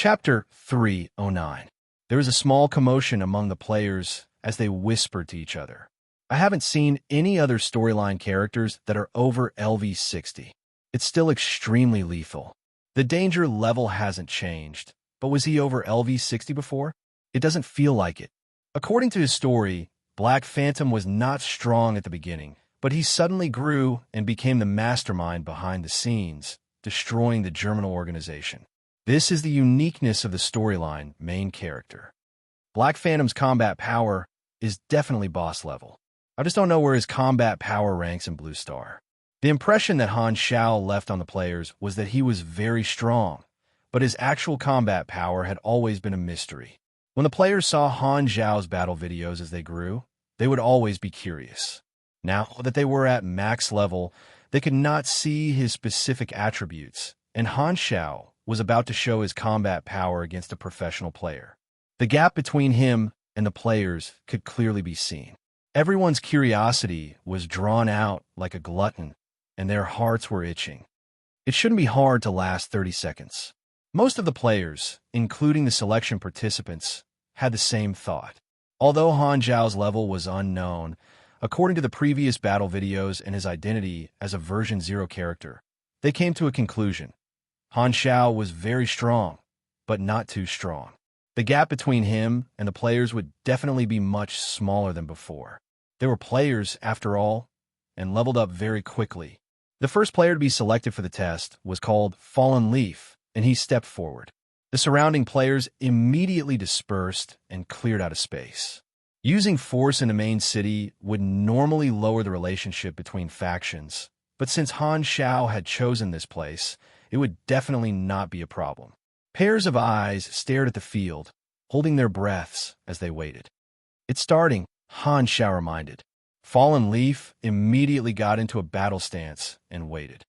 Chapter 309. There is a small commotion among the players as they whisper to each other. I haven't seen any other storyline characters that are over LV60. It's still extremely lethal. The danger level hasn't changed, but was he over LV60 before? It doesn't feel like it. According to his story, Black Phantom was not strong at the beginning, but he suddenly grew and became the mastermind behind the scenes, destroying the German organization. This is the uniqueness of the storyline main character. Black Phantom's combat power is definitely boss level. I just don't know where his combat power ranks in Blue Star. The impression that Han Shao left on the players was that he was very strong, but his actual combat power had always been a mystery. When the players saw Han Zhao's battle videos as they grew, they would always be curious. Now that they were at max level, they could not see his specific attributes, and Han Shao was about to show his combat power against a professional player. The gap between him and the players could clearly be seen. Everyone's curiosity was drawn out like a glutton, and their hearts were itching. It shouldn't be hard to last 30 seconds. Most of the players, including the selection participants, had the same thought. Although Han Zhao's level was unknown, according to the previous battle videos and his identity as a version 0 character, they came to a conclusion. Han Shao was very strong, but not too strong. The gap between him and the players would definitely be much smaller than before. They were players, after all, and leveled up very quickly. The first player to be selected for the test was called Fallen Leaf, and he stepped forward. The surrounding players immediately dispersed and cleared out of space. Using force in the main city would normally lower the relationship between factions, but since Han Shao had chosen this place, it would definitely not be a problem. Pairs of eyes stared at the field, holding their breaths as they waited. It's starting, Han Shao reminded. Fallen Leaf immediately got into a battle stance and waited.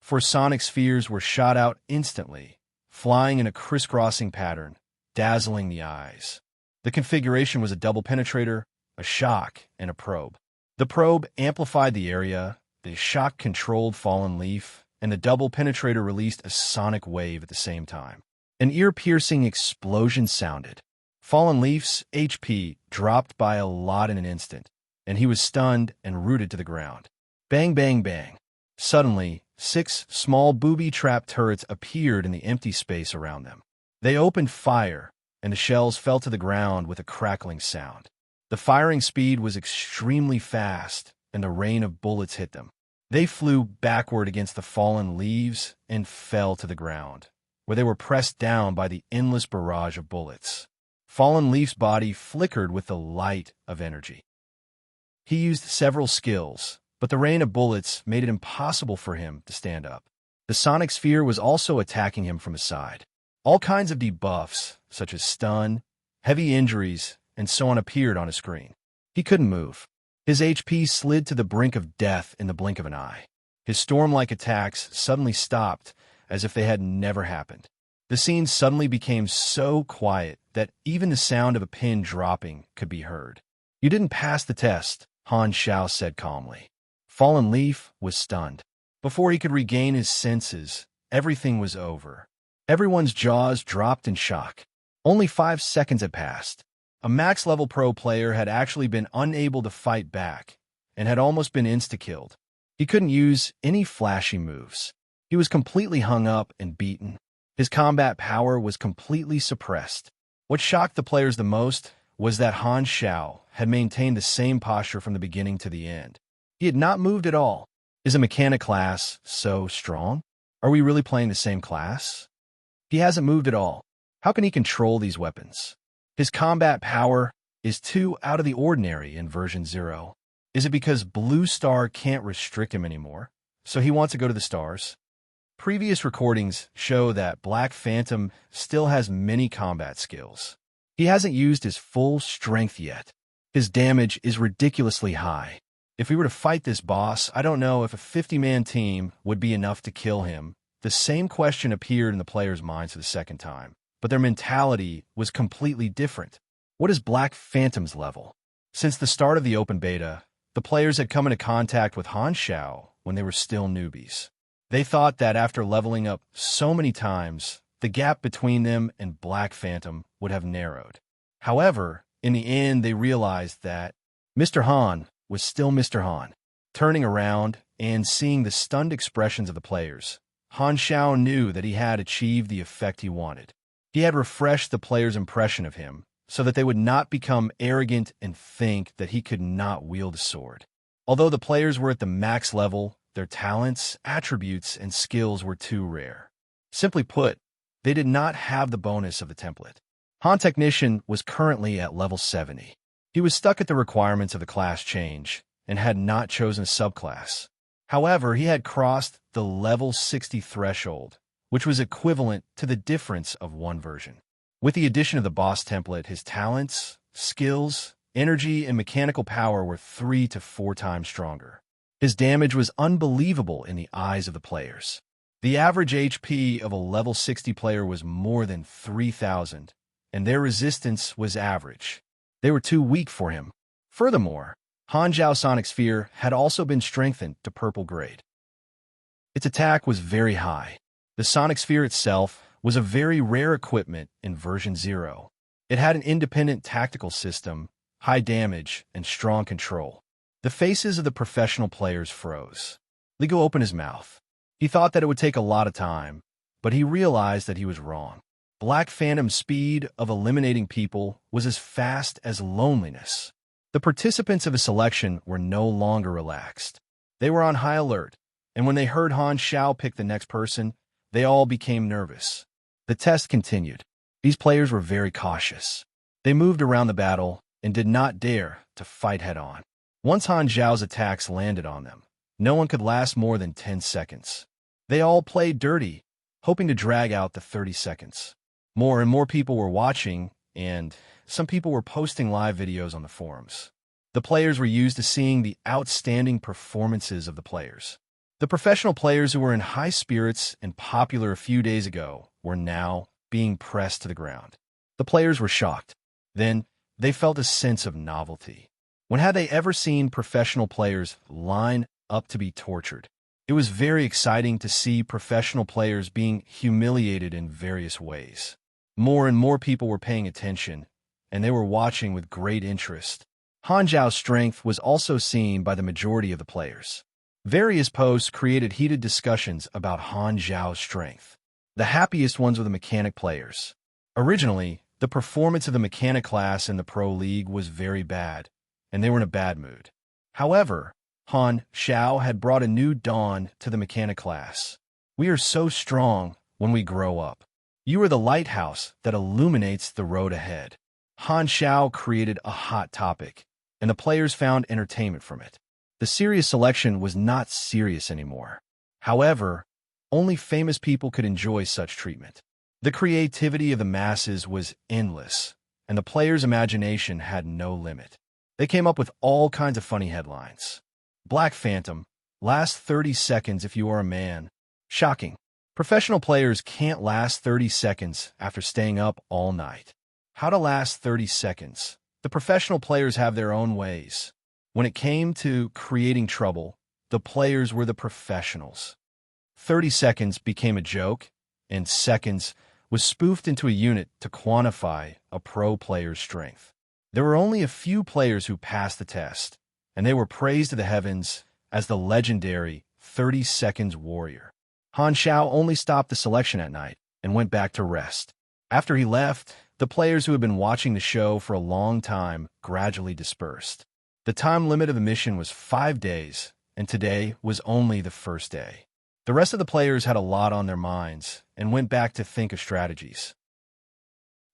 For sonic spheres were shot out instantly, flying in a crisscrossing pattern, dazzling the eyes. The configuration was a double penetrator, a shock, and a probe. The probe amplified the area, the shock controlled Fallen Leaf, and the double penetrator released a sonic wave at the same time. An ear-piercing explosion sounded. Fallen Leaf's HP dropped by a lot in an instant, and he was stunned and rooted to the ground. Bang, bang, bang. Suddenly, 6 small booby-trap turrets appeared in the empty space around them. They opened fire, and the shells fell to the ground with a crackling sound. The firing speed was extremely fast, and a rain of bullets hit them. They flew backward against the fallen leaves and fell to the ground, where they were pressed down by the endless barrage of bullets. Fallen Leaf's body flickered with the light of energy. He used several skills, but the rain of bullets made it impossible for him to stand up. The sonic sphere was also attacking him from his side. All kinds of debuffs, such as stun, heavy injuries, and so on appeared on his screen. He couldn't move. His HP slid to the brink of death in the blink of an eye. His storm-like attacks suddenly stopped, as if they had never happened. The scene suddenly became so quiet that even the sound of a pin dropping could be heard. "You didn't pass the test," Han Shao said calmly. Fallen Leaf was stunned. Before he could regain his senses, everything was over. Everyone's jaws dropped in shock. Only 5 seconds had passed. A max-level pro player had actually been unable to fight back and had almost been insta-killed. He couldn't use any flashy moves. He was completely hung up and beaten. His combat power was completely suppressed. What shocked the players the most was that Han Shao had maintained the same posture from the beginning to the end. He had not moved at all. Is a mechanic class so strong? Are we really playing the same class? He hasn't moved at all. How can he control these weapons? His combat power is too out of the ordinary in version 0. Is it because Blue Star can't restrict him anymore, so he wants to go to the stars? Previous recordings show that Black Phantom still has many combat skills. He hasn't used his full strength yet. His damage is ridiculously high. If we were to fight this boss, I don't know if a 50-man team would be enough to kill him. The same question appeared in the players' minds for the second time, but their mentality was completely different. What is Black Phantom's level? Since the start of the open beta, the players had come into contact with Han Shao when they were still newbies. They thought that after leveling up so many times, the gap between them and Black Phantom would have narrowed. However, in the end, they realized that Mr. Han was still Mr. Han. Turning around and seeing the stunned expressions of the players, Han Xiao knew that he had achieved the effect he wanted. He had refreshed the players' impression of him so that they would not become arrogant and think that he could not wield a sword. Although the players were at the max level, their talents, attributes, and skills were too rare. Simply put, they did not have the bonus of the template. Han Technician was currently at level 70. He was stuck at the requirements of the class change and had not chosen a subclass. However, he had crossed the level 60 threshold, which was equivalent to the difference of one version. With the addition of the boss template, his talents, skills, energy, and mechanical power were 3 to 4 times stronger. His damage was unbelievable in the eyes of the players. The average HP of a level 60 player was more than 3,000, and their resistance was average. They were too weak for him. Furthermore, Han Zhao's Sonic Sphere had also been strengthened to purple grade. Its attack was very high. The Sonic Sphere itself was a very rare equipment in version 0. It had an independent tactical system, high damage, and strong control. The faces of the professional players froze. Ligo opened his mouth. He thought that it would take a lot of time, but he realized that he was wrong. Black Phantom's speed of eliminating people was as fast as loneliness. The participants of his selection were no longer relaxed. They were on high alert, and when they heard Han Xiao pick the next person, they all became nervous. The test continued. These players were very cautious. They moved around the battle and did not dare to fight head-on. Once Han Zhao's attacks landed on them, no one could last more than 10 seconds. They all played dirty, hoping to drag out the 30 seconds. More and more people were watching, and some people were posting live videos on the forums. The players were used to seeing the outstanding performances of the players. The professional players who were in high spirits and popular a few days ago were now being pressed to the ground. The players were shocked. Then, they felt a sense of novelty. When had they ever seen professional players line up to be tortured? It was very exciting to see professional players being humiliated in various ways. More and more people were paying attention, and they were watching with great interest. Han Zhao's strength was also seen by the majority of the players. Various posts created heated discussions about Han Zhao's strength. The happiest ones were the mechanic players. Originally, the performance of the mechanic class in the Pro League was very bad, and they were in a bad mood. However, Han Xiao had brought a new dawn to the mechanic class. We are so strong when we grow up. You are the lighthouse that illuminates the road ahead. Han Xiao created a hot topic, and the players found entertainment from it. The serious selection was not serious anymore. However, only famous people could enjoy such treatment. The creativity of the masses was endless, and the players' imagination had no limit. They came up with all kinds of funny headlines. Black Phantom, last 30 seconds if you are a man. Shocking. Professional players can't last 30 seconds after staying up all night. How to last 30 seconds. The professional players have their own ways. When it came to creating trouble, the players were the professionals. 30 seconds became a joke, and seconds was spoofed into a unit to quantify a pro player's strength. There were only a few players who passed the test, and they were praised to the heavens as the legendary 30 Seconds Warrior. Han Xiao only stopped the selection at night and went back to rest. After he left, the players who had been watching the show for a long time gradually dispersed. The time limit of the mission was 5 days, and today was only the first day. The rest of the players had a lot on their minds and went back to think of strategies.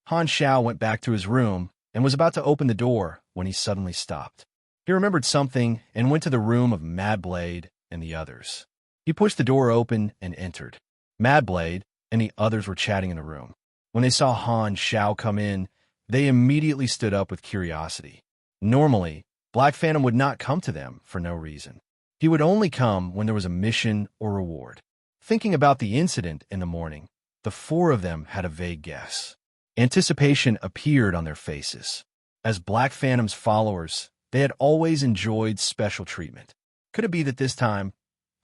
Han Xiao went back to his room and was about to open the door when he suddenly stopped. He remembered something and went to the room of Mad Blade and the others. He pushed the door open and entered. Mad Blade and the others were chatting in the room. When they saw Han Xiao come in, they immediately stood up with curiosity. Normally, Black Phantom would not come to them for no reason. He would only come when there was a mission or reward. Thinking about the incident in the morning, the four of them had a vague guess. Anticipation appeared on their faces. As Black Phantom's followers, they had always enjoyed special treatment. Could it be that this time,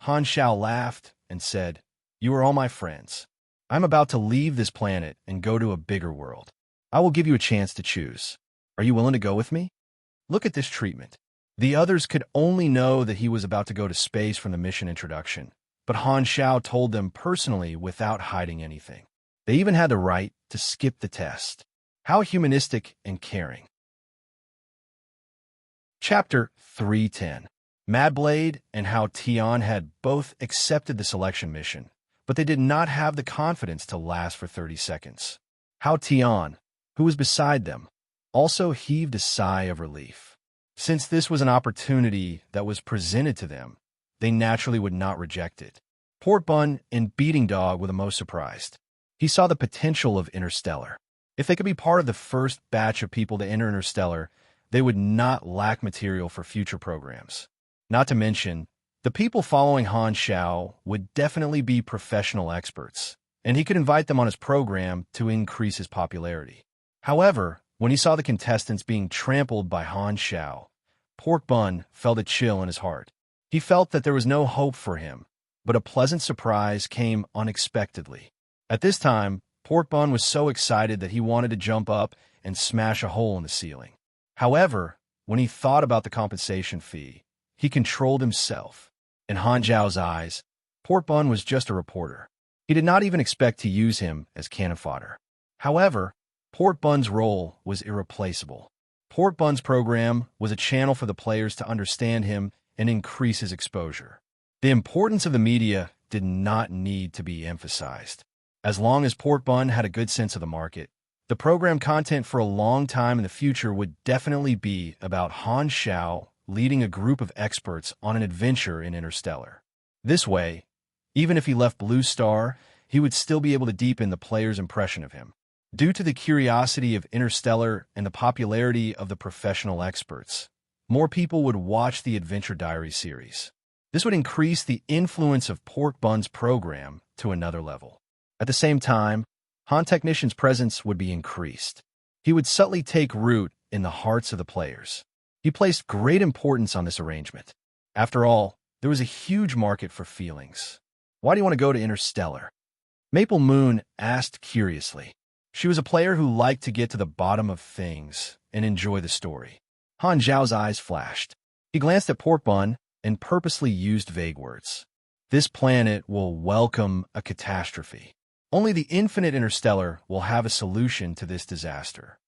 Han Xiao laughed and said, "You are all my friends. I'm about to leave this planet and go to a bigger world. I will give you a chance to choose. Are you willing to go with me? Look at this treatment. The others could only know that he was about to go to space from the mission introduction, but Han Xiao told them personally without hiding anything. They even had the right to skip the test. How humanistic and caring. Chapter 310. Madblade and how Tian had both accepted the selection mission, but they did not have the confidence to last for 30 seconds. How Tian, who was beside them, also heaved a sigh of relief. Since this was an opportunity that was presented to them, they naturally would not reject it. Port Bun and Beating Dog were the most surprised. He saw the potential of Interstellar. If they could be part of the first batch of people to enter Interstellar, they would not lack material for future programs. Not to mention, the people following Han Xiao would definitely be professional experts, and he could invite them on his program to increase his popularity. However, when he saw the contestants being trampled by Han Xiao, Pork Bun felt a chill in his heart. He felt that there was no hope for him, but a pleasant surprise came unexpectedly. At this time, Pork Bun was so excited that he wanted to jump up and smash a hole in the ceiling. However, when he thought about the compensation fee, he controlled himself. In Han Zhao's eyes, Pork Bun was just a reporter. He did not even expect to use him as cannon fodder. However, Pork Bun's role was irreplaceable. Pork Bun's program was a channel for the players to understand him and increase his exposure. The importance of the media did not need to be emphasized. As long as Pork Bun had a good sense of the market, the program content for a long time in the future would definitely be about Han Xiao leading a group of experts on an adventure in Interstellar. This way, even if he left Blue Star, he would still be able to deepen the player's impression of him. Due to the curiosity of Interstellar and the popularity of the professional experts, more people would watch the Adventure Diary series. This would increase the influence of Pork Bun's program to another level. At the same time, Han Technician's presence would be increased. He would subtly take root in the hearts of the players. He placed great importance on this arrangement. After all, there was a huge market for feelings. Why do you want to go to Interstellar? Maple Moon asked curiously. She was a player who liked to get to the bottom of things and enjoy the story. Han Zhao's eyes flashed. He glanced at Pork Bun and purposely used vague words. This planet will welcome a catastrophe. Only the infinite Interstellar will have a solution to this disaster.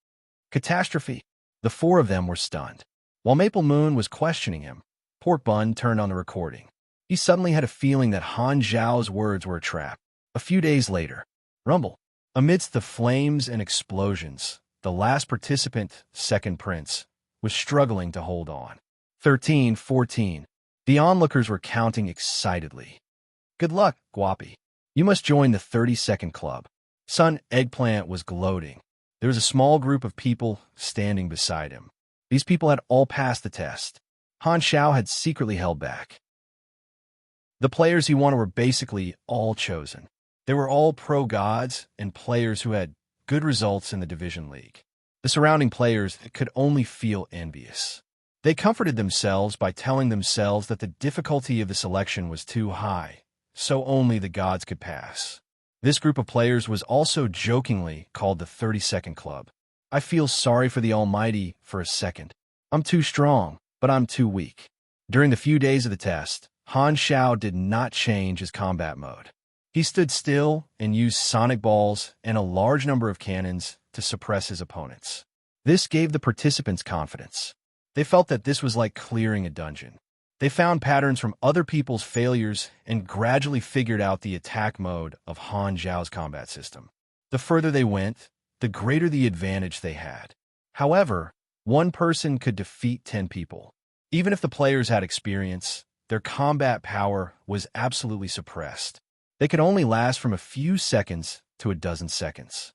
Catastrophe. The four of them were stunned. While Maple Moon was questioning him, Pork Bun turned on the recording. He suddenly had a feeling that Han Zhao's words were a trap. A few days later, rumble. Amidst the flames and explosions, the last participant, Second Prince, was struggling to hold on. 13, 14. The onlookers were counting excitedly. Good luck, Guapi. You must join the 30-second club. Sun Eggplant was gloating. There was a small group of people standing beside him. These people had all passed the test. Han Xiao had secretly held back. The players he wanted were basically all chosen. They were all pro-gods and players who had good results in the Division League. The surrounding players could only feel envious. They comforted themselves by telling themselves that the difficulty of the selection was too high, so only the gods could pass. This group of players was also jokingly called the 30-second club. I feel sorry for the Almighty for a second. I'm too strong, but I'm too weak. During the few days of the test, Han Xiao did not change his combat mode. He stood still and used sonic balls and a large number of cannons to suppress his opponents. This gave the participants confidence. They felt that this was like clearing a dungeon. They found patterns from other people's failures and gradually figured out the attack mode of Han Zhao's combat system. The further they went, the greater the advantage they had. However, one person could defeat 10 people. Even if the players had experience, their combat power was absolutely suppressed. They could only last from a few seconds to a dozen seconds.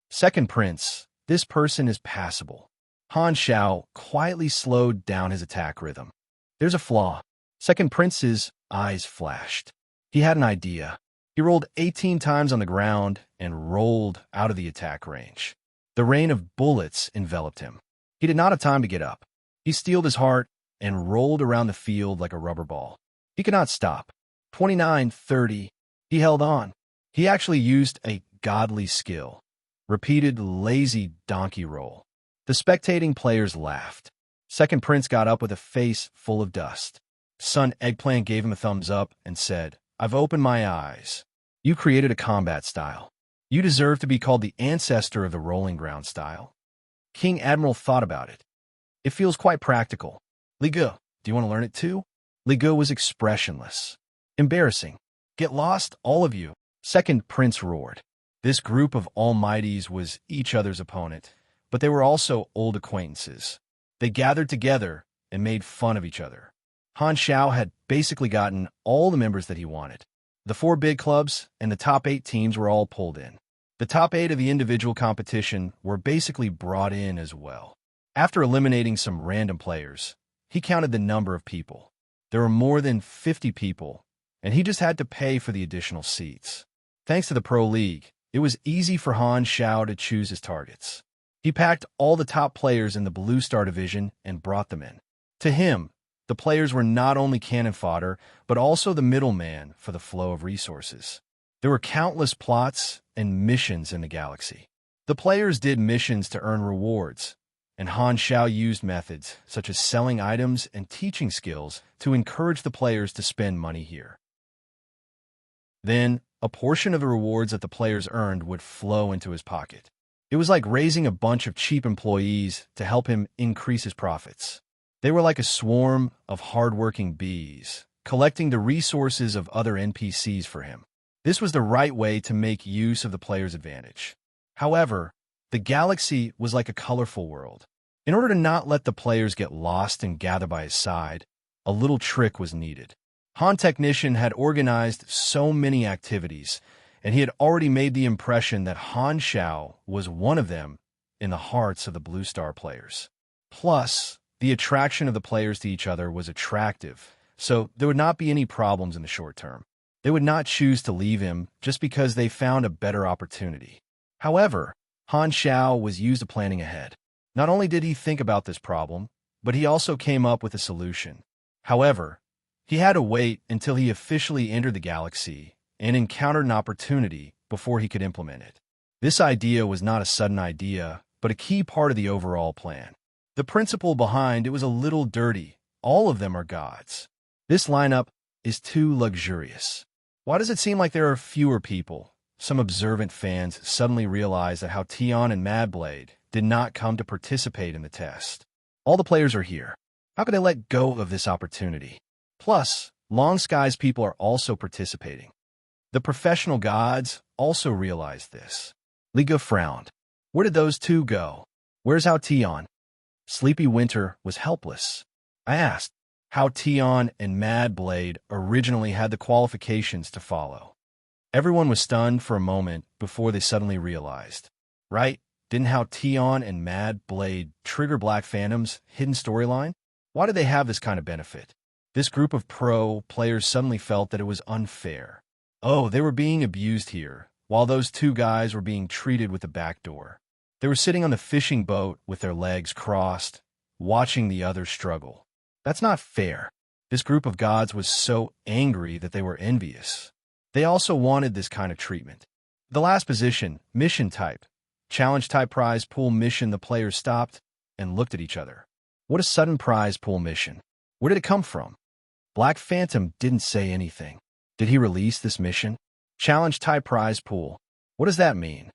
Second Prince, this person is passable. Han Xiao quietly slowed down his attack rhythm. There's a flaw. Second Prince's eyes flashed. He had an idea. He rolled 18 times on the ground and rolled out of the attack range. The rain of bullets enveloped him. He did not have time to get up. He steeled his heart and rolled around the field like a rubber ball. He could not stop. 29, 30. He held on. He actually used a godly skill, repeated lazy donkey roll. The spectating players laughed. Second Prince got up with a face full of dust. Son Eggplant gave him a thumbs up and said, "I've opened my eyes. You created a combat style. You deserve to be called the ancestor of the rolling ground style." King Admiral thought about it. "It feels quite practical. Ligu, do you want to learn it too?" Ligu was expressionless. "Embarrassing. Get lost, all of you," Second Prince roared. This group of almighties was each other's opponent, but they were also old acquaintances. They gathered together and made fun of each other. Han Xiao had basically gotten all the members that he wanted. The 4 big clubs and the top 8 teams were all pulled in. The top 8 of the individual competition were basically brought in as well. After eliminating some random players, he counted the number of people. There were more than 50 people, and he just had to pay for the additional seats. Thanks to the Pro League, it was easy for Han Xiao to choose his targets. He packed all the top players in the Blue Star division and brought them in. To him, the players were not only cannon fodder, but also the middleman for the flow of resources. There were countless plots and missions in the galaxy. The players did missions to earn rewards, and Han Xiao used methods such as selling items and teaching skills to encourage the players to spend money here. Then, a portion of the rewards that the players earned would flow into his pocket. It was like raising a bunch of cheap employees to help him increase his profits. They were like a swarm of hard-working bees, collecting the resources of other NPCs for him. This was the right way to make use of the player's advantage. However, the galaxy was like a colorful world. In order to not let the players get lost and gather by his side, a little trick was needed. Han Technician had organized so many activities, and he had already made the impression that Han Xiao was one of them in the hearts of the Blue Star players. Plus, the attraction of the players to each other was attractive, so there would not be any problems in the short term. They would not choose to leave him just because they found a better opportunity. However, Han Xiao was used to planning ahead. Not only did he think about this problem, but he also came up with a solution. However, he had to wait until he officially entered the galaxy and encountered an opportunity before he could implement it. This idea was not a sudden idea, but a key part of the overall plan. The principle behind it was a little dirty. All of them are gods. This lineup is too luxurious. Why does it seem like there are fewer people? Some observant fans suddenly realized that how Tion and Madblade did not come to participate in the test. All the players are here. How could they let go of this opportunity? Plus, Long Sky's people are also participating. The professional gods also realized this. Liga frowned. Where did those 2 go? Where's Hao Tion? Sleepy Winter was helpless. I asked how Tion and Madblade originally had the qualifications to follow. Everyone was stunned for a moment before they suddenly realized. Right? Didn't Hao Tion and Madblade trigger Black Phantom's hidden storyline? Why did they have this kind of benefit? This group of pro players suddenly felt that it was unfair. Oh, they were being abused here, while those 2 guys were being treated with a backdoor. They were sitting on the fishing boat with their legs crossed, watching the others struggle. That's not fair. This group of gods was so angry that they were envious. They also wanted this kind of treatment. The last position, mission type. Challenge type prize pool mission. The players stopped and looked at each other. What a sudden prize pool mission. Where did it come from? Black Phantom didn't say anything. Did he release this mission? Challenge type prize pool. What does that mean?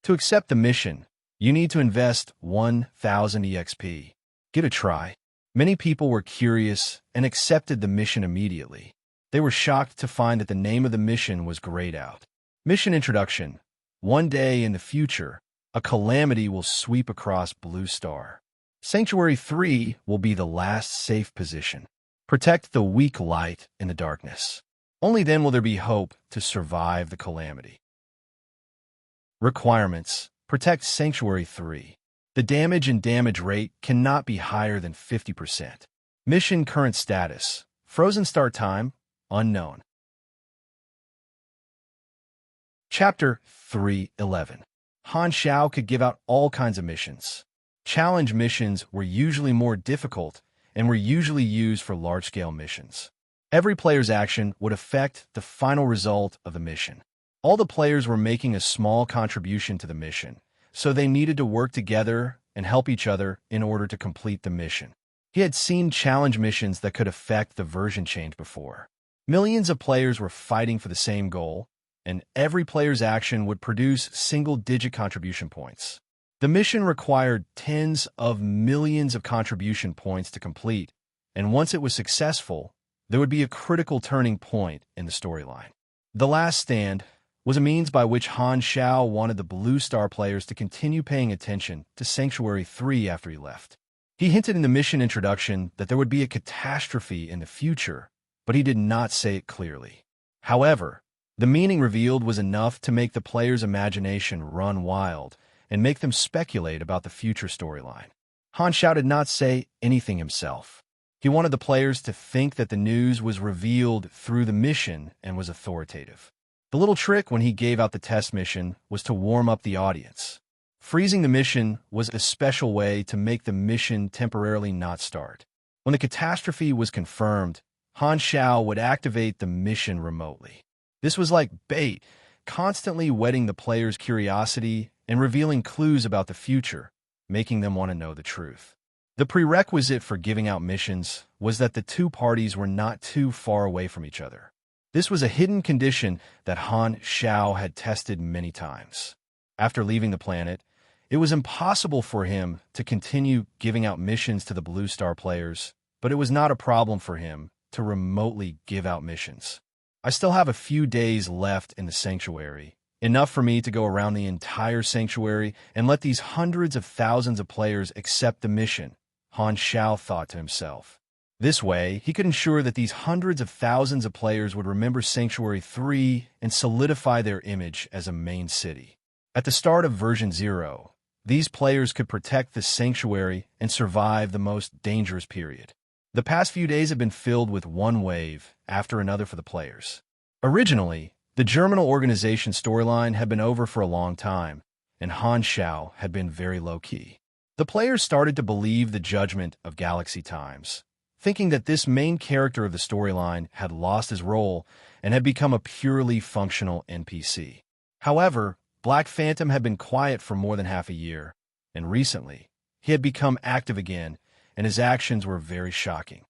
To accept the mission, you need to invest 1,000 EXP. Give it a try. Many people were curious and accepted the mission immediately. They were shocked to find that the name of the mission was grayed out. Mission introduction. One day in the future, a calamity will sweep across Blue Star. Sanctuary 3 will be the last safe position. Protect the weak light in the darkness. Only then will there be hope to survive the calamity. Requirements. Protect Sanctuary 3. The damage and damage rate cannot be higher than 50%. Mission current status. Frozen start time. Unknown. Chapter 3:11. Han Xiao could give out all kinds of missions. Challenge missions were usually more difficult and were usually used for large-scale missions. Every player's action would affect the final result of the mission. All the players were making a small contribution to the mission, so they needed to work together and help each other in order to complete the mission. He had seen challenge missions that could affect the version change before. Millions of players were fighting for the same goal, and every player's action would produce single-digit contribution points. The mission required tens of millions of contribution points to complete, and once it was successful, there would be a critical turning point in the storyline. The Last Stand was a means by which Han Xiao wanted the Blue Star players to continue paying attention to Sanctuary 3 after he left. He hinted in the mission introduction that there would be a catastrophe in the future, but he did not say it clearly. However, the meaning revealed was enough to make the players' imagination run wild and make them speculate about the future storyline. Han Xiao did not say anything himself. He wanted the players to think that the news was revealed through the mission and was authoritative. The little trick when he gave out the test mission was to warm up the audience. Freezing the mission was a special way to make the mission temporarily not start. When the catastrophe was confirmed, Han Xiao would activate the mission remotely. This was like bait, constantly whetting the players' curiosity and revealing clues about the future, making them want to know the truth. The prerequisite for giving out missions was that the two parties were not too far away from each other. This was a hidden condition that Han Xiao had tested many times. After leaving the planet, it was impossible for him to continue giving out missions to the Blue Star players, but it was not a problem for him to remotely give out missions. I still have a few days left in the sanctuary, enough for me to go around the entire sanctuary and let these hundreds of thousands of players accept the mission, Han Xiao thought to himself. This way, he could ensure that these hundreds of thousands of players would remember Sanctuary 3 and solidify their image as a main city. At the start of version 0, these players could protect the sanctuary and survive the most dangerous period. The past few days have been filled with one wave after another for the players. Originally, the Germinal Organization storyline had been over for a long time, and Han Xiao had been very low-key. The players started to believe the judgment of Galaxy Times, thinking that this main character of the storyline had lost his role and had become a purely functional NPC. However, Black Phantom had been quiet for more than half a year, and recently, he had become active again, and his actions were very shocking.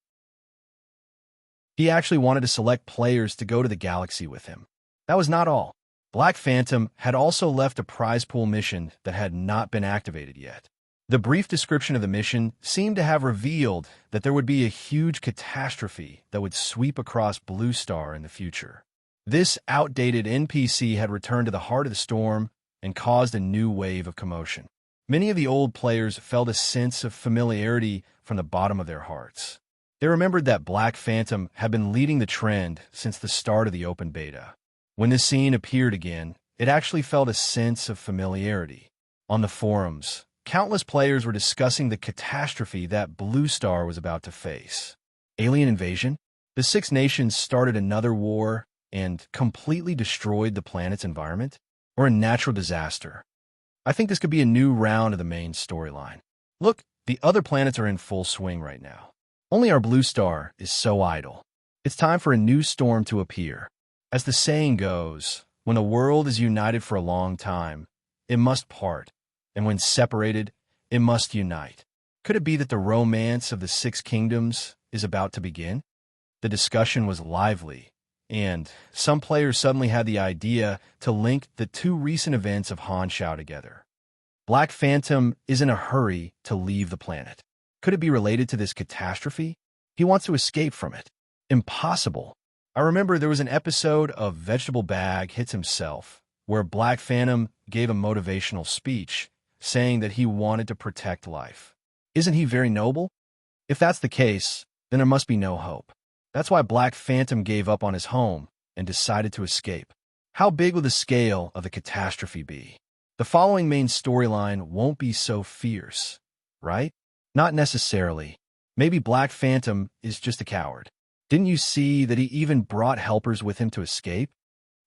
He actually wanted to select players to go to the galaxy with him. That was not all. Black Phantom had also left a prize pool mission that had not been activated yet. The brief description of the mission seemed to have revealed that there would be a huge catastrophe that would sweep across Blue Star in the future. This outdated NPC had returned to the heart of the storm and caused a new wave of commotion. Many of the old players felt a sense of familiarity from the bottom of their hearts. They remembered that Black Phantom had been leading the trend since the start of the open beta. When this scene appeared again, it actually felt a sense of familiarity. On the forums, countless players were discussing the catastrophe that Blue Star was about to face. Alien invasion? The Six Nations started another war and completely destroyed the planet's environment? Or a natural disaster? I think this could be a new round of the main storyline. Look, the other planets are in full swing right now. Only our Blue Star is so idle. It's time for a new storm to appear. As the saying goes, when a world is united for a long time, it must part, and when separated, it must unite. Could it be that the romance of the Six Kingdoms is about to begin? The discussion was lively, and some players suddenly had the idea to link the two recent events of Han Xiao together. Black Phantom is in a hurry to leave the planet. Could it be related to this catastrophe? He wants to escape from it. Impossible. I remember there was an episode of Vegetable Bag Hits Himself where Black Phantom gave a motivational speech saying that he wanted to protect life. Isn't he very noble? If that's the case, then there must be no hope. That's why Black Phantom gave up on his home and decided to escape. How big will the scale of the catastrophe be? The following main storyline won't be so fierce, right? Not necessarily. Maybe Black Phantom is just a coward. Didn't you see that he even brought helpers with him to escape?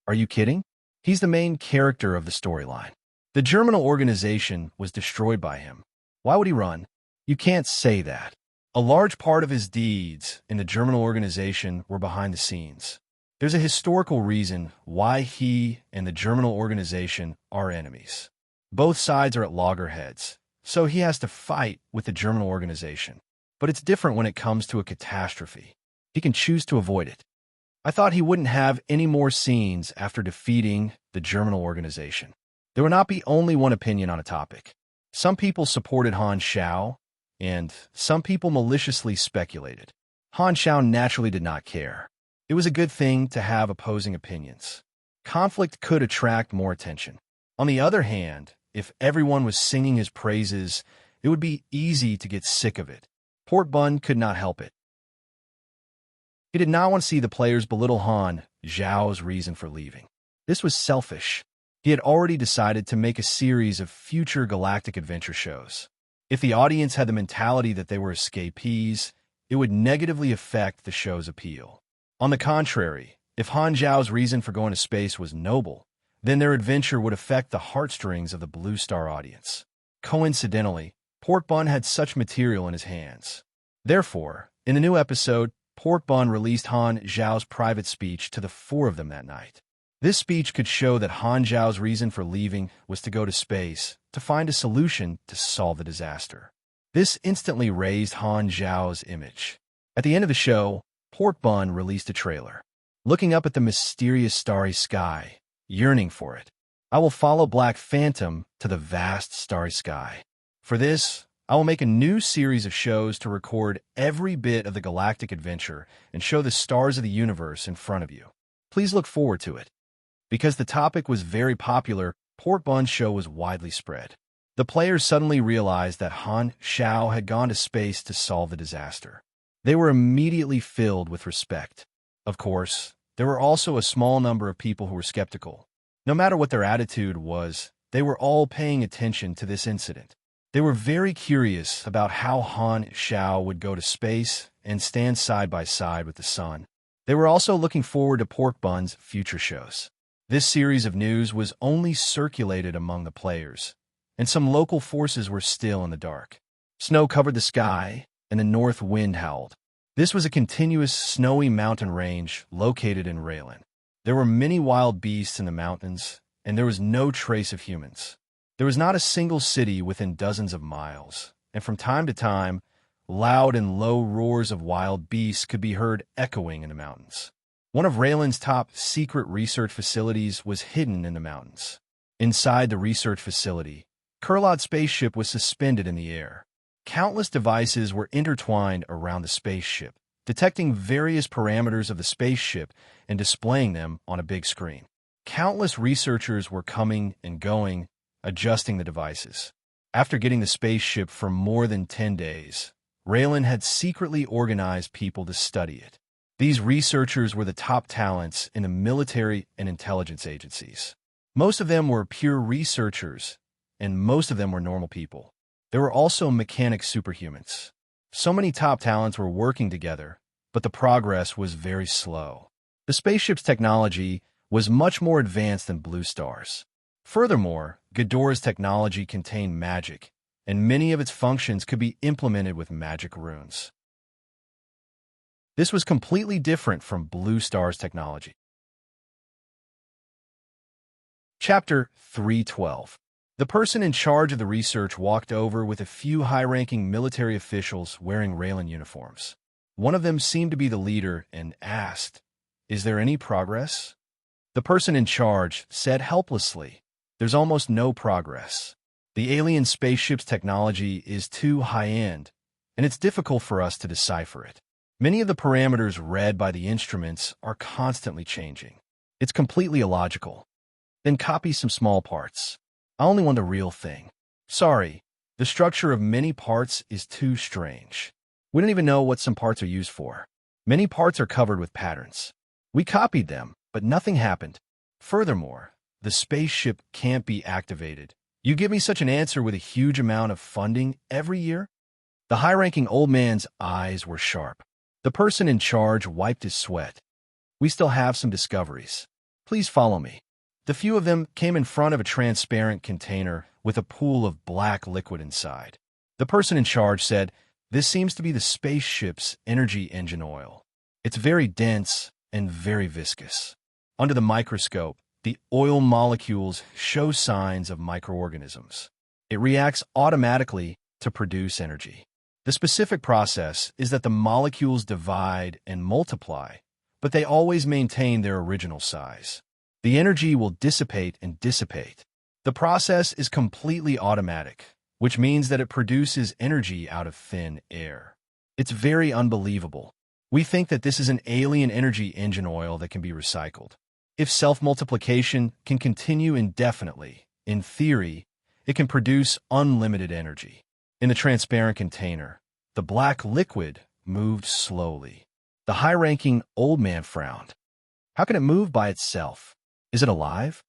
Are you kidding? He's the main character of the storyline. The Germinal Organization was destroyed by him. Why would he run? You can't say that. A large part of his deeds in the Germinal Organization were behind the scenes. There's a historical reason why he and the Germinal organization are enemies. Both sides are at loggerheads, so he has to fight with the Germinal organization. But it's different when it comes to a catastrophe. He can choose to avoid it. I thought he wouldn't have any more scenes after defeating the Germinal organization. There would not be only one opinion on a topic. Some people supported Han Xiao, and some people maliciously speculated. Han Xiao naturally did not care. It was a good thing to have opposing opinions. Conflict could attract more attention. On the other hand, if everyone was singing his praises, it would be easy to get sick of it. Port Bun could not help it. He did not want to see the players belittle Han Xiao's reason for leaving. This was selfish. He had already decided to make a series of future galactic adventure shows. If the audience had the mentality that they were escapees, it would negatively affect the show's appeal. On the contrary, if Han Xiao's reason for going to space was noble, then their adventure would affect the heartstrings of the Blue Star audience. Coincidentally, Port Bun had such material in his hands. Therefore, in the new episode, Port Bun released Han Xiao's private speech to the four of them that night. This speech could show that Han Xiao's reason for leaving was to go to space to find a solution to solve the disaster. This instantly raised Han Xiao's image. At the end of the show, Port Bun released a trailer. Looking up at the mysterious starry sky, yearning for it, I will follow Black Phantom to the vast starry sky. For this, I will make a new series of shows to record every bit of the galactic adventure and show the stars of the universe in front of you. Please look forward to it. Because the topic was very popular, Port Bun's show was widely spread. The players suddenly realized that Han Xiao had gone to space to solve the disaster. They were immediately filled with respect. Of course, there were also a small number of people who were skeptical. No matter what their attitude was, they were all paying attention to this incident. They were very curious about how Han Xiao would go to space and stand side by side with the sun. They were also looking forward to Port Bun's future shows. This series of news was only circulated among the players, and some local forces were still in the dark. Snow covered the sky, and the north wind howled. This was a continuous snowy mountain range located in Raylan. There were many wild beasts in the mountains, and there was no trace of humans. There was not a single city within dozens of miles, and from time to time, loud and low roars of wild beasts could be heard echoing in the mountains. One of Raylan's top secret research facilities was hidden in the mountains. Inside the research facility, Kurlad's spaceship was suspended in the air. Countless devices were intertwined around the spaceship, detecting various parameters of the spaceship and displaying them on a big screen. Countless researchers were coming and going, adjusting the devices. After getting the spaceship for more than 10 days, Raylan had secretly organized people to study it. These researchers were the top talents in the military and intelligence agencies. Most of them were pure researchers, and most of them were normal people. There were also mechanic superhumans. So many top talents were working together, but the progress was very slow. The spaceship's technology was much more advanced than Blue Star's. Furthermore, Ghidorah's technology contained magic, and many of its functions could be implemented with magic runes. This was completely different from Blue Star's technology. Chapter 312. The person in charge of the research walked over with a few high-ranking military officials wearing Raylan uniforms. One of them seemed to be the leader and asked, "Is there any progress?" The person in charge said helplessly, "There's almost no progress. The alien spaceship's technology is too high-end, and it's difficult for us to decipher it. Many of the parameters read by the instruments are constantly changing. It's completely illogical. Then copy some small parts. I only want the real thing. Sorry, the structure of many parts is too strange. We don't even know what some parts are used for. Many parts are covered with patterns. We copied them, but nothing happened. Furthermore, the spaceship can't be activated. You give me such an answer with a huge amount of funding every year?" The high-ranking old man's eyes were sharp. The person in charge wiped his sweat. "We still have some discoveries. Please follow me." The few of them came in front of a transparent container with a pool of black liquid inside. The person in charge said, "This seems to be the spaceship's energy engine oil. It's very dense and very viscous. Under the microscope, the oil molecules show signs of microorganisms. It reacts automatically to produce energy. The specific process is that the molecules divide and multiply, but they always maintain their original size. The energy will dissipate and dissipate. The process is completely automatic, which means that it produces energy out of thin air. It's very unbelievable. We think that this is an alien energy engine oil that can be recycled. If self-multiplication can continue indefinitely, in theory, it can produce unlimited energy. In the transparent container, the black liquid moved slowly. The high-ranking old man frowned. How can it move by itself? Is it alive?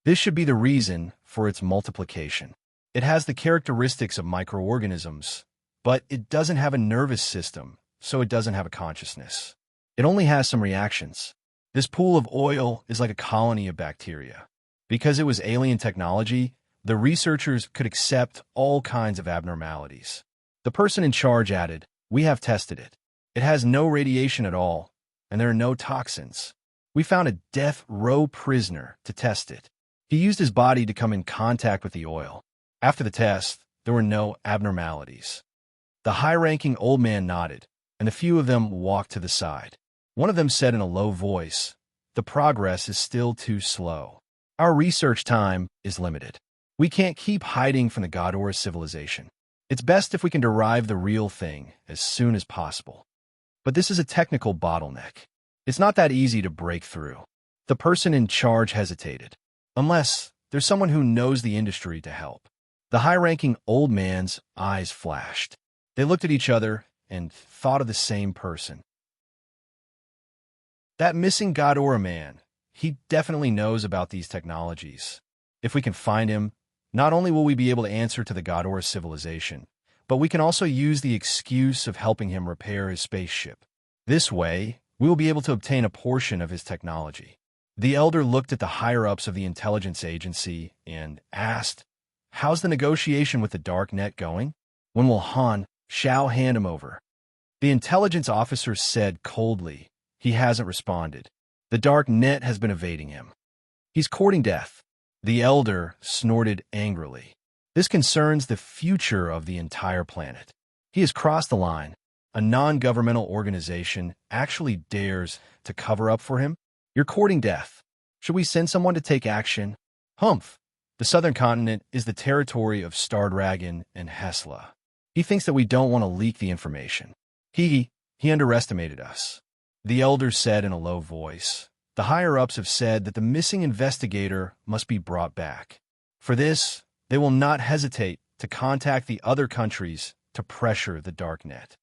This should be the reason for its multiplication. It has the characteristics of microorganisms, but it doesn't have a nervous system, so it doesn't have a consciousness. It only has some reactions. This pool of oil is like a colony of bacteria. Because it was alien technology, the researchers could accept all kinds of abnormalities. The person in charge added, "We have tested it. It has no radiation at all, and there are no toxins. We found a death row prisoner to test it. He used his body to come in contact with the oil. After the test, there were no abnormalities." The high-ranking old man nodded, and a few of them walked to the side. One of them said in a low voice, "The progress is still too slow. Our research time is limited. We can't keep hiding from the Godora civilization. It's best if we can derive the real thing as soon as possible. But this is a technical bottleneck. It's not that easy to break through." The person in charge hesitated. "Unless there's someone who knows the industry to help." The high-ranking old man's eyes flashed. They looked at each other and thought of the same person. "That missing Godora man, he definitely knows about these technologies. If we can find him, not only will we be able to answer to the Godora civilization, but we can also use the excuse of helping him repair his spaceship. This way, we will be able to obtain a portion of his technology." The elder looked at the higher-ups of the intelligence agency and asked, "How's the negotiation with the dark net going? When will Han Xiao hand him over?" The intelligence officer said coldly, "He hasn't responded. The dark net has been evading him. He's courting death." The elder snorted angrily. "This concerns the future of the entire planet. He has crossed the line. A non-governmental organization actually dares to cover up for him? You're courting death. Should we send someone to take action?" "Humph. The southern continent is the territory of Stardragon and Hesla. He thinks that we don't want to leak the information. He underestimated us." The elder said in a low voice, "The higher-ups have said that the missing investigator must be brought back. For this, they will not hesitate to contact the other countries to pressure the darknet."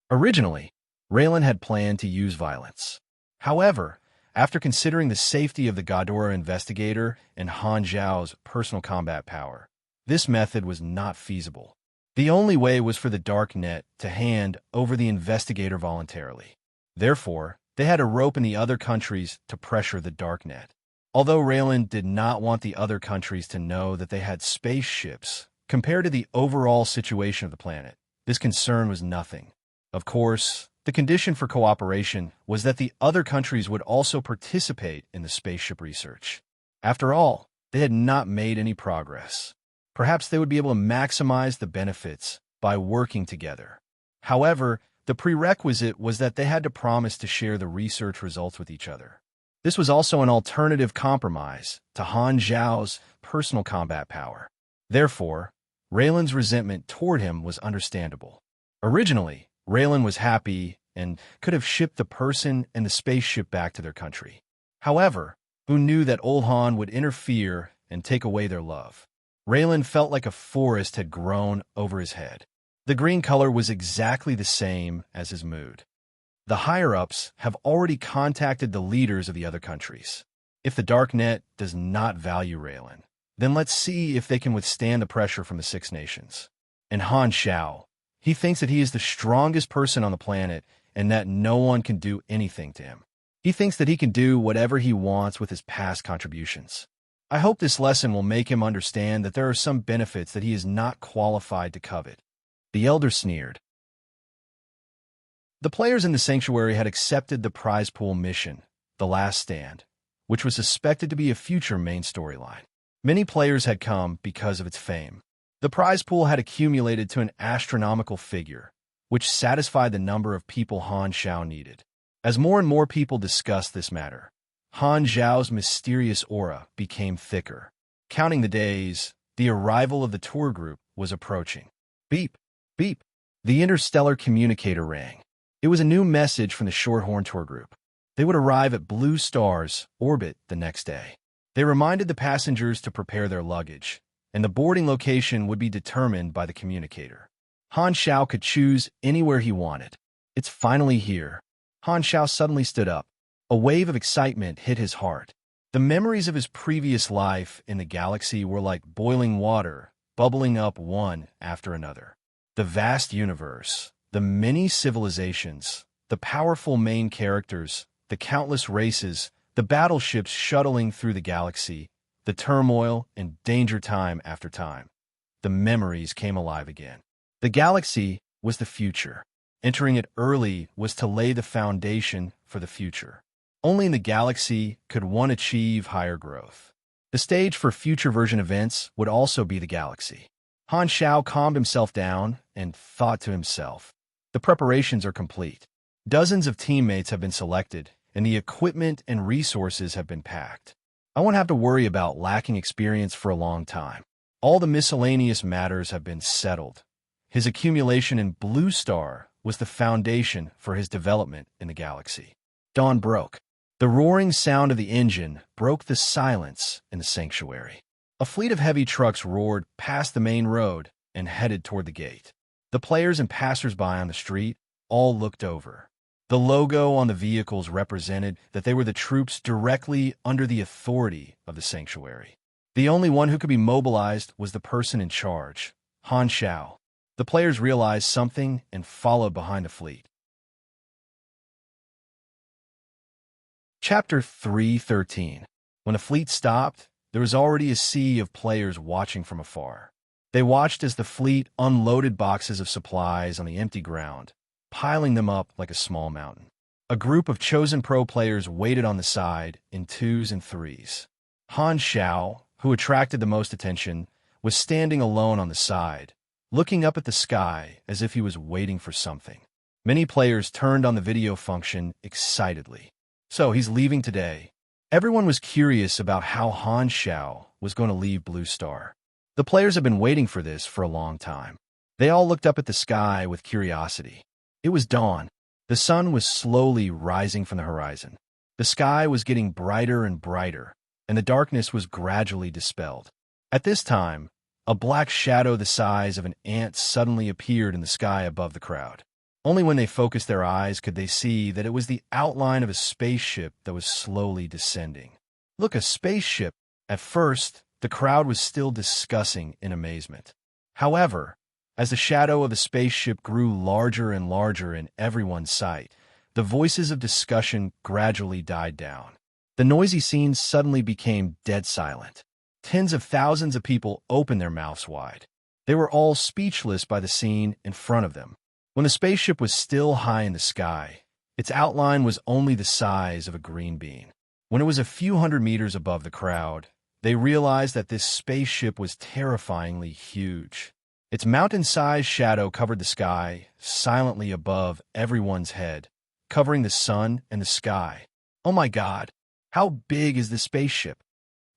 Originally, Raylan had planned to use violence. However, after considering the safety of the Godora investigator and Han Zhao's personal combat power, this method was not feasible. The only way was for the darknet to hand over the investigator voluntarily. Therefore, they had to rope in the other countries to pressure the darknet. Although Raylan did not want the other countries to know that they had spaceships, compared to the overall situation of the planet, this concern was nothing. Of course, the condition for cooperation was that the other countries would also participate in the spaceship research. After all, they had not made any progress. Perhaps they would be able to maximize the benefits by working together. However, the prerequisite was that they had to promise to share the research results with each other. This was also an alternative compromise to Han Zhao's personal combat power. Therefore, Raylan's resentment toward him was understandable. Originally, Raylan was happy and could have shipped the person and the spaceship back to their country. However, who knew that old Han would interfere and take away their love? Raylan felt like a forest had grown over his head. The green color was exactly the same as his mood. The higher-ups have already contacted the leaders of the other countries. If the darknet does not value Raylan, then let's see if they can withstand the pressure from the Six Nations. And Han Xiao, he thinks that he is the strongest person on the planet and that no one can do anything to him. He thinks that he can do whatever he wants with his past contributions. I hope this lesson will make him understand that there are some benefits that he is not qualified to covet." The elder sneered. The players in the sanctuary had accepted the prize pool mission, The Last Stand, which was suspected to be a future main storyline. Many players had come because of its fame. The prize pool had accumulated to an astronomical figure, which satisfied the number of people Han Xiao needed. As more and more people discussed this matter, Han Zhao's mysterious aura became thicker. Counting the days, the arrival of the tour group was approaching. Beep, beep. The interstellar communicator rang. It was a new message from the Shorthorn tour group. They would arrive at Blue Star's orbit the next day. They reminded the passengers to prepare their luggage, and the boarding location would be determined by the communicator. Han Xiao could choose anywhere he wanted. It's finally here. Han Xiao suddenly stood up. A wave of excitement hit his heart. The memories of his previous life in the galaxy were like boiling water, bubbling up one after another. The vast universe, the many civilizations, the powerful main characters, the countless races, the battleships shuttling through the galaxy, the turmoil and danger time after time. The memories came alive again. The galaxy was the future. Entering it early was to lay the foundation for the future. Only in the galaxy could one achieve higher growth. The stage for future version events would also be the galaxy. Han Xiao calmed himself down and thought to himself, the preparations are complete. Dozens of teammates have been selected, and the equipment and resources have been packed. I won't have to worry about lacking experience for a long time. All the miscellaneous matters have been settled. His accumulation in Blue Star was the foundation for his development in the galaxy. Dawn broke. The roaring sound of the engine broke the silence in the sanctuary. A fleet of heavy trucks roared past the main road and headed toward the gate. The players and passers-by on the street all looked over. The logo on the vehicles represented that they were the troops directly under the authority of the sanctuary. The only one who could be mobilized was the person in charge, Han Xiao. The players realized something and followed behind the fleet. Chapter 3:13. When the fleet stopped, there was already a sea of players watching from afar. They watched as the fleet unloaded boxes of supplies on the empty ground, piling them up like a small mountain. A group of chosen pro players waited on the side in twos and threes. Han Xiao, who attracted the most attention, was standing alone on the side, looking up at the sky as if he was waiting for something. Many players turned on the video function excitedly. So he's leaving today. Everyone was curious about how Han Xiao was going to leave Blue Star. The players have been waiting for this for a long time. They all looked up at the sky with curiosity. It was dawn. The sun was slowly rising from the horizon. The sky was getting brighter and brighter, and the darkness was gradually dispelled. At this time, a black shadow the size of an ant suddenly appeared in the sky above the crowd. Only when they focused their eyes could they see that it was the outline of a spaceship that was slowly descending. Look, a spaceship! At first, the crowd was still discussing in amazement. However, as the shadow of the spaceship grew larger and larger in everyone's sight, the voices of discussion gradually died down. The noisy scene suddenly became dead silent. Tens of thousands of people opened their mouths wide. They were all speechless by the scene in front of them. When the spaceship was still high in the sky, its outline was only the size of a green bean. When it was a few hundred meters above the crowd, they realized that this spaceship was terrifyingly huge. Its mountain-sized shadow covered the sky, silently above everyone's head, covering the sun and the sky. Oh my God, how big is this spaceship?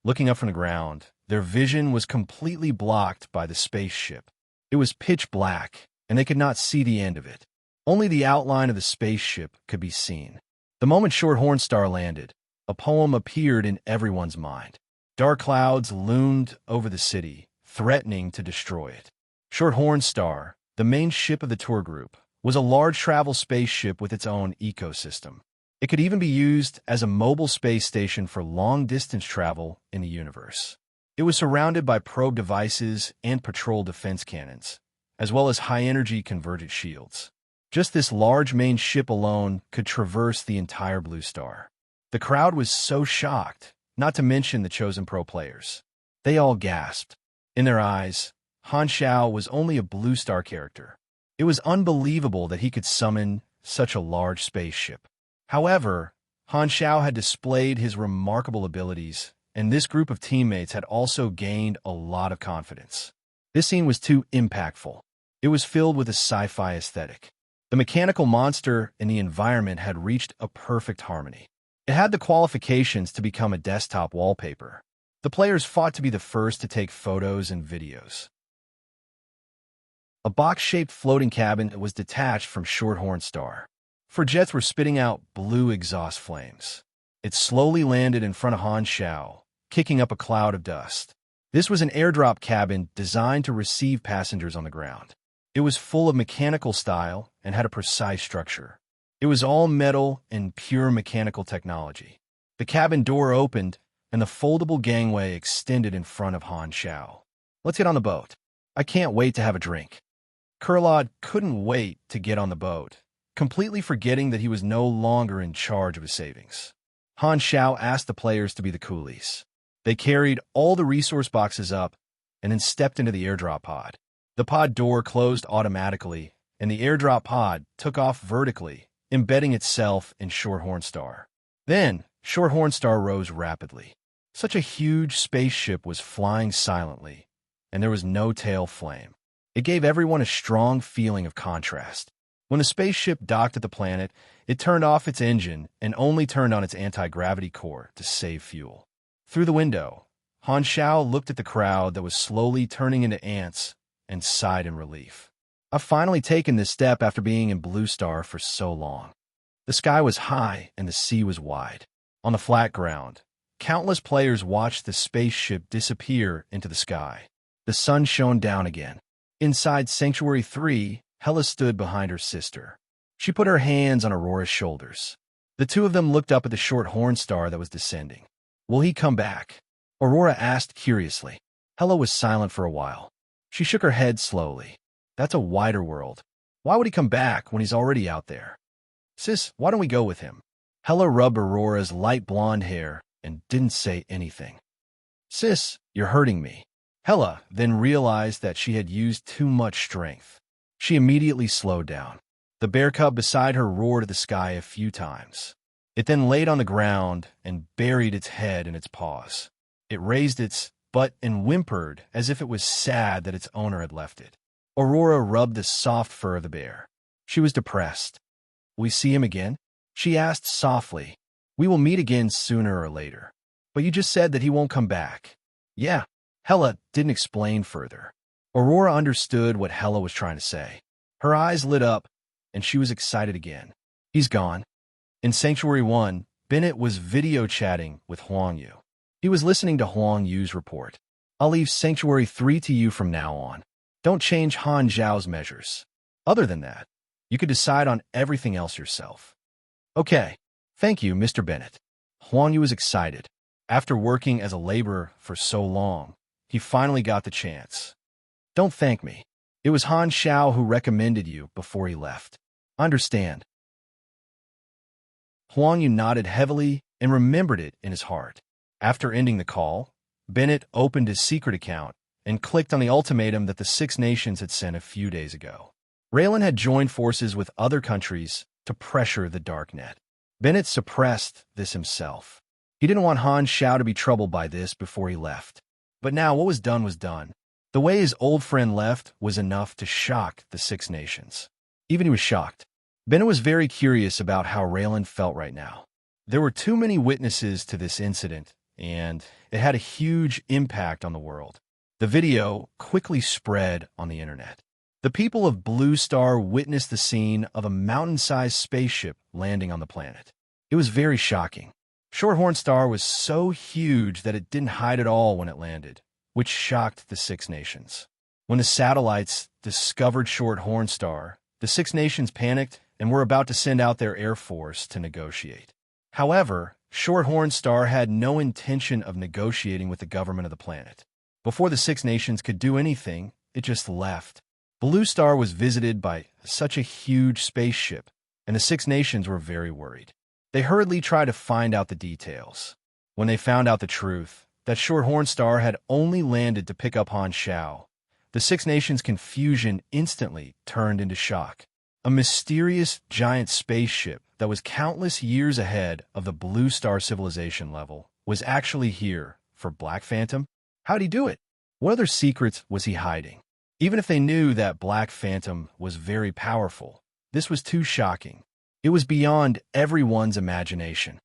Looking up from the ground, their vision was completely blocked by the spaceship. It was pitch black, and they could not see the end of it. Only the outline of the spaceship could be seen. The moment Shorthorn Star landed, a poem appeared in everyone's mind. Dark clouds loomed over the city, threatening to destroy it. Shorthorn Star, the main ship of the tour group, was a large travel spaceship with its own ecosystem. It could even be used as a mobile space station for long-distance travel in the universe. It was surrounded by probe devices and patrol defense cannons, as well as high-energy convergent shields. Just this large main ship alone could traverse the entire Blue Star. The crowd was so shocked, not to mention the chosen pro players. They all gasped. In their eyes, Han Xiao was only a Blue Star character. It was unbelievable that he could summon such a large spaceship. However, Han Xiao had displayed his remarkable abilities, and this group of teammates had also gained a lot of confidence. This scene was too impactful. It was filled with a sci-fi aesthetic. The mechanical monster and the environment had reached a perfect harmony. It had the qualifications to become a desktop wallpaper. The players fought to be the first to take photos and videos. A box-shaped floating cabin was detached from Shorthorn Star. Four jets were spitting out blue exhaust flames. It slowly landed in front of Han Xiao, kicking up a cloud of dust. This was an airdrop cabin designed to receive passengers on the ground. It was full of mechanical style and had a precise structure. It was all metal and pure mechanical technology. The cabin door opened, and the foldable gangway extended in front of Han Xiao. "Let's get on the boat. I can't wait to have a drink." Kurlad couldn't wait to get on the boat, completely forgetting that he was no longer in charge of his savings. Han Xiao asked the players to be the coolies. They carried all the resource boxes up and then stepped into the airdrop pod. The pod door closed automatically, and the airdrop pod took off vertically, embedding itself in Shorthorn Star. Then, Shorthorn Star rose rapidly. Such a huge spaceship was flying silently, and there was no tail flame. It gave everyone a strong feeling of contrast. When the spaceship docked at the planet, it turned off its engine and only turned on its anti-gravity core to save fuel. Through the window, Han Xiao looked at the crowd that was slowly turning into ants and sighed in relief. "I've finally taken this step after being in Blue Star for so long." The sky was high and the sea was wide. On the flat ground, countless players watched the spaceship disappear into the sky. The sun shone down again. Inside Sanctuary 3, Hela stood behind her sister. She put her hands on Aurora's shoulders. The two of them looked up at the short horn star that was descending. "Will he come back?" Aurora asked curiously. Hela was silent for a while. She shook her head slowly. "That's a wider world. Why would he come back when he's already out there?" "Sis, why don't we go with him?" Hela rubbed Aurora's light blonde hair and didn't say anything. "Sis, you're hurting me." Hela then realized that she had used too much strength. She immediately slowed down. The bear cub beside her roared at the sky a few times. It then laid on the ground and buried its head in its paws. It raised its butt and whimpered as if it was sad that its owner had left it. Aurora rubbed the soft fur of the bear. She was depressed. "Will we see him again?" she asked softly. "We will meet again sooner or later. But you just said that he won't come back." "Yeah." Hela didn't explain further. Aurora understood what Hela was trying to say. Her eyes lit up, and she was excited again. "He's gone." In Sanctuary 1, Bennett was video chatting with Huang Yu. He was listening to Huang Yu's report. "I'll leave Sanctuary 3 to you from now on. Don't change Han Zhao's measures. Other than that, you could decide on everything else yourself." "Okay. Thank you, Mr. Bennett." Huang Yu was excited. After working as a laborer for so long, he finally got the chance. "Don't thank me. It was Han Xiao who recommended you before he left." "Understand." Huang Yu nodded heavily and remembered it in his heart. After ending the call, Bennett opened his secret account and clicked on the ultimatum that the Six Nations had sent a few days ago. Raylan had joined forces with other countries to pressure the Darknet. Bennett suppressed this himself. He didn't want Han Xiao to be troubled by this before he left. But now what was done was done. The way his old friend left was enough to shock the Six Nations. Even he was shocked. Bennett was very curious about how Raylan felt right now. There were too many witnesses to this incident, and it had a huge impact on the world. The video quickly spread on the internet. The people of Blue Star witnessed the scene of a mountain-sized spaceship landing on the planet. It was very shocking. Shorthorn Star was so huge that it didn't hide at all when it landed, which shocked the Six Nations. When the satellites discovered Shorthorn Star, the Six Nations panicked and were about to send out their air force to negotiate. However, Shorthorn Star had no intention of negotiating with the government of the planet. Before the Six Nations could do anything, it just left. Blue Star was visited by such a huge spaceship, and the Six Nations were very worried. They hurriedly tried to find out the details. When they found out the truth, that Shorthorn Star had only landed to pick up Han Xiao, the Six Nations' confusion instantly turned into shock. A mysterious giant spaceship that was countless years ahead of the Blue Star civilization level was actually here for Black Phantom? How'd he do it? What other secrets was he hiding? Even if they knew that Black Phantom was very powerful, this was too shocking. It was beyond everyone's imagination.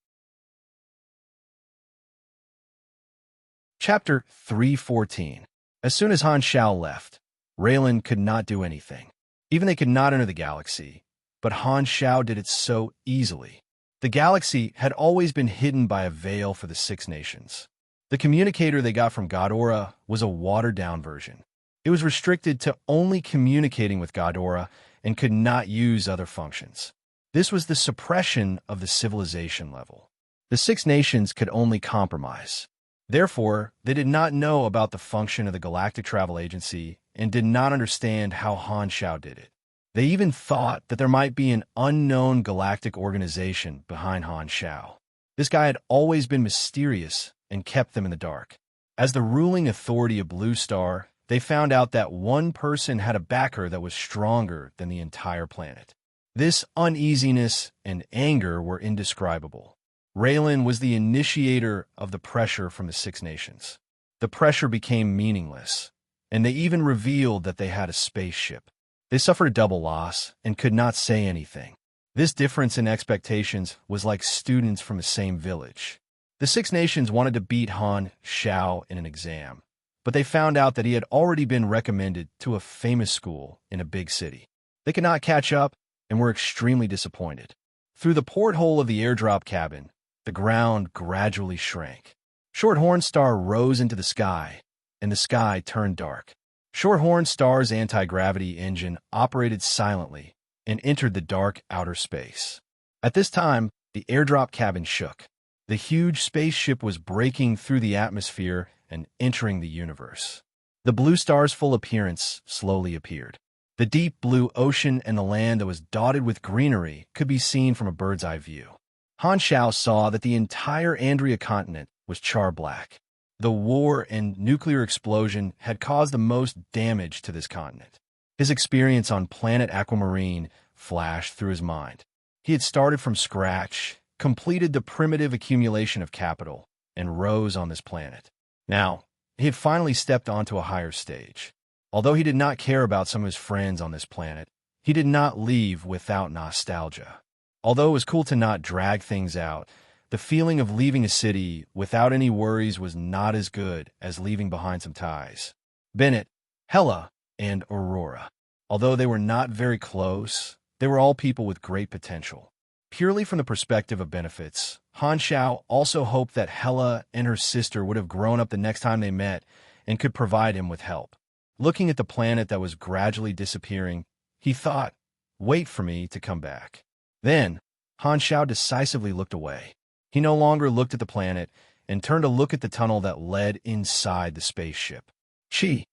Chapter 314. As soon as Han Shao left, Raylan could not do anything. Even they could not enter the galaxy, but Han Shao did it so easily. The galaxy had always been hidden by a veil for the Six Nations. The communicator they got from Ghidorah was a watered-down version. It was restricted to only communicating with Ghidorah and could not use other functions. This was the suppression of the civilization level. The Six Nations could only compromise. Therefore, they did not know about the function of the Galactic Travel Agency and did not understand how Han Shao did it. They even thought that there might be an unknown galactic organization behind Han Shao. This guy had always been mysterious and kept them in the dark. As the ruling authority of Blue Star, they found out that one person had a backer that was stronger than the entire planet. This uneasiness and anger were indescribable. Raylan was the initiator of the pressure from the Six Nations. The pressure became meaningless, and they even revealed that they had a spaceship. They suffered a double loss and could not say anything. This difference in expectations was like students from the same village. The Six Nations wanted to beat Han Shao in an exam, but they found out that he had already been recommended to a famous school in a big city. They could not catch up and were extremely disappointed. Through the porthole of the airdrop cabin, the ground gradually shrank. Shorthorn Star rose into the sky, and the sky turned dark. Shorthorn Star's anti-gravity engine operated silently and entered the dark outer space. At this time, the airdrop cabin shook. The huge spaceship was breaking through the atmosphere and entering the universe. The Blue Star's full appearance slowly appeared. The deep blue ocean and the land that was dotted with greenery could be seen from a bird's-eye view. Han Shao saw that the entire Andrea continent was char-black. The war and nuclear explosion had caused the most damage to this continent. His experience on planet Aquamarine flashed through his mind. He had started from scratch, completed the primitive accumulation of capital, and rose on this planet. Now, he had finally stepped onto a higher stage. Although he did not care about some of his friends on this planet, he did not leave without nostalgia. Although it was cool to not drag things out, the feeling of leaving a city without any worries was not as good as leaving behind some ties. Bennett, Hella, and Aurora. Although they were not very close, they were all people with great potential. Purely from the perspective of benefits, Han Shao also hoped that Hella and her sister would have grown up the next time they met and could provide him with help. Looking at the planet that was gradually disappearing, he thought, "Wait for me to come back." Then, Han Shao decisively looked away. He no longer looked at the planet and turned to look at the tunnel that led inside the spaceship. Chi.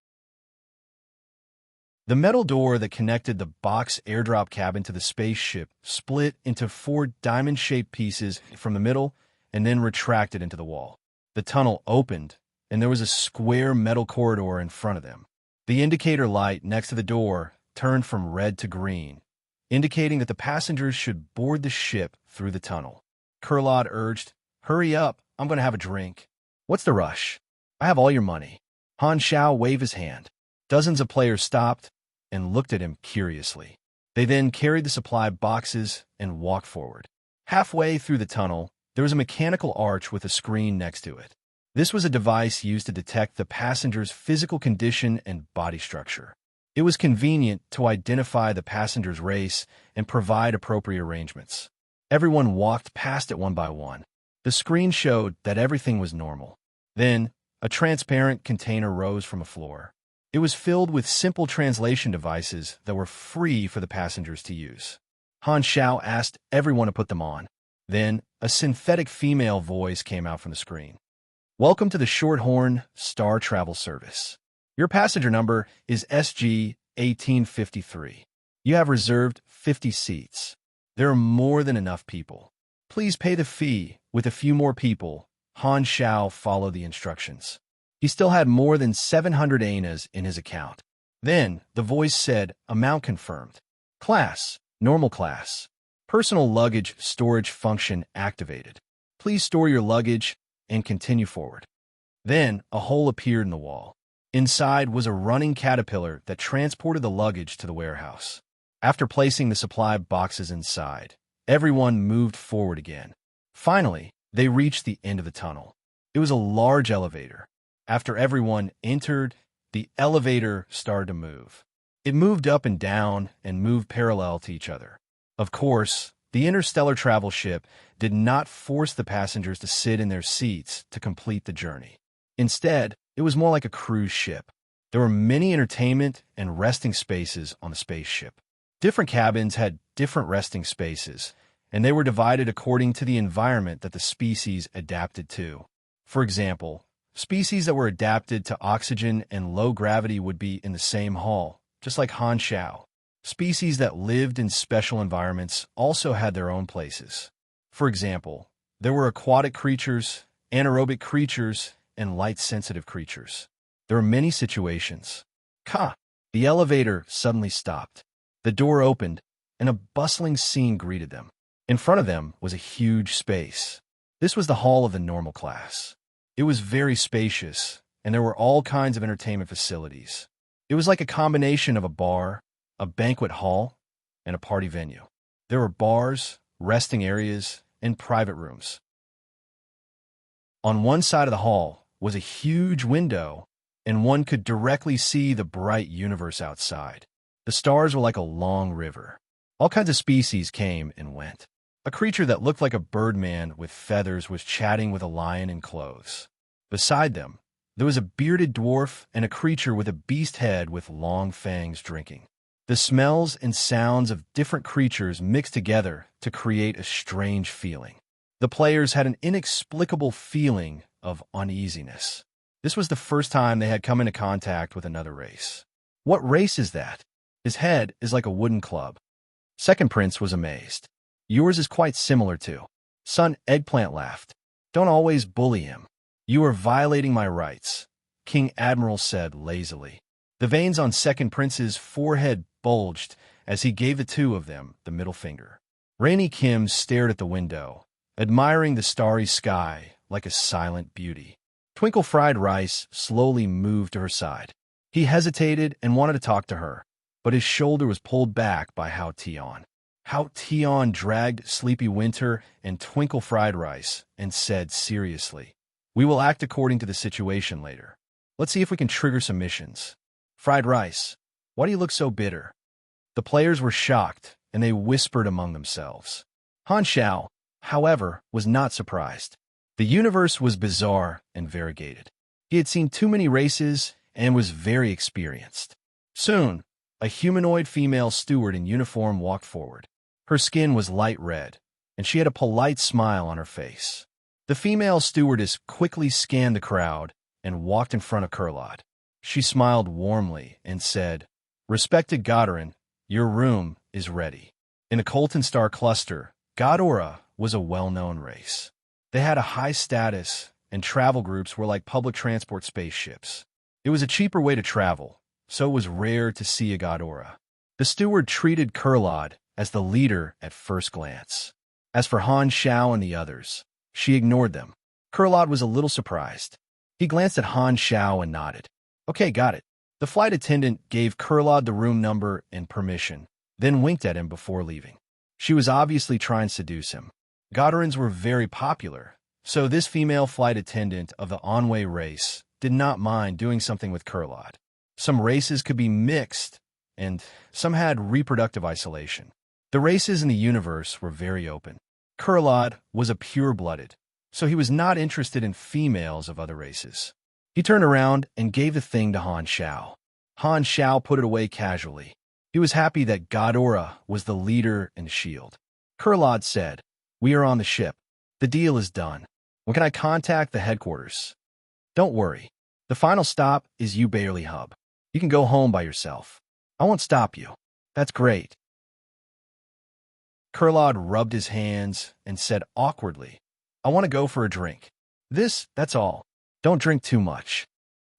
The metal door that connected the box airdrop cabin to the spaceship split into 4 diamond-shaped pieces from the middle and then retracted into the wall. The tunnel opened, and there was a square metal corridor in front of them. The indicator light next to the door turned from red to green, indicating that the passengers should board the ship through the tunnel. Kurlod urged, "Hurry up, I'm going to have a drink." "What's the rush? I have all your money." Han Shao waved his hand. Dozens of players stopped and looked at him curiously. They then carried the supply boxes and walked forward. Halfway through the tunnel, there was a mechanical arch with a screen next to it. This was a device used to detect the passenger's physical condition and body structure. It was convenient to identify the passenger's race and provide appropriate arrangements. Everyone walked past it one by one. The screen showed that everything was normal. Then, a transparent container rose from the floor. It was filled with simple translation devices that were free for the passengers to use. Han Shao asked everyone to put them on. Then, a synthetic female voice came out from the screen. "Welcome to the Shorthorn Star Travel Service. Your passenger number is SG-1853. You have reserved 50 seats. There are more than enough people. Please pay the fee with a few more people." Han Shao followed the instructions. He still had more than 700 anas in his account. Then, the voice said, "Amount confirmed. Class, normal class. Personal luggage storage function activated. Please store your luggage and continue forward. Then, a hole appeared in the wall. Inside was a running caterpillar that transported the luggage to the warehouse. After placing the supply boxes inside, everyone moved forward again. Finally, they reached the end of the tunnel. It was a large elevator. After everyone entered, the elevator started to move. It moved up and down and moved parallel to each other. Of course, the interstellar travel ship did not force the passengers to sit in their seats to complete the journey. Instead, it was more like a cruise ship. There were many entertainment and resting spaces on the spaceship. Different cabins had different resting spaces, and they were divided according to the environment that the species adapted to. For example, species that were adapted to oxygen and low gravity would be in the same hall, just like Han Xiao. Species that lived in special environments also had their own places. For example, there were aquatic creatures, anaerobic creatures, and light-sensitive creatures. There were many situations. The elevator suddenly stopped. The door opened, and a bustling scene greeted them. In front of them was a huge space. This was the hall of the normal class. It was very spacious, and there were all kinds of entertainment facilities. It was like a combination of a bar, a banquet hall, and a party venue. There were bars, resting areas, and private rooms. On one side of the hall was a huge window, and one could directly see the bright universe outside. The stars were like a long river. All kinds of species came and went. A creature that looked like a birdman with feathers was chatting with a lion in clothes. Beside them, there was a bearded dwarf and a creature with a beast head with long fangs drinking. The smells and sounds of different creatures mixed together to create a strange feeling. The players had an inexplicable feeling of uneasiness. This was the first time they had come into contact with another race. What race is that? His head is like a wooden club. Second Prince was amazed. Yours is quite similar to. Son Eggplant laughed. Don't always bully him. You are violating my rights, King Admiral said lazily. The veins on Second Prince's forehead bulged as he gave the two of them the middle finger. Rainy Kim stared at the window, admiring the starry sky like a silent beauty. Twinkle Fried Rice slowly moved to her side. He hesitated and wanted to talk to her, but his shoulder was pulled back by Hao Tian. Hao Tian dragged Sleepy Winter and Twinkle Fried Rice and said seriously, "We will act according to the situation later. Let's see if we can trigger some missions." Fried Rice, why do you look so bitter? The players were shocked, and they whispered among themselves. Han Xiao, however, was not surprised. The universe was bizarre and variegated. He had seen too many races and was very experienced. Soon, a humanoid female steward in uniform walked forward. Her skin was light red, and she had a polite smile on her face. The female stewardess quickly scanned the crowd and walked in front of Kurlad. She smiled warmly and said, "Respected Godarin, your room is ready." In the Colton Star cluster, Godora was a well-known race. They had a high status, and travel groups were like public transport spaceships. It was a cheaper way to travel, so it was rare to see a Godora. The steward treated Kurlad as the leader at first glance. As for Han Xiao and the others, she ignored them. Kurlad was a little surprised. He glanced at Han Xiao and nodded. "Okay, got it." The flight attendant gave Kurlad the room number and permission, then winked at him before leaving. She was obviously trying to seduce him. Godarins were very popular, so this female flight attendant of the Onway race did not mind doing something with Kurlad. Some races could be mixed, and some had reproductive isolation. The races in the universe were very open. Kurlad was a pure-blooded, so he was not interested in females of other races. He turned around and gave the thing to Han Xiao. Han Xiao put it away casually. He was happy that Godora was the leader and shield. Kurlad said, "We are on the ship. The deal is done. When can I contact the headquarters?" "Don't worry. The final stop is You Barely Hub. You can go home by yourself. I won't stop you." "That's great." Kurlad rubbed his hands and said awkwardly, "I want to go for a drink. That's all. Don't drink too much."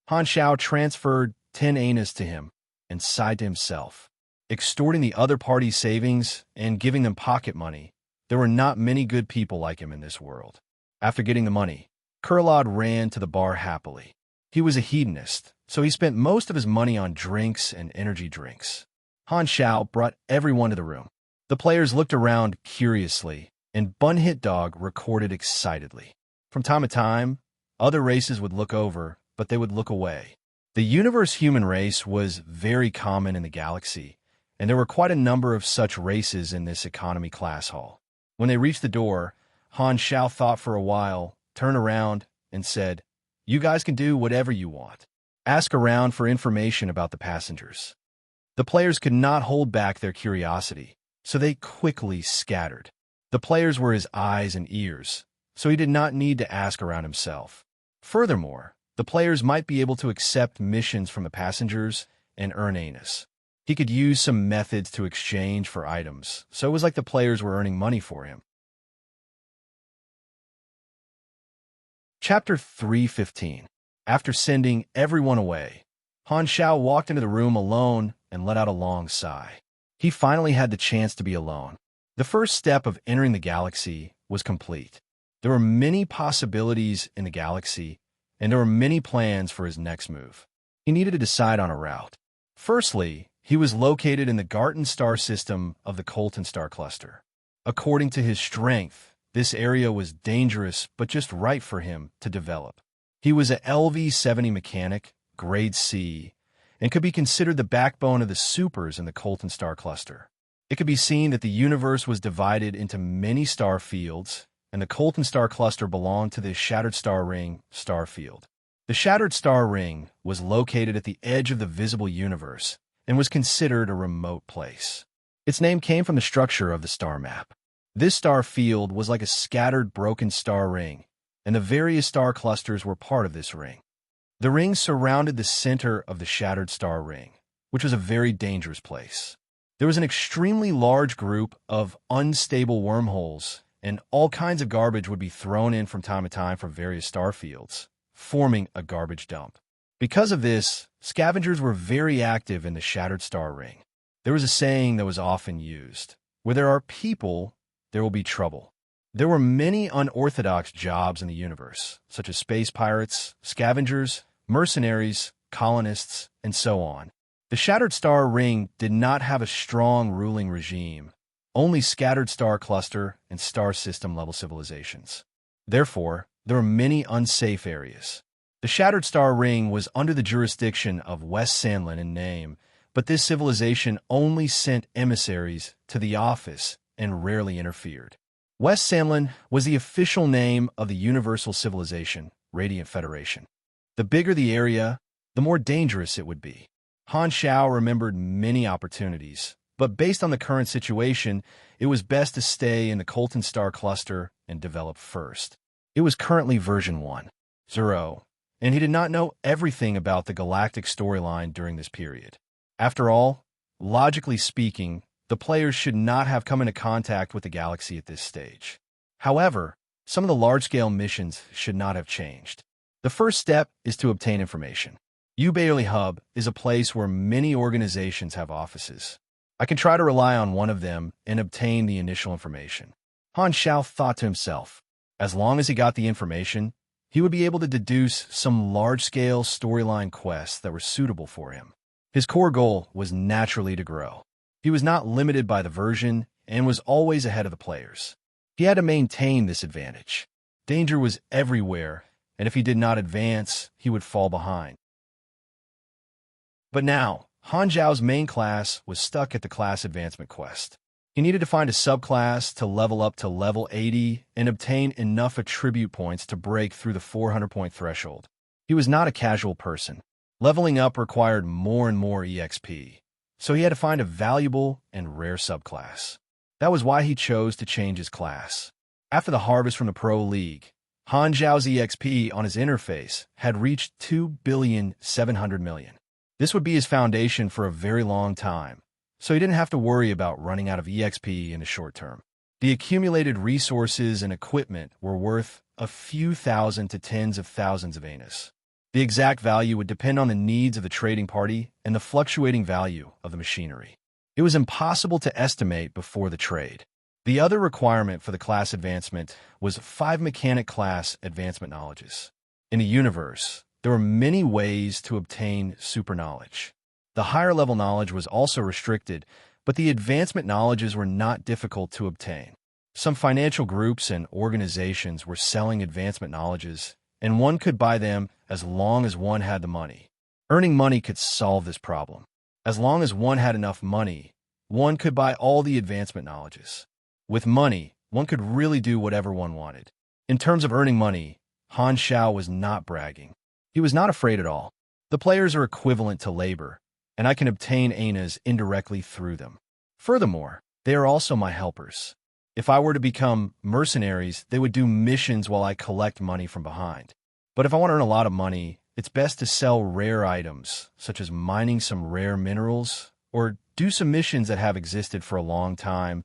Han Xiao transferred 10 annas to him and sighed to himself. extorting the other party's savings and giving them pocket money. There were not many good people like him in this world. After getting the money, Kurlad ran to the bar happily. He was a hedonist, so he spent most of his money on drinks and energy drinks. Han Xiao brought everyone to the room. The players looked around curiously, and Bun Hit Dog recorded excitedly. From time to time, other races would look over, but they would look away. The universe human race was very common in the galaxy, and there were quite a number of such races in this economy class hall. When they reached the door, Han Xiao thought for a while, turned around, and said, "You guys can do whatever you want. Ask around for information about the passengers." The players could not hold back their curiosity, so they quickly scattered. The players were his eyes and ears, so he did not need to ask around himself. Furthermore, the players might be able to accept missions from the passengers and earn anus. He could use some methods to exchange for items, so it was like the players were earning money for him. Chapter 3:15. After sending everyone away, Han Xiao walked into the room alone and let out a long sigh. He finally had the chance to be alone. The first step of entering the galaxy was complete. There were many possibilities in the galaxy, and there were many plans for his next move. He needed to decide on a route. Firstly, he was located in the Garten star system of the Colton star cluster. According to his strength, this area was dangerous but just right for him to develop. He was a LV-70 mechanic, grade C, and could be considered the backbone of the supers in the Colton star cluster. It could be seen that the universe was divided into many star fields, and the Colton star cluster belonged to the Shattered Star Ring star field. The Shattered Star Ring was located at the edge of the visible universe and was considered a remote place. Its name came from the structure of the star map. This star field was like a scattered, broken star ring, and the various star clusters were part of this ring. The ring surrounded the center of the Shattered Star Ring, which was a very dangerous place. There was an extremely large group of unstable wormholes, and all kinds of garbage would be thrown in from time to time from various star fields, forming a garbage dump. Because of this, scavengers were very active in the Shattered Star Ring. There was a saying that was often used, "Where there are people, there will be trouble." There were many unorthodox jobs in the universe, such as space pirates, scavengers, mercenaries, colonists, and so on. The Shattered Star Ring did not have a strong ruling regime, only scattered star cluster and star system level civilizations. Therefore, there were many unsafe areas. The Shattered Star Ring was under the jurisdiction of West Sandlin in name, but this civilization only sent emissaries to the office and rarely interfered. West Sandlin was the official name of the Universal Civilization, Radiant Federation. The bigger the area, the more dangerous it would be. Han Xiao remembered many opportunities, but based on the current situation, it was best to stay in the Colton Star Cluster and develop first. It was currently version 1.0, and he did not know everything about the galactic storyline during this period. After all, logically speaking, the players should not have come into contact with the galaxy at this stage. However, some of the large-scale missions should not have changed. The first step is to obtain information. U-Bailey Hub is a place where many organizations have offices. I can try to rely on one of them and obtain the initial information. Han Xiao thought to himself, as long as he got the information, he would be able to deduce some large-scale storyline quests that were suitable for him. His core goal was naturally to grow. He was not limited by the version and was always ahead of the players. He had to maintain this advantage. Danger was everywhere, and if he did not advance, he would fall behind. But now, Han Zhao's main class was stuck at the class advancement quest. He needed to find a subclass to level up to level 80 and obtain enough attribute points to break through the 400-point threshold. He was not a casual person. Leveling up required more and more EXP, so he had to find a valuable and rare subclass. That was why he chose to change his class. After the harvest from the Pro League, Han Zhao's EXP on his interface had reached 2,700,000,000. This would be his foundation for a very long time, so he didn't have to worry about running out of EXP in the short term. The accumulated resources and equipment were worth a few thousand to tens of thousands of anus. The exact value would depend on the needs of the trading party and the fluctuating value of the machinery. It was impossible to estimate before the trade. The other requirement for the class advancement was 5 mechanic class advancement knowledges. In the universe, there were many ways to obtain super knowledge. The higher level knowledge was also restricted, but the advancement knowledges were not difficult to obtain. Some financial groups and organizations were selling advancement knowledges, and one could buy them as long as one had the money. Earning money could solve this problem. As long as one had enough money, one could buy all the advancement knowledges. With money, one could really do whatever one wanted. In terms of earning money, Han Xiao was not bragging. He was not afraid at all. The players are equivalent to labor, and I can obtain anas indirectly through them. Furthermore, they are also my helpers. If I were to become mercenaries, they would do missions while I collect money from behind. But if I want to earn a lot of money, it's best to sell rare items, such as mining some rare minerals, or do some missions that have existed for a long time.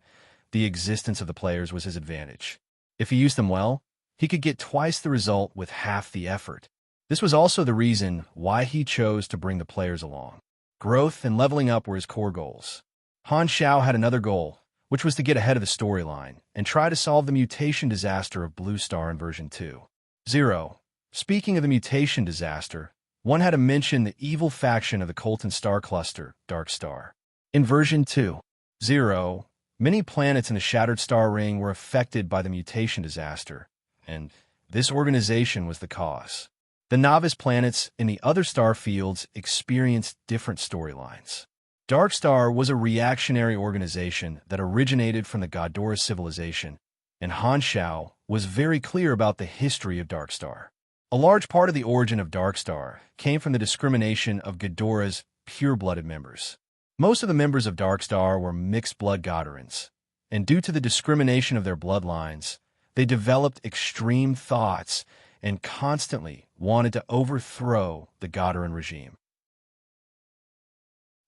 The existence of the players was his advantage. If he used them well, he could get twice the result with half the effort. This was also the reason why he chose to bring the players along. Growth and leveling up were his core goals. Han Xiao had another goal, which was to get ahead of the storyline and try to solve the mutation disaster of Blue Star in version 2.0. Speaking of the mutation disaster, one had to mention the evil faction of the Colton Star Cluster, Dark Star. In version 2.0, many planets in the Shattered Star Ring were affected by the mutation disaster, and this organization was the cause. The novice planets in the other star fields experienced different storylines. Dark Star was a reactionary organization that originated from the Ghidorah civilization, and Han Xiao was very clear about the history of Dark Star. A large part of the origin of Dark Star came from the discrimination of Ghidorah's pure-blooded members. Most of the members of Dark Star were mixed-blood Ghidorahs, and due to the discrimination of their bloodlines, they developed extreme thoughts and constantly wanted to overthrow the Ghidorah regime.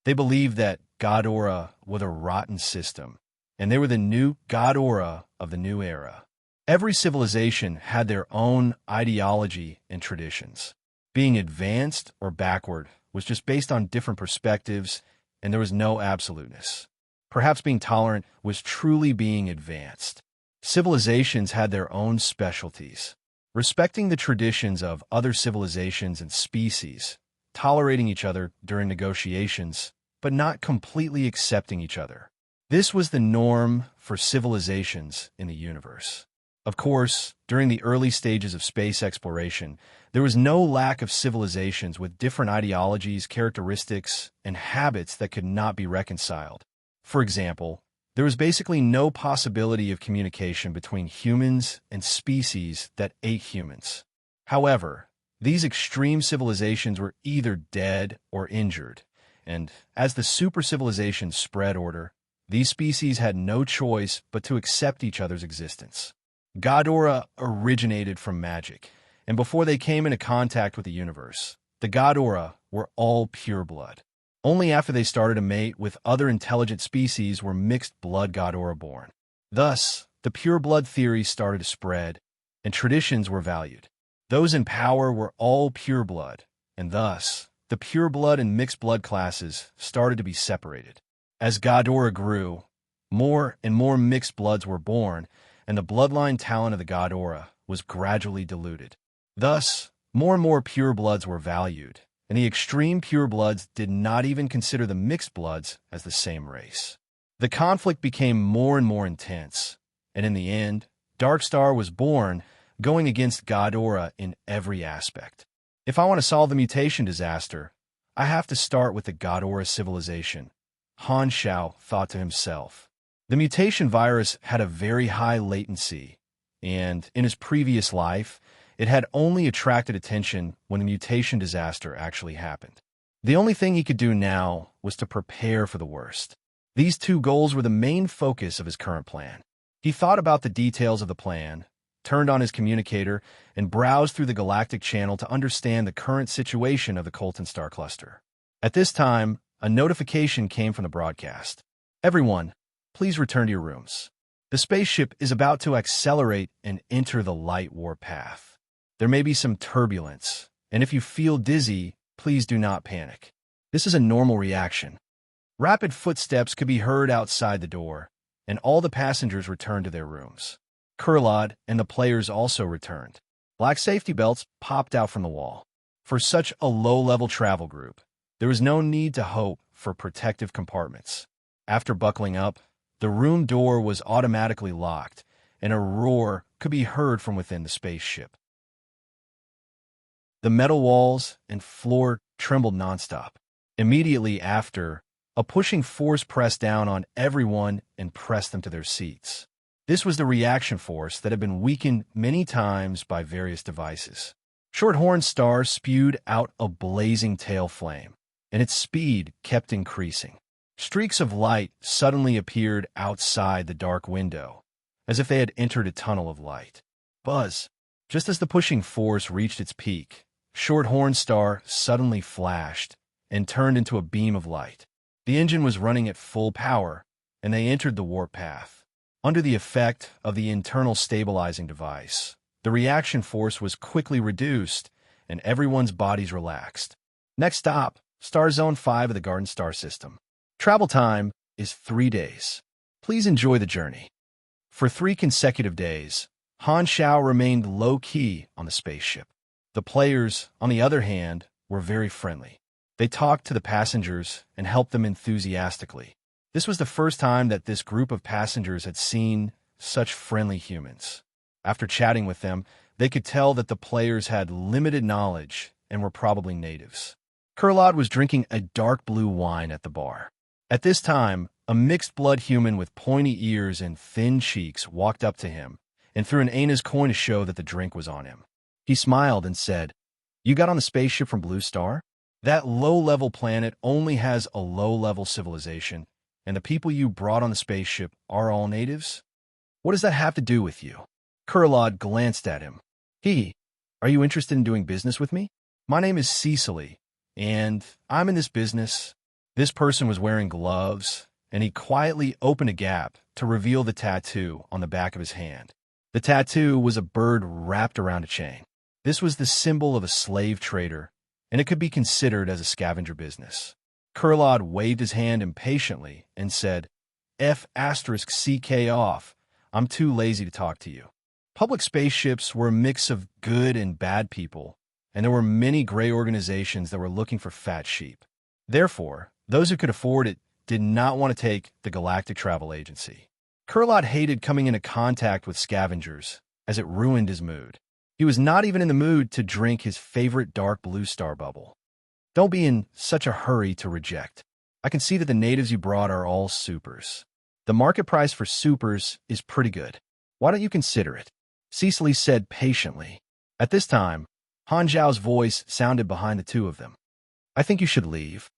They believed that Ghidorah was a rotten system, and they were the new Ghidorah of the new era. Every civilization had their own ideology and traditions. Being advanced or backward was just based on different perspectives, and there was no absoluteness. Perhaps being tolerant was truly being advanced. Civilizations had their own specialties. Respecting the traditions of other civilizations and species, tolerating each other during negotiations, but not completely accepting each other. This was the norm for civilizations in the universe. Of course, during the early stages of space exploration, there was no lack of civilizations with different ideologies, characteristics, and habits that could not be reconciled. For example, there was basically no possibility of communication between humans and species that ate humans. However, these extreme civilizations were either dead or injured, and as the super civilizations spread order, these species had no choice but to accept each other's existence. Ghidorah originated from magic, and before they came into contact with the universe, the Ghidorah were all pure blood. Only after they started to mate with other intelligent species were mixed-blood Ghidorah born. Thus, the pure blood theory started to spread, and traditions were valued. Those in power were all pure blood, and thus, the pure blood and mixed blood classes started to be separated. As Ghidorah grew, more and more mixed bloods were born, and the bloodline talent of the Ghidorah was gradually diluted. Thus, more and more pure bloods were valued, and the extreme pure bloods did not even consider the mixed bloods as the same race. The conflict became more and more intense, and in the end, Dark Star was born, going against Ghidorah in every aspect. If I want to solve the mutation disaster, I have to start with the Ghidorah civilization, Han Xiao thought to himself. The mutation virus had a very high latency, and in his previous life, it had only attracted attention when the mutation disaster actually happened. The only thing he could do now was to prepare for the worst. These two goals were the main focus of his current plan. He thought about the details of the plan, turned on his communicator, and browsed through the galactic channel to understand the current situation of the Colton Star Cluster. At this time, a notification came from the broadcast. Everyone, please return to your rooms. The spaceship is about to accelerate and enter the light warp path. There may be some turbulence, and if you feel dizzy, please do not panic. This is a normal reaction. Rapid footsteps could be heard outside the door, and all the passengers returned to their rooms. Kurlad and the players also returned. Black safety belts popped out from the wall. For such a low-level travel group, there was no need to hope for protective compartments. After buckling up, the room door was automatically locked, and a roar could be heard from within the spaceship. The metal walls and floor trembled nonstop. Immediately after, a pushing force pressed down on everyone and pressed them to their seats. This was the reaction force that had been weakened many times by various devices. Shorthorn Star spewed out a blazing tail flame, and its speed kept increasing. Streaks of light suddenly appeared outside the dark window, as if they had entered a tunnel of light. Buzz! Just as the pushing force reached its peak, Shorthorn Star suddenly flashed and turned into a beam of light. The engine was running at full power, and they entered the warp path. Under the effect of the internal stabilizing device, the reaction force was quickly reduced, and everyone's bodies relaxed. Next stop, Star Zone 5 of the Garden Star System. Travel time is 3 days. Please enjoy the journey. For 3 consecutive days, Han Xiao remained low-key on the spaceship. The players, on the other hand, were very friendly. They talked to the passengers and helped them enthusiastically. This was the first time that this group of passengers had seen such friendly humans. After chatting with them, they could tell that the players had limited knowledge and were probably natives. Kurlad was drinking a dark blue wine at the bar. At this time, a mixed-blood human with pointy ears and thin cheeks walked up to him and threw an Ana's coin to show that the drink was on him. He smiled and said, "You got on the spaceship from Blue Star? That low-level planet only has a low-level civilization, and the people you brought on the spaceship are all natives? What does that have to do with you?" Kurlad glanced at him. Are you interested in doing business with me? My name is Cecily, and I'm in this business." This person was wearing gloves, and he quietly opened a gap to reveal the tattoo on the back of his hand. The tattoo was a bird wrapped around a chain. This was the symbol of a slave trader, and it could be considered as a scavenger business. Kurlad waved his hand impatiently and said, "F*CK off. I'm too lazy to talk to you." Public spaceships were a mix of good and bad people, and there were many gray organizations that were looking for fat sheep. Therefore, those who could afford it did not want to take the Galactic Travel Agency. Kurlad hated coming into contact with scavengers, as it ruined his mood. He was not even in the mood to drink his favorite dark blue star bubble. "Don't be in such a hurry to reject. I can see that the natives you brought are all supers. The market price for supers is pretty good. Why don't you consider it?" Cecily said patiently. At this time, Han Zhao's voice sounded behind the two of them. "I think you should leave."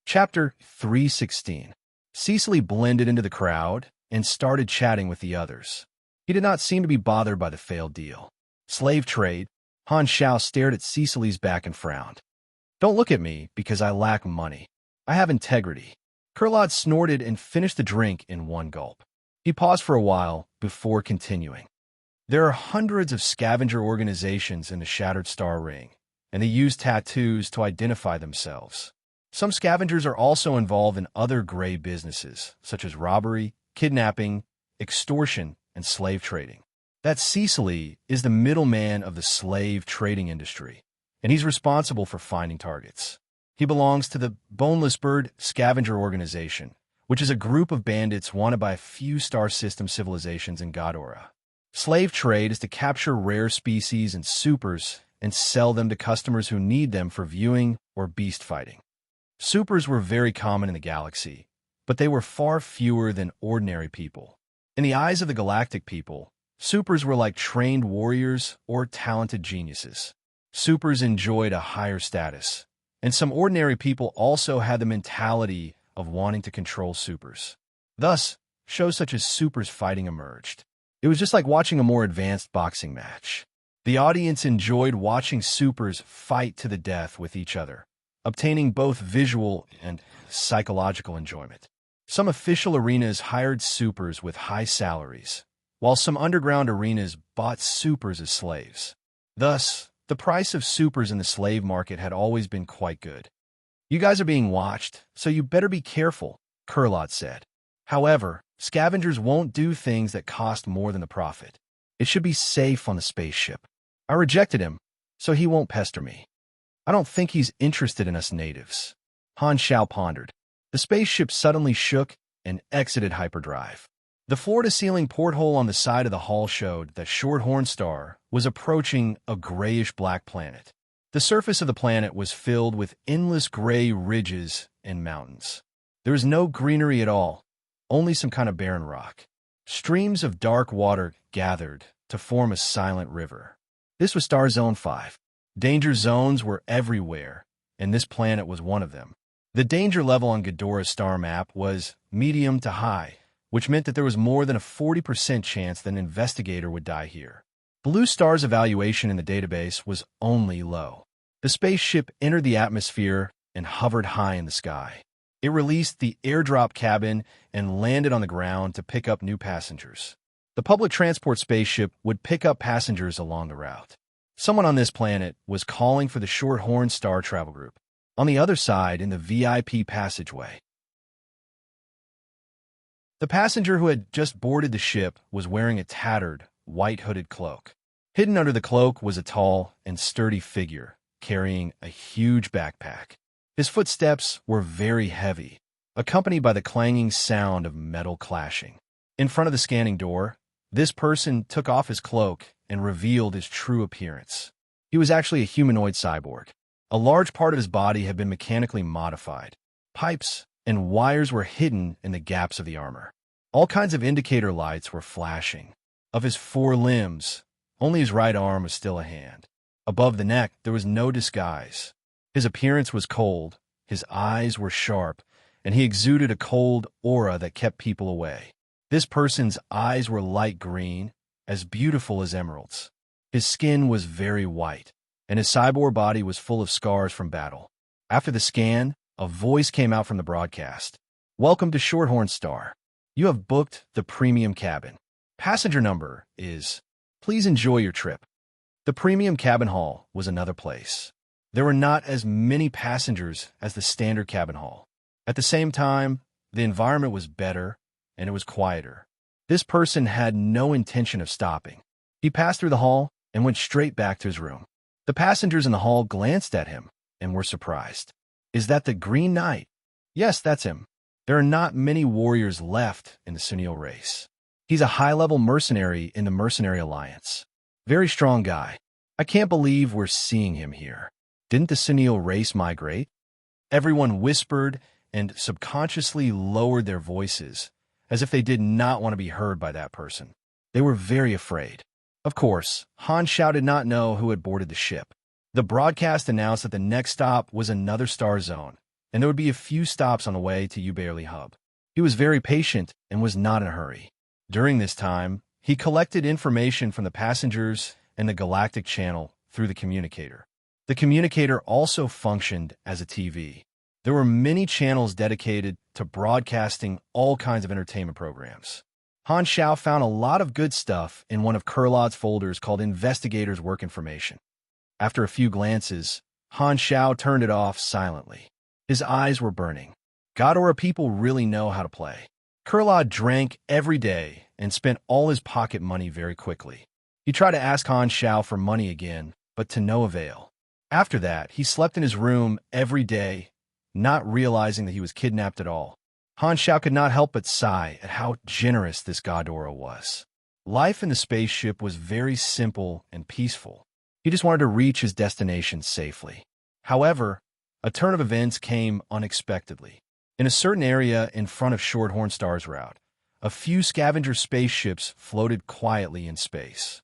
Chapter 316. Cecily blended into the crowd and started chatting with the others. He did not seem to be bothered by the failed deal. Slave trade. Han Xiao stared at Cecily's back and frowned. "Don't look at me because I lack money. I have integrity." Kurlad snorted and finished the drink in one gulp. He paused for a while before continuing. "There are hundreds of scavenger organizations in the Shattered Star Ring, and they use tattoos to identify themselves. Some scavengers are also involved in other gray businesses, such as robbery, kidnapping, extortion, and slave trading. That Cecily is the middleman of the slave trading industry, and he's responsible for finding targets. He belongs to the Boneless Bird Scavenger Organization, which is a group of bandits wanted by a few star system civilizations in Godora. Slave trade is to capture rare species and supers and sell them to customers who need them for viewing or beast fighting. Supers were very common in the galaxy, but they were far fewer than ordinary people. In the eyes of the galactic people, supers were like trained warriors or talented geniuses. Supers enjoyed a higher status, and some ordinary people also had the mentality of wanting to control supers. Thus, shows such as Supers Fighting emerged. It was just like watching a more advanced boxing match. The audience enjoyed watching supers fight to the death with each other, obtaining both visual and psychological enjoyment. Some official arenas hired supers with high salaries, while some underground arenas bought supers as slaves. Thus, The price of supers in the slave market had always been quite good. You guys are being watched, so you better be careful, Kurlot said. However, scavengers won't do things that cost more than the profit. It should be safe on the spaceship. I rejected him, so he won't pester me. I don't think he's interested in us natives. Han Xiao pondered. The spaceship suddenly shook and exited hyperdrive. The floor-to-ceiling porthole on the side of the hull showed that Shorthorn Star was approaching a grayish-black planet. The surface of the planet was filled with endless gray ridges and mountains. There was no greenery at all, only some kind of barren rock. Streams of dark water gathered to form a silent river. This was Star Zone 5. Danger zones were everywhere, and this planet was one of them. The danger level on Ghidorah's star map was medium to high, which meant that there was more than a 40% chance that an investigator would die here. Blue Star's evaluation in the database was only low. The spaceship entered the atmosphere and hovered high in the sky. It released the airdrop cabin and landed on the ground to pick up new passengers. The public transport spaceship would pick up passengers along the route. Someone on this planet was calling for the Shorthorn Star travel group. On the other side, in the VIP passageway, the passenger who had just boarded the ship was wearing a tattered, white-hooded cloak. Hidden under the cloak was a tall and sturdy figure, carrying a huge backpack. His footsteps were very heavy, accompanied by the clanging sound of metal clashing. In front of the scanning door, this person took off his cloak and revealed his true appearance. He was actually a humanoid cyborg. A large part of his body had been mechanically modified. Pipes and wires were hidden in the gaps of the armor. All kinds of indicator lights were flashing. Of his 4 limbs, only his right arm was still a hand. Above the neck, there was no disguise. His appearance was cold, his eyes were sharp, and he exuded a cold aura that kept people away. This person's eyes were light green, as beautiful as emeralds. His skin was very white, and his cyborg body was full of scars from battle. After the scan, a voice came out from the broadcast. "Welcome to Shorthorn Star. You have booked the premium cabin. Passenger number is... Please enjoy your trip." The premium cabin hall was another place. There were not as many passengers as the standard cabin hall. At the same time, the environment was better, and it was quieter. This person had no intention of stopping. He passed through the hall and went straight back to his room. The passengers in the hall glanced at him and were surprised. "Is that the Green Knight?" "Yes, that's him. There are not many warriors left in the Sunil race. He's a high-level mercenary in the Mercenary Alliance. Very strong guy. I can't believe we're seeing him here. Didn't the Sunil race migrate?" Everyone whispered and subconsciously lowered their voices, as if they did not want to be heard by that person. They were very afraid. Of course, Han Xiao did not know who had boarded the ship. The broadcast announced that the next stop was another star zone, and there would be a few stops on the way to Uberly Hub. He was very patient and was not in a hurry. During this time, he collected information from the passengers and the galactic channel through the communicator. The communicator also functioned as a TV. There were many channels dedicated to broadcasting all kinds of entertainment programs. Han Xiao found a lot of good stuff in one of Kurlot's folders called Investigators Work Information. After a few glances, Han Xiao turned it off silently. His eyes were burning. Ghidorah people really know how to play. Kurlot drank every day and spent all his pocket money very quickly. He tried to ask Han Xiao for money again, but to no avail. After that, he slept in his room every day, not realizing that he was kidnapped at all. Han Xiao could not help but sigh at how generous this Ghidorah was. Life in the spaceship was very simple and peaceful. He just wanted to reach his destination safely. However, a turn of events came unexpectedly. In a certain area in front of Shorthorn Star's route, a few scavenger spaceships floated quietly in space.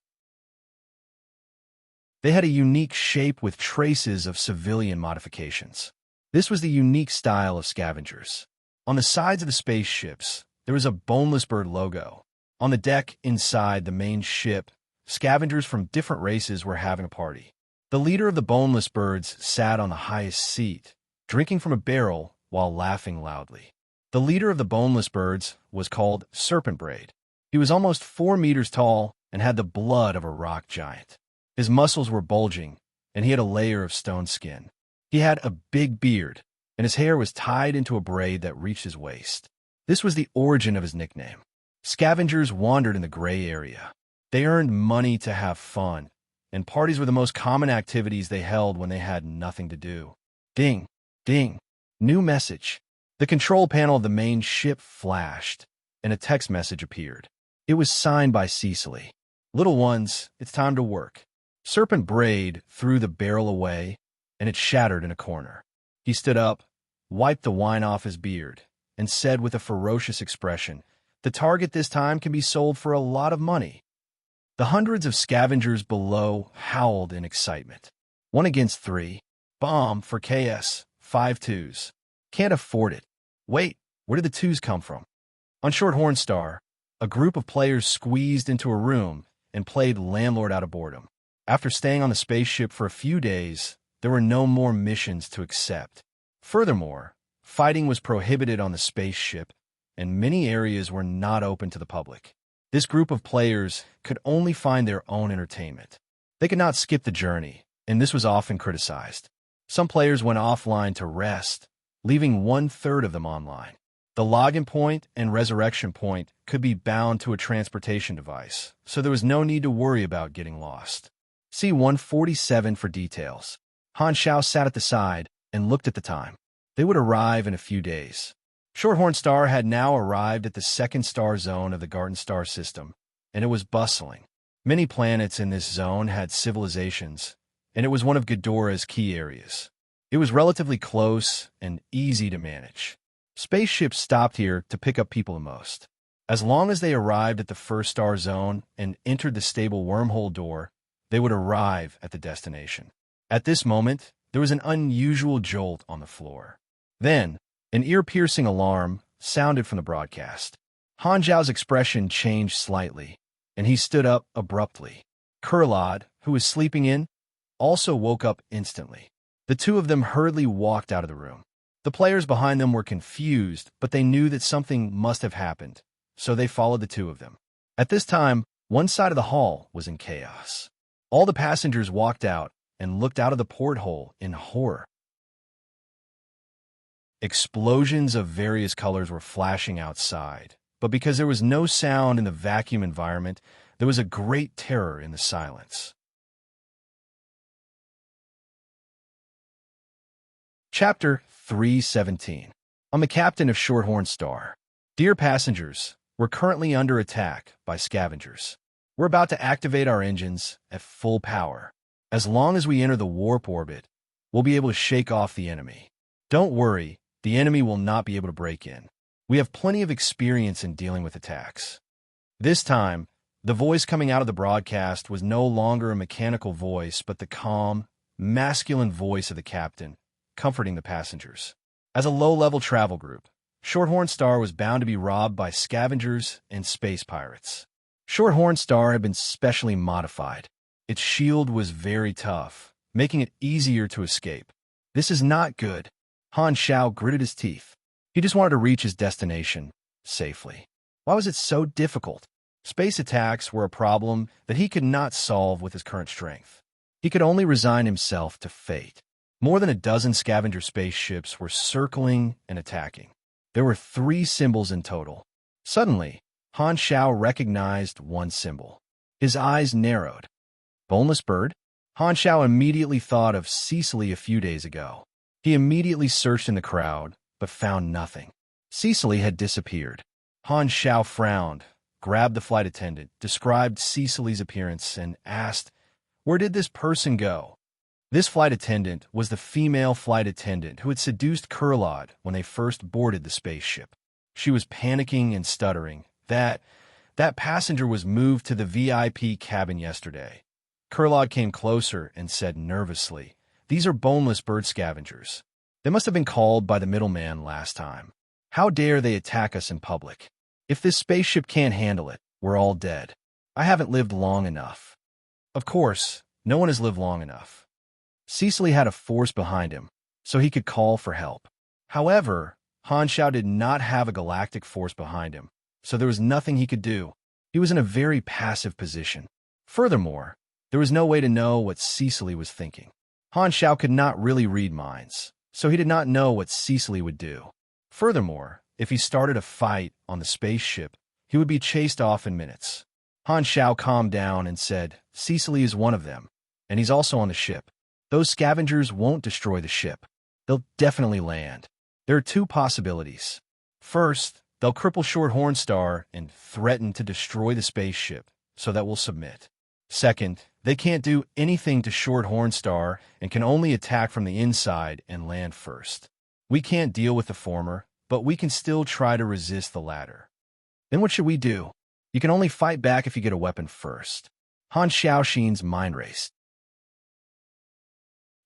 They had a unique shape with traces of civilian modifications. This was the unique style of scavengers. On the sides of the spaceships, there was a boneless bird logo. On the deck inside the main ship, scavengers from different races were having a party. The leader of the boneless birds sat on the highest seat, drinking from a barrel while laughing loudly. The leader of the boneless birds was called Serpent Braid. He was almost 4 meters tall and had the blood of a rock giant. His muscles were bulging, and he had a layer of stone skin. He had a big beard, and his hair was tied into a braid that reached his waist. This was the origin of his nickname. Scavengers wandered in the gray area. They earned money to have fun, and parties were the most common activities they held when they had nothing to do. Ding, ding, new message. The control panel of the main ship flashed, and a text message appeared. It was signed by Cecily. Little ones, it's time to work. Serpent Braid threw the barrel away, and it shattered in a corner. He stood up, wiped the wine off his beard, and said with a ferocious expression, "The target this time can be sold for a lot of money." The hundreds of scavengers below howled in excitement. 1 against 3. Bomb for KS. 5 twos. Can't afford it. Wait, where did the twos come from? On Shorthorn Star, a group of players squeezed into a room and played landlord out of boredom. After staying on the spaceship for a few days, there were no more missions to accept. Furthermore, fighting was prohibited on the spaceship, and many areas were not open to the public. This group of players could only find their own entertainment. They could not skip the journey, and this was often criticized. Some players went offline to rest, leaving 1/3 of them online. The login point and resurrection point could be bound to a transportation device, so there was no need to worry about getting lost. See 147 for details. Han Xiao sat at the side and looked at the time. They would arrive in a few days. Shorthorn Star had now arrived at the second star zone of the Garden Star system, and it was bustling. Many planets in this zone had civilizations, and it was one of Ghidorah's key areas. It was relatively close and easy to manage. Spaceships stopped here to pick up people the most. As long as they arrived at the first star zone and entered the stable wormhole door, they would arrive at the destination. At this moment, there was an unusual jolt on the floor. Then, an ear-piercing alarm sounded from the broadcast. Han Zhao's expression changed slightly, and he stood up abruptly. Kurlad, who was sleeping in, also woke up instantly. The two of them hurriedly walked out of the room. The players behind them were confused, but they knew that something must have happened, so they followed the two of them. At this time, one side of the hall was in chaos. All the passengers walked out and looked out of the porthole in horror. Explosions of various colors were flashing outside, but because there was no sound in the vacuum environment, there was a great terror in the silence. Chapter 317. I'm the captain of Shorthorn Star. Dear passengers, we're currently under attack by scavengers. We're about to activate our engines at full power. As long as we enter the warp orbit, we'll be able to shake off the enemy. Don't worry, the enemy will not be able to break in. We have plenty of experience in dealing with attacks. This time, the voice coming out of the broadcast was no longer a mechanical voice, but the calm, masculine voice of the captain, comforting the passengers. As a low-level travel group, Shorthorn Star was bound to be robbed by scavengers and space pirates. Shorthorn Star had been specially modified. Its shield was very tough, making it easier to escape. This is not good. Han Xiao gritted his teeth. He just wanted to reach his destination safely. Why was it so difficult? Space attacks were a problem that he could not solve with his current strength. He could only resign himself to fate. More than a dozen scavenger spaceships were circling and attacking. There were 3 symbols in total. Suddenly, Han Xiao recognized one symbol. His eyes narrowed. Boneless bird? Han Xiao immediately thought of Cecily a few days ago. He immediately searched in the crowd, but found nothing. Cecily had disappeared. Han Xiao frowned, grabbed the flight attendant, described Cecily's appearance, and asked, "Where did this person go?" This flight attendant was the female flight attendant who had seduced Kurlad when they first boarded the spaceship. She was panicking and stuttering. That passenger was moved to the VIP cabin yesterday. Kurlad came closer and said nervously, "These are boneless bird scavengers. They must have been called by the middleman last time. How dare they attack us in public? If this spaceship can't handle it, we're all dead. I haven't lived long enough." Of course, no one has lived long enough. Cecily had a force behind him, so he could call for help. However, Han Xiao did not have a galactic force behind him, so there was nothing he could do. He was in a very passive position. Furthermore, there was no way to know what Cecily was thinking. Han Xiao could not really read minds, so he did not know what Cecily would do. Furthermore, if he started a fight on the spaceship, he would be chased off in minutes. Han Xiao calmed down and said, Cecily is one of them, and he's also on the ship. Those scavengers won't destroy the ship. They'll definitely land. There are two possibilities. First, they'll cripple Short Hornstar and threaten to destroy the spaceship, so that we'll submit. Second, they can't do anything to Short Hornstar and can only attack from the inside and land first. We can't deal with the former, but we can still try to resist the latter. Then what should we do? You can only fight back if you get a weapon first. Han Xiaoxin's mind raced.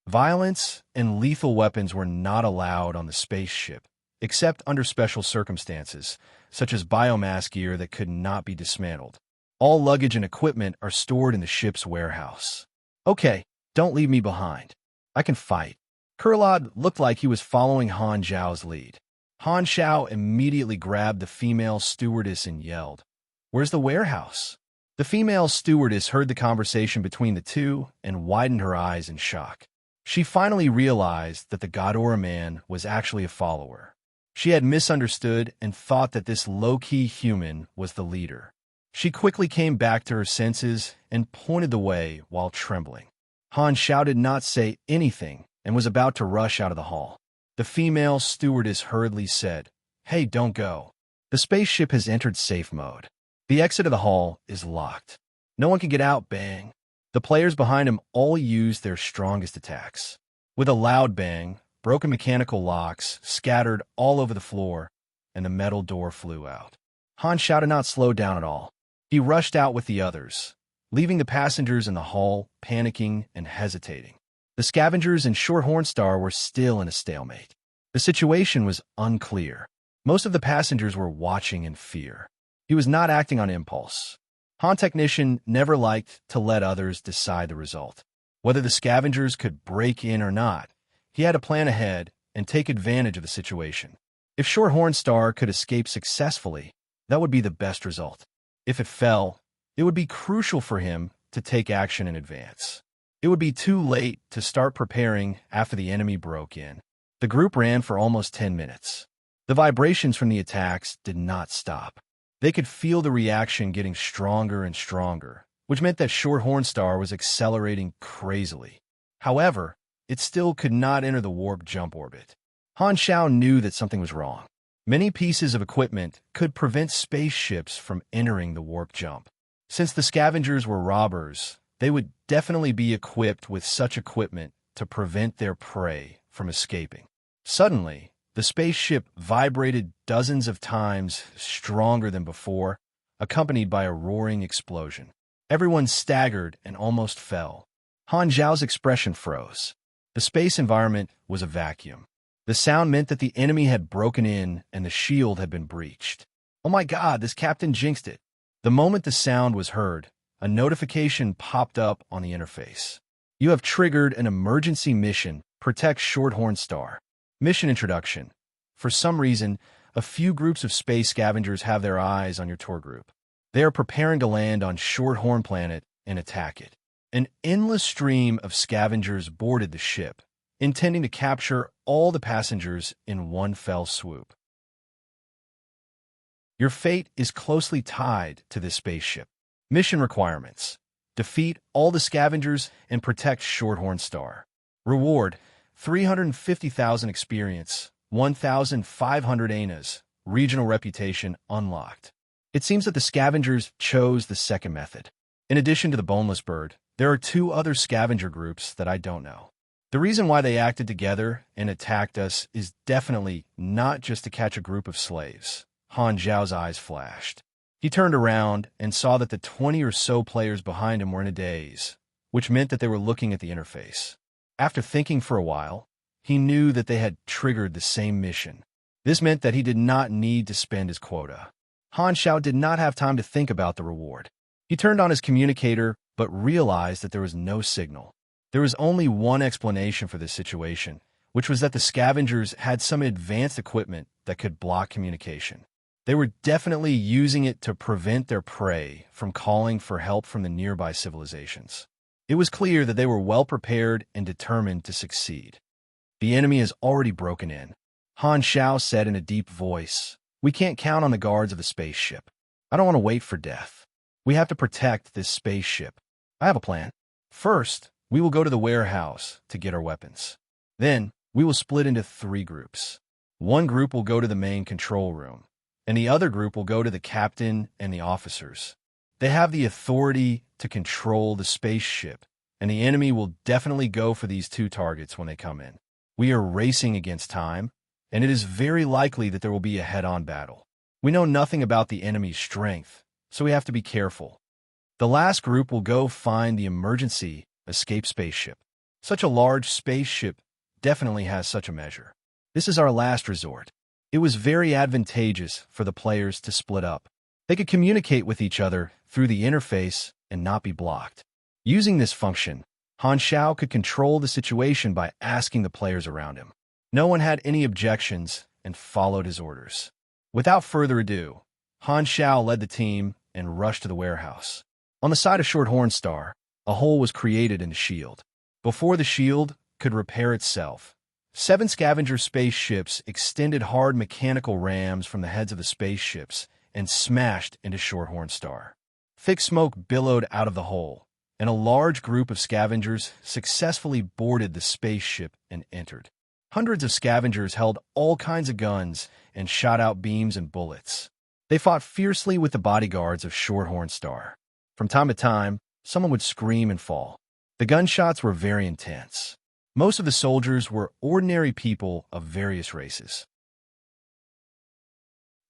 Violence and lethal weapons were not allowed on the spaceship, except under special circumstances, such as biomass gear that could not be dismantled. All luggage and equipment are stored in the ship's warehouse. Okay, don't leave me behind. I can fight. Kurlad looked like he was following Han Xiao's lead. Han Xiao immediately grabbed the female stewardess and yelled, Where's the warehouse? The female stewardess heard the conversation between the two and widened her eyes in shock. She finally realized that the Godora man was actually a follower. She had misunderstood and thought that this low-key human was the leader. She quickly came back to her senses and pointed the way while trembling. Han Xiao did not say anything and was about to rush out of the hall. The female stewardess hurriedly said, Hey, don't go. The spaceship has entered safe mode. The exit of the hall is locked. No one can get out, bang. The players behind him all used their strongest attacks. With a loud bang, broken mechanical locks scattered all over the floor, and the metal door flew out. Han Xiao did not slow down at all. He rushed out with the others, leaving the passengers in the hall panicking and hesitating. The scavengers and Short Hornstar were still in a stalemate. The situation was unclear. Most of the passengers were watching in fear. He was not acting on impulse. Han Technician never liked to let others decide the result. Whether the scavengers could break in or not, he had to plan ahead and take advantage of the situation. If Short Hornstar could escape successfully, that would be the best result. If it fell, it would be crucial for him to take action in advance. It would be too late to start preparing after the enemy broke in. The group ran for almost 10 minutes. The vibrations from the attacks did not stop. They could feel the reaction getting stronger and stronger, which meant that Short Hornstar was accelerating crazily. However, it still could not enter the warp jump orbit. Han Xiao knew that something was wrong. Many pieces of equipment could prevent spaceships from entering the warp jump. Since the scavengers were robbers, they would definitely be equipped with such equipment to prevent their prey from escaping. Suddenly, the spaceship vibrated dozens of times stronger than before, accompanied by a roaring explosion. Everyone staggered and almost fell. Han Xiao's expression froze. The space environment was a vacuum. The sound meant that the enemy had broken in and the shield had been breached. Oh my God, this captain jinxed it. The moment the sound was heard, a notification popped up on the interface. You have triggered an emergency mission, Protect Short Hornstar. Mission introduction. For some reason, a few groups of space scavengers have their eyes on your tour group. They are preparing to land on Short Horn Planet and attack it. An endless stream of scavengers boarded the ship, intending to capture all the passengers in one fell swoop. Your fate is closely tied to this spaceship. Mission requirements. Defeat all the scavengers and protect Short Hornstar. Reward: 350,000 experience, 1,500 ANAs, regional reputation unlocked. It seems that the scavengers chose the second method. In addition to the boneless bird, there are two other scavenger groups that I don't know. The reason why they acted together and attacked us is definitely not just to catch a group of slaves. Han Zhao's eyes flashed. He turned around and saw that the 20 or so players behind him were in a daze, which meant that they were looking at the interface. After thinking for a while, he knew that they had triggered the same mission. This meant that he did not need to spend his quota. Han Xiao did not have time to think about the reward. He turned on his communicator, but realized that there was no signal. There was only one explanation for this situation, which was that the scavengers had some advanced equipment that could block communication. They were definitely using it to prevent their prey from calling for help from the nearby civilizations. It was clear that they were well prepared and determined to succeed. The enemy has already broken in. Han Xiao said in a deep voice, "We can't count on the guards of the spaceship. I don't want to wait for death. We have to protect this spaceship. I have a plan. First, we will go to the warehouse to get our weapons. Then, we will split into 3 groups. One group will go to the main control room, and the other group will go to the captain and the officers. They have the authority to control the spaceship, and the enemy will definitely go for these 2 targets when they come in. We are racing against time, and it is very likely that there will be a head-on battle. We know nothing about the enemy's strength, so we have to be careful. The last group will go find the emergency escape spaceship. Such a large spaceship definitely has such a measure. This is our last resort." It was very advantageous for the players to split up. They could communicate with each other through the interface and not be blocked. Using this function, Han Xiao could control the situation by asking the players around him. No one had any objections and followed his orders. Without further ado, Han Xiao led the team and rushed to the warehouse. On the side of Shorthorn Star, a hole was created in the shield. Before the shield could repair itself, 7 scavenger spaceships extended hard mechanical rams from the heads of the spaceships and smashed into Shorthorn Star. Thick smoke billowed out of the hole, and a large group of scavengers successfully boarded the spaceship and entered. Hundreds of scavengers held all kinds of guns and shot out beams and bullets. They fought fiercely with the bodyguards of Shorthorn Star. From time to time, someone would scream and fall. The gunshots were very intense. Most of the soldiers were ordinary people of various races.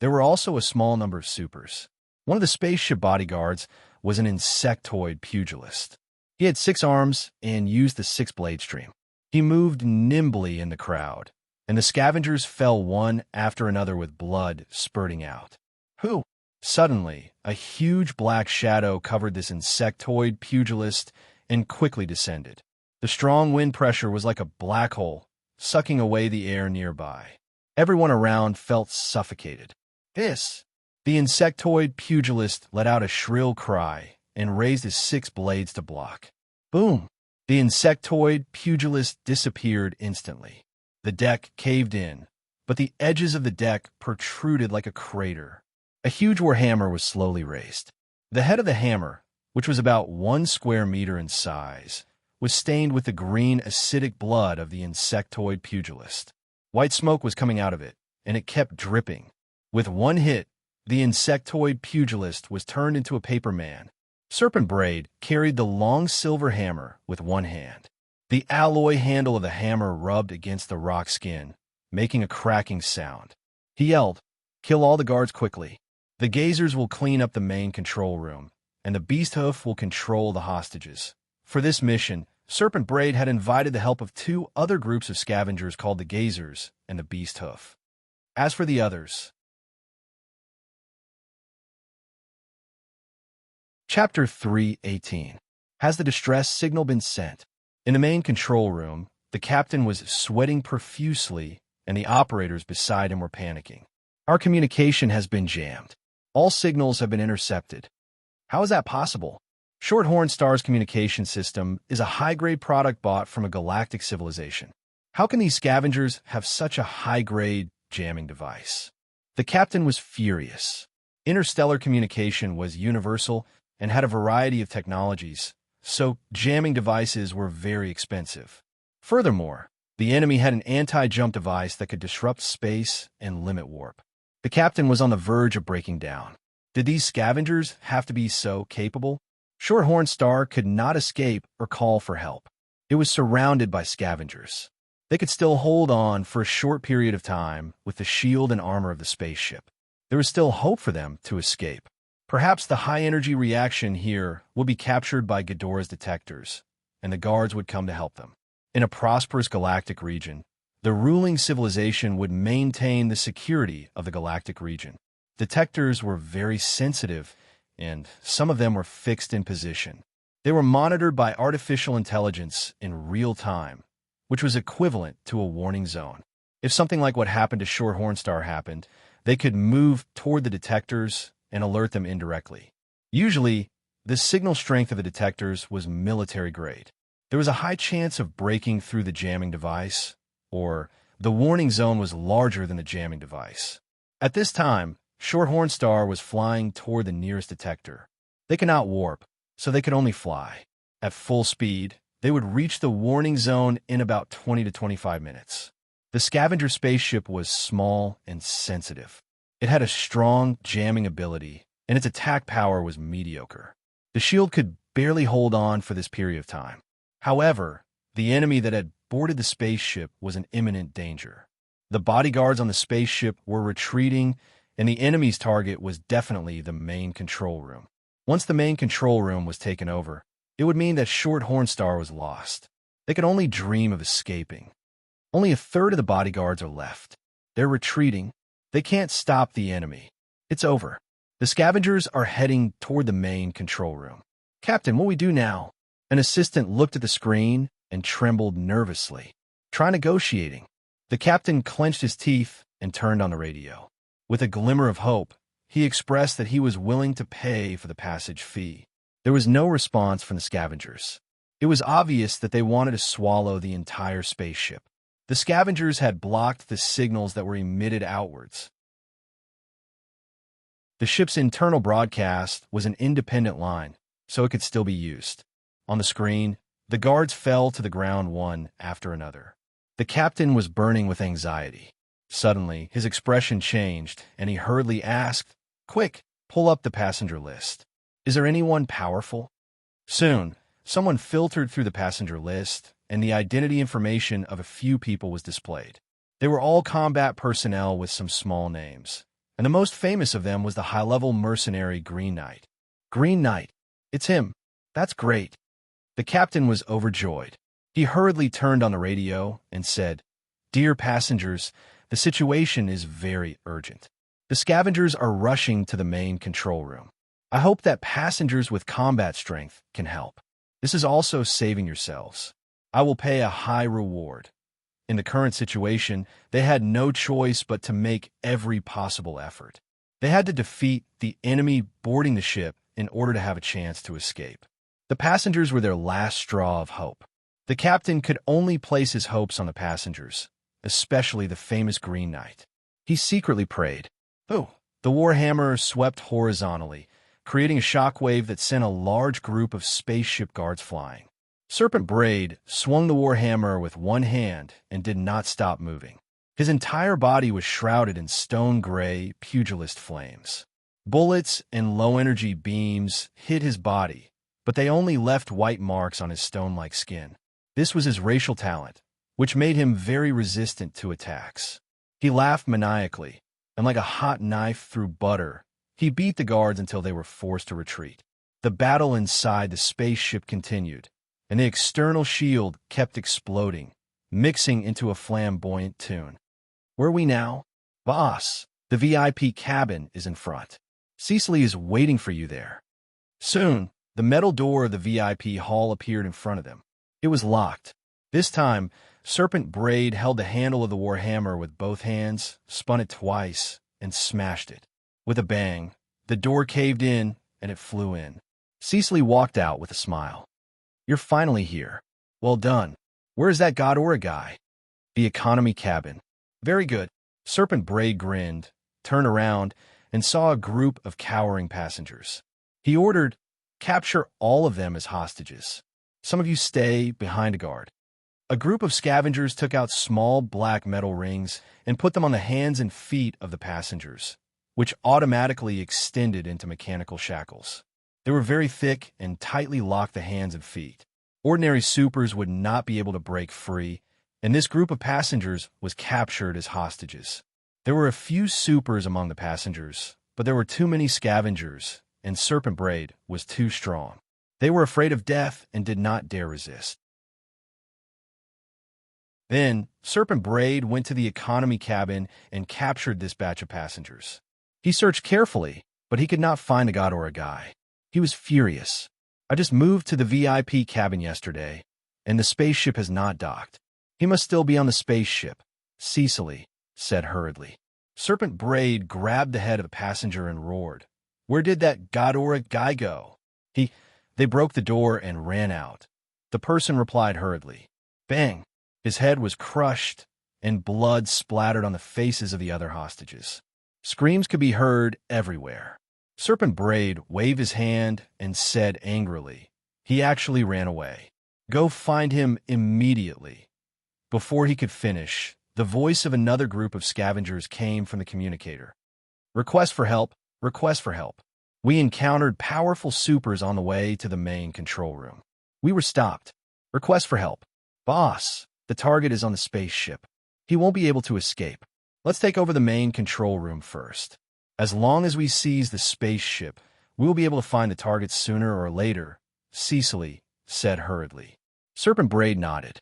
There were also a small number of supers. One of the spaceship bodyguards was an insectoid pugilist. He had 6 arms and used the 6-blade stream. He moved nimbly in the crowd, and the scavengers fell one after another with blood spurting out. Who? Suddenly, a huge black shadow covered this insectoid pugilist and quickly descended. The strong wind pressure was like a black hole, sucking away the air nearby. Everyone around felt suffocated. The insectoid pugilist let out a shrill cry and raised his 6 blades to block. Boom! The insectoid pugilist disappeared instantly. The deck caved in, but the edges of the deck protruded like a crater. A huge warhammer was slowly raised. The head of the hammer, which was about 1 square meter in size, was stained with the green acidic blood of the insectoid pugilist. White smoke was coming out of it, and it kept dripping. With one hit, the insectoid pugilist was turned into a paper man. Serpent Braid carried the long silver hammer with one hand. The alloy handle of the hammer rubbed against the rock skin, making a cracking sound. He yelled, "Kill all the guards quickly. The gazers will clean up the main control room, and the beast hoof will control the hostages." For this mission, Serpent Braid had invited the help of 2 other groups of scavengers called the Gazers and the Beast Hoof. As for the others, Chapter 3:18. Has the distress signal been sent? In the main control room, the captain was sweating profusely, and the operators beside him were panicking. "Our communication has been jammed. All signals have been intercepted." How is that possible? Shorthorn Star's communication system is a high-grade product bought from a galactic civilization. How can these scavengers have such a high-grade jamming device? The captain was furious. Interstellar communication was universal and had a variety of technologies, so jamming devices were very expensive. Furthermore, the enemy had an anti-jump device that could disrupt space and limit warp. The captain was on the verge of breaking down. Did these scavengers have to be so capable? Shorthorn Star could not escape or call for help. It was surrounded by scavengers. They could still hold on for a short period of time with the shield and armor of the spaceship. There was still hope for them to escape. Perhaps the high-energy reaction here would be captured by Ghidorah's detectors, and the guards would come to help them. In a prosperous galactic region, the ruling civilization would maintain the security of the galactic region. Detectors were very sensitive, and some of them were fixed in position. They were monitored by artificial intelligence in real time, which was equivalent to a warning zone. If something like what happened to Shorthorn Star happened, they could move toward the detectors and alert them indirectly. Usually, The signal strength of the detectors was military grade. There was a high chance of breaking through the jamming device, or the warning zone was larger than the jamming device. At this time, Shorthorn Star was flying toward the nearest detector. They could not warp, so they could only fly. At full speed, they would reach the warning zone in about 20 to 25 minutes. The scavenger spaceship was small and sensitive. It had a strong jamming ability, and its attack power was mediocre. The shield could barely hold on for this period of time. However, the enemy that had boarded the spaceship was in imminent danger. The bodyguards on the spaceship were retreating, and the enemy's target was definitely the main control room. Once the main control room was taken over, it would mean that Shorthorn Star was lost. They could only dream of escaping. Only a third of the bodyguards are left. They're retreating. They can't stop the enemy. It's over. The scavengers are heading toward the main control room. Captain, what do we do now? An assistant looked at the screen and trembled nervously. Try negotiating. The captain clenched his teeth and turned on the radio. With a glimmer of hope, he expressed that he was willing to pay for the passage fee. There was no response from the scavengers. It was obvious that they wanted to swallow the entire spaceship. The scavengers had blocked the signals that were emitted outwards. The ship's internal broadcast was an independent line, so it could still be used. On the screen, the guards fell to the ground one after another. The captain was burning with anxiety. Suddenly, his expression changed, and he hurriedly asked, "Quick, pull up the passenger list. Is there anyone powerful?" Soon, someone filtered through the passenger list, and the identity information of a few people was displayed. They were all combat personnel with some small names, and the most famous of them was the high-level mercenary Green Knight. Green Knight, it's him. That's great. The captain was overjoyed. He hurriedly turned on the radio and said, "Dear passengers, the situation is very urgent. The scavengers are rushing to the main control room. I hope that passengers with combat strength can help. This is also saving yourselves. I will pay a high reward." In the current situation, they had no choice but to make every possible effort. They had to defeat the enemy boarding the ship in order to have a chance to escape. The passengers were their last straw of hope. The captain could only place his hopes on the passengers, especially the famous Green Knight. He secretly prayed. Oh, the warhammer swept horizontally, creating a shockwave that sent a large group of spaceship guards flying. Serpent Braid swung the warhammer with one hand and did not stop moving. His entire body was shrouded in stone-gray, pugilist flames. Bullets and low-energy beams hit his body, but they only left white marks on his stone-like skin. This was his racial talent, which made him very resistant to attacks. He laughed maniacally, and like a hot knife through butter, he beat the guards until they were forced to retreat. The battle inside the spaceship continued, and the external shield kept exploding, mixing into a flamboyant tune. Where are we now? Boss, the VIP cabin is in front. Cecily is waiting for you there. Soon, the metal door of the VIP hall appeared in front of them. It was locked. This time, Serpent Braid held the handle of the warhammer with both hands, spun it twice, and smashed it. With a bang, the door caved in, and it flew in. Cecily walked out with a smile. "You're finally here. Well done. Where is that Godora guy?" "The economy cabin." "Very good." Serpent Braid grinned, turned around, and saw a group of cowering passengers. He ordered, "Capture all of them as hostages. Some of you stay behind a guard." A group of scavengers took out small black metal rings and put them on the hands and feet of the passengers, which automatically extended into mechanical shackles. They were very thick and tightly locked the hands and feet. Ordinary supers would not be able to break free, and this group of passengers was captured as hostages. There were a few supers among the passengers, but there were too many scavengers, and Serpent Braid was too strong. They were afraid of death and did not dare resist. Then, Serpent Braid went to the economy cabin and captured this batch of passengers. He searched carefully, but he could not find the Godora guy. He was furious. "I just moved to the VIP cabin yesterday, and the spaceship has not docked. He must still be on the spaceship," Cecily said hurriedly. Serpent Braid grabbed the head of the passenger and roared, "Where did that Godora guy go?" They broke the door and ran out. The person replied hurriedly. Bang! His head was crushed, and blood splattered on the faces of the other hostages. Screams could be heard everywhere. Serpent Braid waved his hand and said angrily, "He actually ran away. Go find him immediately." Before he could finish, the voice of another group of scavengers came from the communicator. Request for help, request for help. We encountered powerful supers on the way to the main control room. We were stopped. Request for help. Boss, the target is on the spaceship. He won't be able to escape. Let's take over the main control room first. As long as we seize the spaceship, we'll be able to find the target sooner or later, Cecily said hurriedly. Serpent Braid nodded.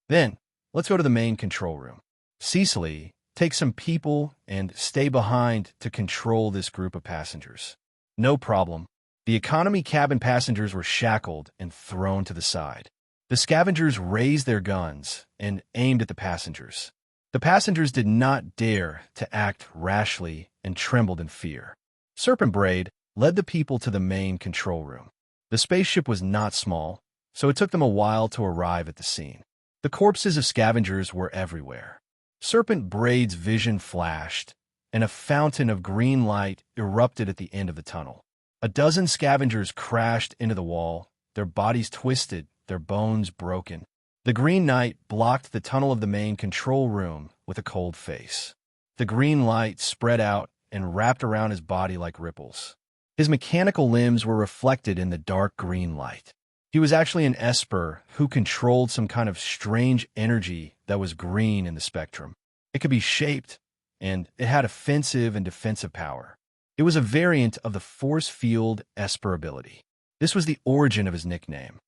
Then, let's go to the main control room. Cecily, take some people and stay behind to control this group of passengers. No problem. The economy cabin passengers were shackled and thrown to the side. The scavengers raised their guns and aimed at the passengers. The passengers did not dare to act rashly and trembled in fear. Serpent Braid led the people to the main control room. The spaceship was not small, so it took them a while to arrive at the scene. The corpses of scavengers were everywhere. Serpent Braid's vision flashed, and a fountain of green light erupted at the end of the tunnel. A dozen scavengers crashed into the wall, their bodies twisted, their bones broken. The green knight blocked the tunnel of the main control room with a cold face. The green light spread out and wrapped around his body like ripples. His mechanical limbs were reflected in the dark green light. He was actually an Esper who controlled some kind of strange energy that was green in the spectrum. It could be shaped, and it had offensive and defensive power. It was a variant of the force field Esper ability. This was the origin of his nickname.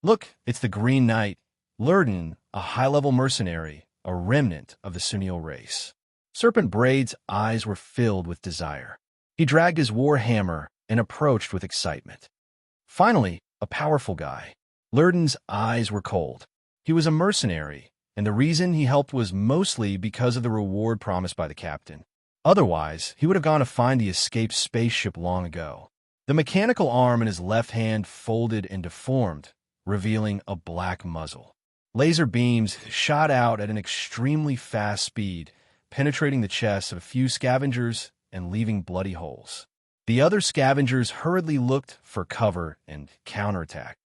Look, it's the Green Knight, Lurden, a high-level mercenary, a remnant of the Sunil race. Serpent Braid's eyes were filled with desire. He dragged his war hammer and approached with excitement. Finally, a powerful guy. Lurden's eyes were cold. He was a mercenary, and the reason he helped was mostly because of the reward promised by the captain. Otherwise, he would have gone to find the escaped spaceship long ago. The mechanical arm in his left hand folded and deformed, revealing a black muzzle. Laser beams shot out at an extremely fast speed, penetrating the chests of a few scavengers and leaving bloody holes. The other scavengers hurriedly looked for cover and counterattack.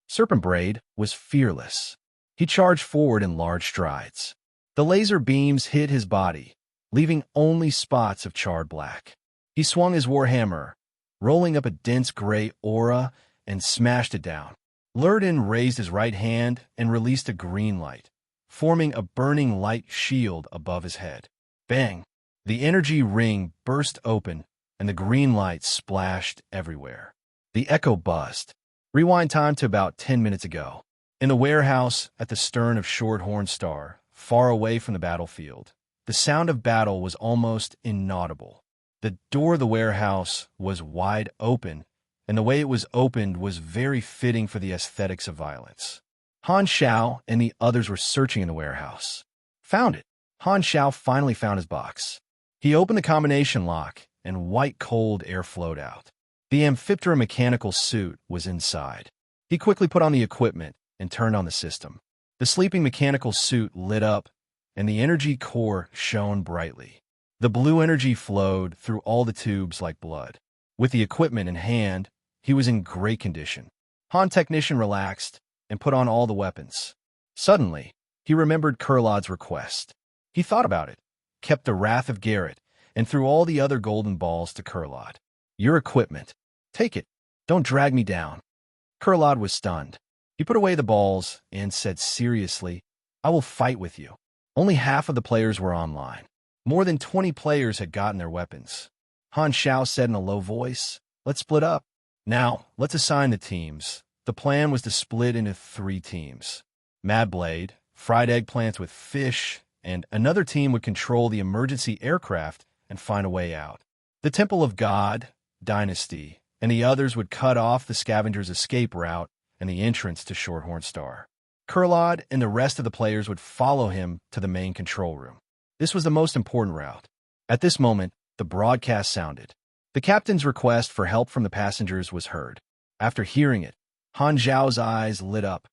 Serpent Braid was fearless. He charged forward in large strides. The laser beams hit his body, leaving only spots of charred black. He swung his warhammer, rolling up a dense gray aura, and smashed it down. Lurden raised his right hand and released a green light, forming a burning light shield above his head. Bang! The energy ring burst open, and the green light splashed everywhere. The echo buzzed. Rewind time to about 10 minutes ago. In the warehouse at the stern of Shorthorn Star, far away from the battlefield, the sound of battle was almost inaudible. The door of the warehouse was wide open, and the way it was opened was very fitting for the aesthetics of violence. Han Xiao and the others were searching in the warehouse. Found it. Han Xiao finally found his box. He opened the combination lock, and white cold air flowed out. The Amphiptera mechanical suit was inside. He quickly put on the equipment and turned on the system. The sleeping mechanical suit lit up, and the energy core shone brightly. The blue energy flowed through all the tubes like blood. With the equipment in hand, he was in great condition. Han Technician relaxed and put on all the weapons. Suddenly, he remembered Kurlad's request. He thought about it, kept the Wrath of Garrett, and threw all the other golden balls to Kurlad. Your equipment. Take it. Don't drag me down. Kurlad was stunned. He put away the balls and said seriously, I will fight with you. Only half of the players were online. More than 20 players had gotten their weapons. Han Xiao said in a low voice, let's split up. Now, let's assign the teams. The plan was to split into 3 teams. Mad Blade, fried eggplants with fish, and another team would control the emergency aircraft and find a way out. The Temple of God, Dynasty, and the others would cut off the scavengers' escape route and the entrance to Shorthorn Star. Kurlad and the rest of the players would follow him to the main control room. This was the most important route. At this moment, the broadcast sounded. The captain's request for help from the passengers was heard. After hearing it, Han Zhao's eyes lit up.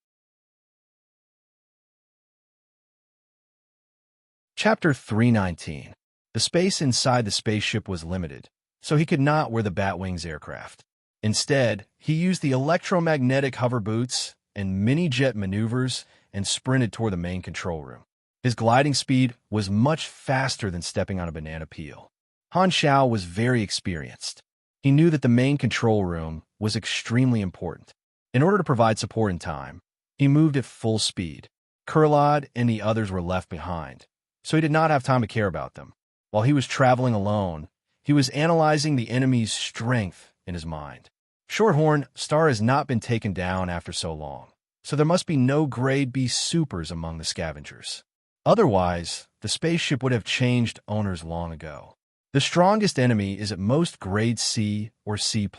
Chapter 319. The space inside the spaceship was limited, so he could not wear the Batwings aircraft. Instead, he used the electromagnetic hover boots and mini-jet maneuvers and sprinted toward the main control room. His gliding speed was much faster than stepping on a banana peel. Han Zhao was very experienced. He knew that the main control room was extremely important. In order to provide support in time, he moved at full speed. Kurlad and the others were left behind, so he did not have time to care about them. While he was traveling alone, he was analyzing the enemy's strength in his mind. Shorthorn Star has not been taken down after so long, so there must be no Grade B supers among the scavengers. Otherwise, the spaceship would have changed owners long ago. The strongest enemy is at most Grade C or C+.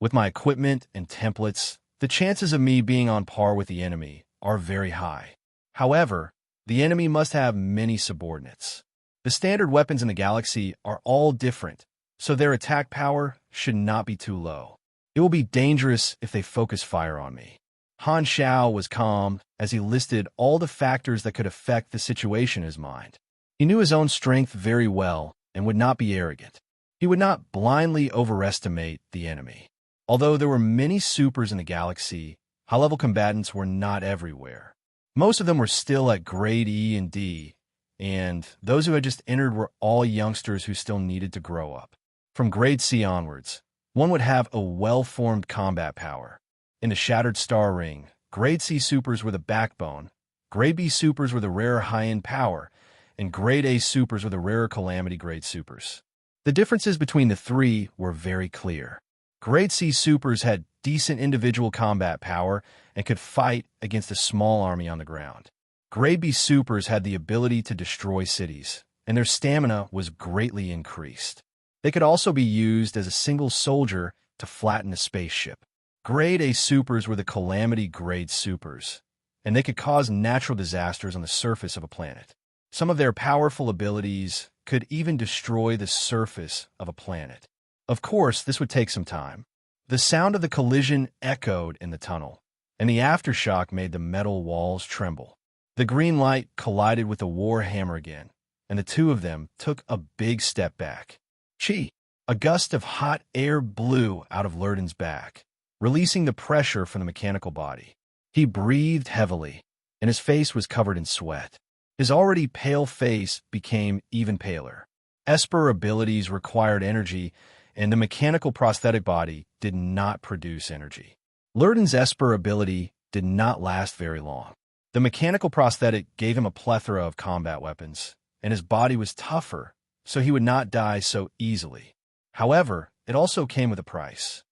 With my equipment and templates, the chances of me being on par with the enemy are very high. However, the enemy must have many subordinates. The standard weapons in the galaxy are all different, so their attack power should not be too low. It will be dangerous if they focus fire on me. Han Zhao was calm as he listed all the factors that could affect the situation in his mind. He knew his own strength very well and would not be arrogant. He would not blindly overestimate the enemy. Although there were many supers in the galaxy, high-level combatants were not everywhere. Most of them were still at Grade E and D, and those who had just entered were all youngsters who still needed to grow up. From Grade C onwards, one would have a well-formed combat power. In the Shattered Star Ring, Grade C supers were the backbone, Grade B supers were the rarer high-end power, and Grade A supers were the rarer Calamity Grade supers. The differences between the three were very clear. Grade C supers had decent individual combat power and could fight against a small army on the ground. Grade B supers had the ability to destroy cities, and their stamina was greatly increased. They could also be used as a single soldier to flatten a spaceship. Grade A supers were the Calamity Grade supers, and they could cause natural disasters on the surface of a planet. Some of their powerful abilities could even destroy the surface of a planet. Of course, this would take some time. The sound of the collision echoed in the tunnel, and the aftershock made the metal walls tremble. The green light collided with the war hammer again, and the two of them took a big step back. Chi! A gust of hot air blew out of Lurden's back, releasing the pressure from the mechanical body. He breathed heavily, and his face was covered in sweat. His already pale face became even paler. Esper abilities required energy, and the mechanical prosthetic body did not produce energy. Lurden's Esper ability did not last very long. The mechanical prosthetic gave him a plethora of combat weapons, and his body was tougher, so he would not die so easily. However, it also came with a price.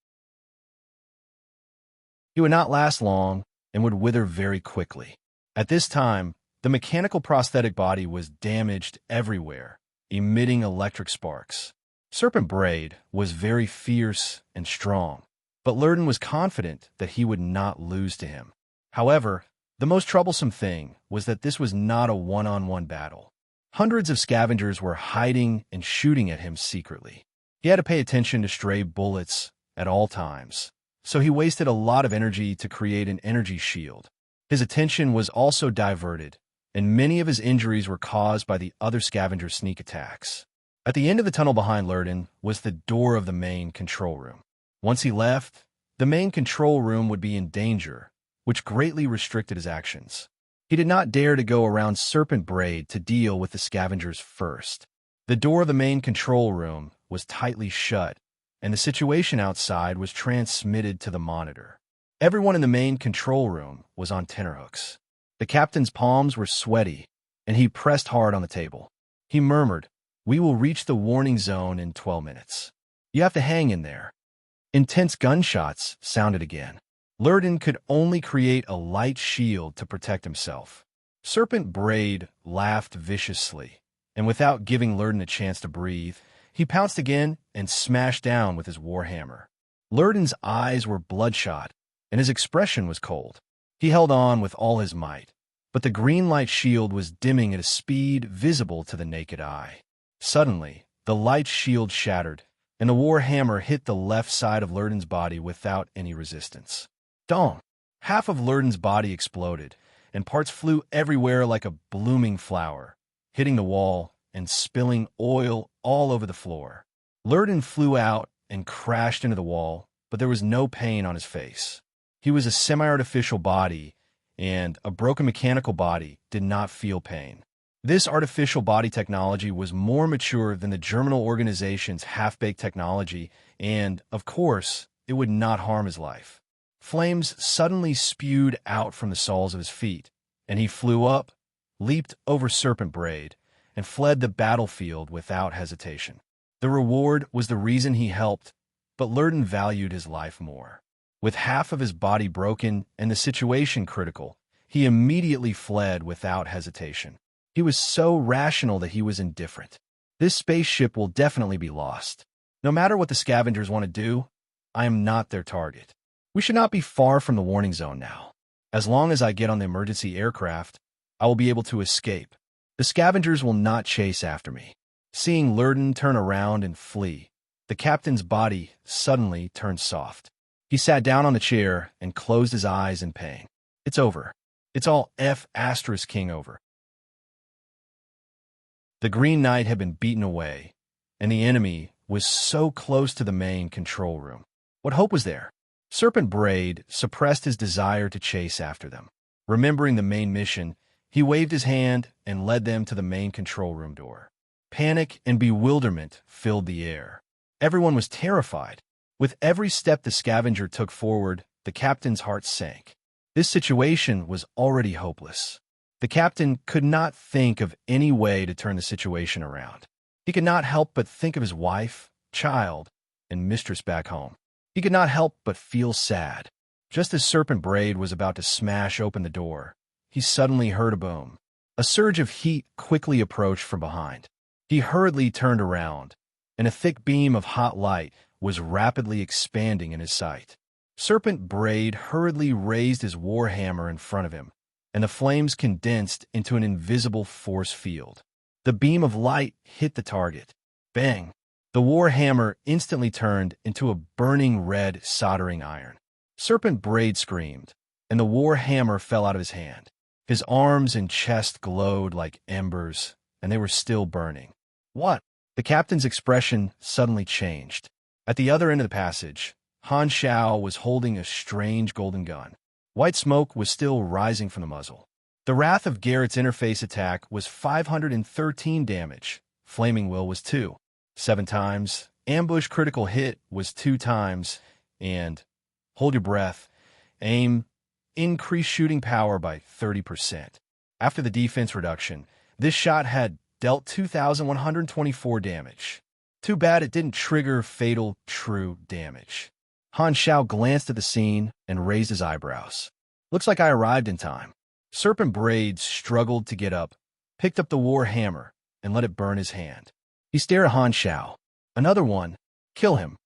He would not last long and would wither very quickly. At this time, the mechanical prosthetic body was damaged everywhere, emitting electric sparks. Serpent Braid was very fierce and strong, but Lurden was confident that he would not lose to him. However, the most troublesome thing was that this was not a one-on-one battle. Hundreds of scavengers were hiding and shooting at him secretly. He had to pay attention to stray bullets at all times, so he wasted a lot of energy to create an energy shield. His attention was also diverted, and many of his injuries were caused by the other scavenger sneak attacks. At the end of the tunnel behind Lurden was the door of the main control room. Once he left, the main control room would be in danger, which greatly restricted his actions. He did not dare to go around Serpent Braid to deal with the scavengers first. The door of the main control room was tightly shut, and the situation outside was transmitted to the monitor. Everyone in the main control room was on tenterhooks. The captain's palms were sweaty, and he pressed hard on the table. He murmured, "We will reach the warning zone in 12 minutes. You have to hang in there." Intense gunshots sounded again. Lurden could only create a light shield to protect himself. Serpent Braid laughed viciously, and without giving Lurden a chance to breathe, he pounced again and smashed down with his warhammer. Lurden's eyes were bloodshot, and his expression was cold. He held on with all his might, but the green light shield was dimming at a speed visible to the naked eye. Suddenly, the light shield shattered, and the war hammer hit the left side of Lurden's body without any resistance. Dong! Half of Lurden's body exploded, and parts flew everywhere like a blooming flower, hitting the wall and spilling oil all over the floor. Lurden flew out and crashed into the wall, but there was no pain on his face. He was a semi-artificial body, and a broken mechanical body did not feel pain. This artificial body technology was more mature than the Germinal organization's half-baked technology, and, of course, it would not harm his life. Flames suddenly spewed out from the soles of his feet, and he flew up, leaped over Serpent Braid, and fled the battlefield without hesitation. The reward was the reason he helped, but Lurden valued his life more. With half of his body broken and the situation critical, he immediately fled without hesitation. He was so rational that he was indifferent. This spaceship will definitely be lost. No matter what the scavengers want to do, I am not their target. We should not be far from the warning zone now. As long as I get on the emergency aircraft, I will be able to escape. The scavengers will not chase after me. Seeing Lurden turn around and flee, the captain's body suddenly turned soft. He sat down on the chair and closed his eyes in pain. It's over. It's all King over. The Green Knight had been beaten away, and the enemy was so close to the main control room. What hope was there? Serpent Braid suppressed his desire to chase after them. Remembering the main mission, he waved his hand and led them to the main control room door. Panic and bewilderment filled the air. Everyone was terrified. With every step the scavenger took forward, the captain's heart sank. This situation was already hopeless. The captain could not think of any way to turn the situation around. He could not help but think of his wife, child, and mistress back home. He could not help but feel sad. Just as Serpent Braid was about to smash open the door, he suddenly heard a boom. A surge of heat quickly approached from behind. He hurriedly turned around, and a thick beam of hot light was rapidly expanding in his sight. Serpent Braid hurriedly raised his war hammer in front of him, and the flames condensed into an invisible force field. The beam of light hit the target. Bang! The war hammer instantly turned into a burning red soldering iron. Serpent Braid screamed, and the war hammer fell out of his hand. His arms and chest glowed like embers, and they were still burning. What? The captain's expression suddenly changed. At the other end of the passage, Han Xiao was holding a strange golden gun. White smoke was still rising from the muzzle. The Wrath of Garrett's interface attack was 513 damage. Flaming Will was 2. 7 times. Ambush critical hit was 2 times. And, hold your breath, aim, increase shooting power by 30%. After the defense reduction, this shot had dealt 2,124 damage. Too bad it didn't trigger fatal true damage. Han Xiao glanced at the scene and raised his eyebrows. Looks like I arrived in time. Serpent Braid struggled to get up, picked up the war hammer, and let it burn his hand. He stared at Han Xiao. Another one. Kill him.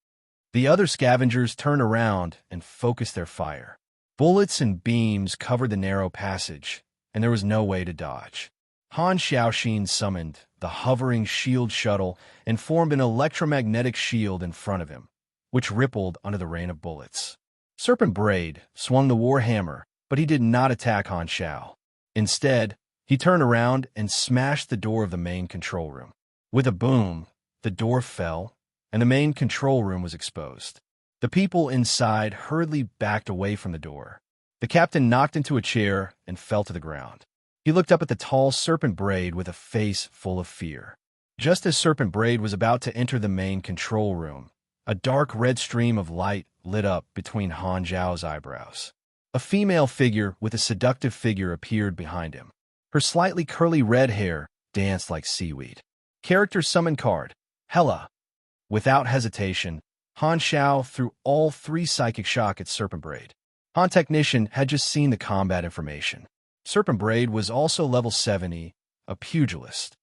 The other scavengers turned around and focused their fire. Bullets and beams covered the narrow passage, and there was no way to dodge. Han Xiaoxin summoned the hovering shield shuttle and formed an electromagnetic shield in front of him, which rippled under the rain of bullets. Serpent Braid swung the war hammer, but he did not attack Han Xiao. Instead, he turned around and smashed the door of the main control room. With a boom, the door fell, and the main control room was exposed. The people inside hurriedly backed away from the door. The captain knocked into a chair and fell to the ground. He looked up at the tall Serpent Braid with a face full of fear. Just as Serpent Braid was about to enter the main control room, a dark red stream of light lit up between Han Zhao's eyebrows. A female figure with a seductive figure appeared behind him. Her slightly curly red hair danced like seaweed. Character summon card, Hela. Without hesitation, Han Xiao threw all 3 psychic shock at Serpent Braid. Han Technician had just seen the combat information. Serpent Braid was also level 70, a pugilist.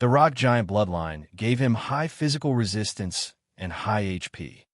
The Rock Giant bloodline gave him high physical resistance and high HP.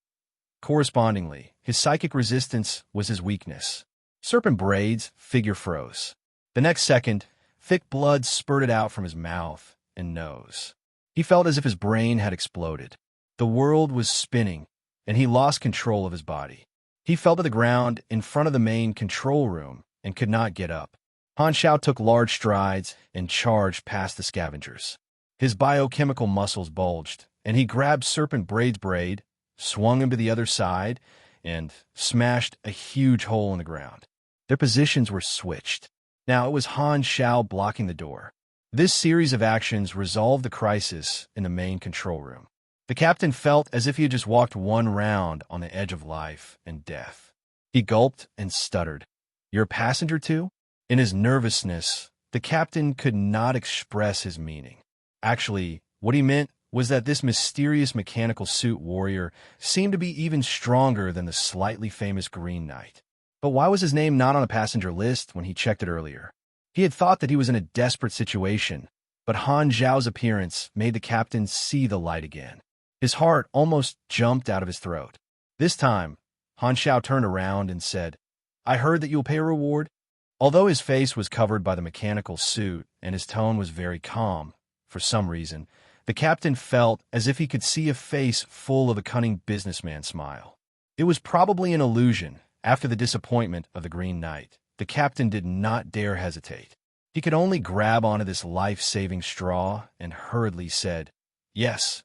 Correspondingly, his psychic resistance was his weakness. Serpent Braid's figure froze. The next second, thick blood spurted out from his mouth and nose. He felt as if his brain had exploded. The world was spinning, and he lost control of his body. He fell to the ground in front of the main control room and could not get up. Han Xiao took large strides and charged past the scavengers. His biochemical muscles bulged, and he grabbed Serpent Braid's braid, swung him to the other side, and smashed a huge hole in the ground. Their positions were switched. Now it was Han Xiao blocking the door. This series of actions resolved the crisis in the main control room. The captain felt as if he had just walked one round on the edge of life and death. He gulped and stuttered. "You're a passenger too?" In his nervousness, the captain could not express his meaning. Actually, what he meant was that this mysterious mechanical suit warrior seemed to be even stronger than the slightly famous Green Knight. But why was his name not on a passenger list when he checked it earlier? He had thought that he was in a desperate situation, but Han Zhao's appearance made the captain see the light again. His heart almost jumped out of his throat. This time, Han Xiao turned around and said, "I heard that you will pay a reward." Although his face was covered by the mechanical suit and his tone was very calm, for some reason, the captain felt as if he could see a face full of a cunning businessman smile. It was probably an illusion. After the disappointment of the Green Knight, the captain did not dare hesitate. He could only grab onto this life-saving straw and hurriedly said, "Yes,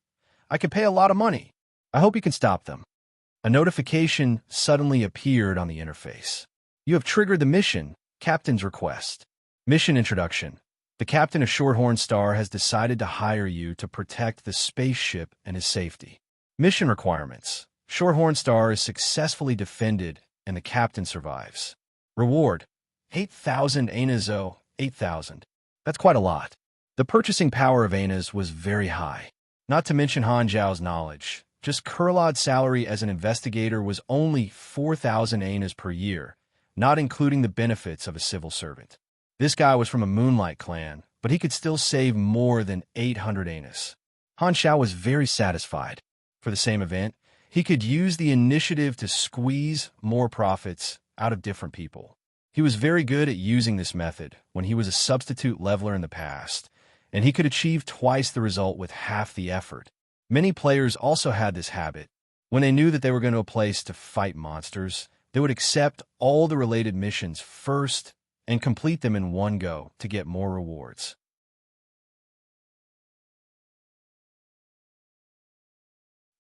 I could pay a lot of money. I hope you can stop them." A notification suddenly appeared on the interface. "You have triggered the mission, Captain's request." Mission introduction. The captain of Shorthorn Star has decided to hire you to protect the spaceship and his safety. Mission requirements. Shorthorn Star is successfully defended and the captain survives. Reward. 8,000 Ainazo, 8,000. That's quite a lot. The purchasing power of Ainas was very high. Not to mention Han Zhao's knowledge. Just Kurlad's salary as an investigator was only 4,000 Ainas per year, not including the benefits of a civil servant. This guy was from a Moonlight clan, but he could still save more than 800 Ainas. Han Xiao was very satisfied. For the same event, he could use the initiative to squeeze more profits out of different people. He was very good at using this method when he was a substitute leveler in the past, and he could achieve twice the result with half the effort. Many players also had this habit. When they knew that they were going to a place to fight monsters, they would accept all the related missions first and complete them in one go to get more rewards.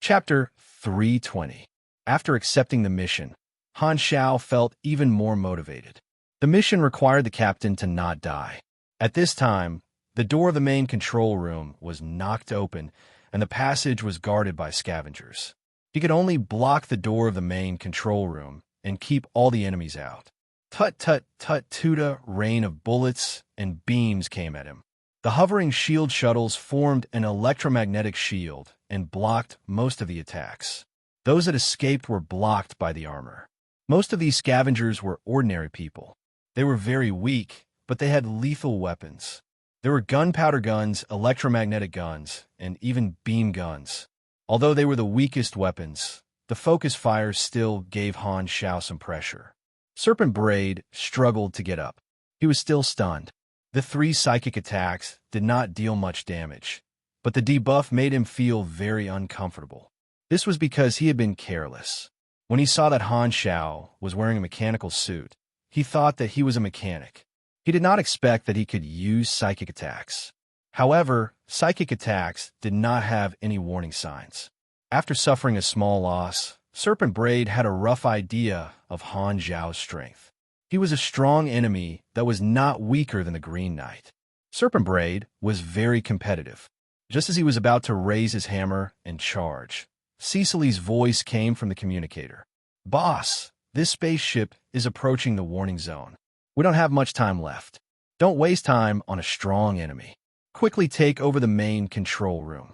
Chapter 320. After accepting the mission, Han Xiao felt even more motivated. The mission required the captain to not die. At this time, the door of the main control room was knocked open and the passage was guarded by scavengers. He could only block the door of the main control room and keep all the enemies out. Tut tut tut tuta, rain of bullets and beams came at him. The hovering shield shuttles formed an electromagnetic shield and blocked most of the attacks. Those that escaped were blocked by the armor. Most of these scavengers were ordinary people. They were very weak, but they had lethal weapons. There were gunpowder guns, electromagnetic guns, and even beam guns. Although they were the weakest weapons, the focus fire still gave Han Xiao some pressure. Serpent Braid struggled to get up. He was still stunned. The 3 psychic attacks did not deal much damage, but the debuff made him feel very uncomfortable. This was because he had been careless. When he saw that Han Xiao was wearing a mechanical suit, he thought that he was a mechanic. He did not expect that he could use psychic attacks. However, psychic attacks did not have any warning signs. After suffering a small loss, Serpent Braid had a rough idea of Han Zhao's strength. He was a strong enemy that was not weaker than the Green Knight. Serpent Braid was very competitive. Just as he was about to raise his hammer and charge, Cecily's voice came from the communicator. "Boss, this spaceship is approaching the warning zone. We don't have much time left. Don't waste time on a strong enemy. Quickly take over the main control room."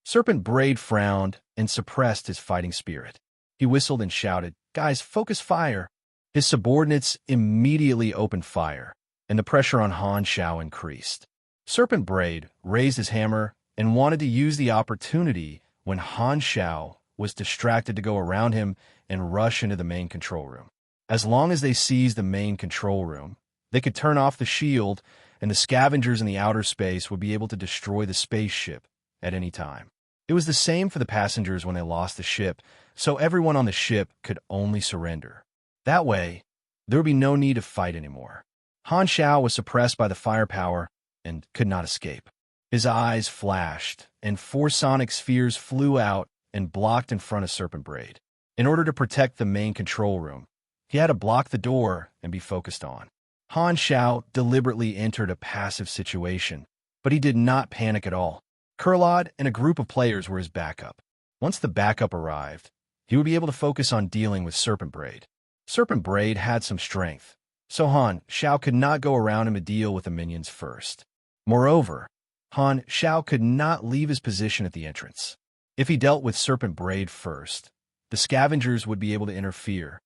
Serpent Braid frowned and suppressed his fighting spirit. He whistled and shouted, "Guys, focus fire." His subordinates immediately opened fire, and the pressure on Han Xiao increased. Serpent Braid raised his hammer and wanted to use the opportunity when Han Xiao was distracted to go around him and rush into the main control room. As long as they seized the main control room, they could turn off the shield, and the scavengers in the outer space would be able to destroy the spaceship at any time. It was the same for the passengers when they lost the ship, so everyone on the ship could only surrender. That way, there would be no need to fight anymore. Han Xiao was suppressed by the firepower and could not escape. His eyes flashed, and 4 sonic spheres flew out and blocked in front of Serpent Braid. In order to protect the main control room, he had to block the door and be focused on. Han Xiao deliberately entered a passive situation, but he did not panic at all. Kurlod and a group of players were his backup. Once the backup arrived, he would be able to focus on dealing with Serpent Braid. Serpent Braid had some strength, so Han Xiao could not go around him to deal with the minions first. Moreover, Han Xiao could not leave his position at the entrance. If he dealt with Serpent Braid first, the scavengers would be able to interfere.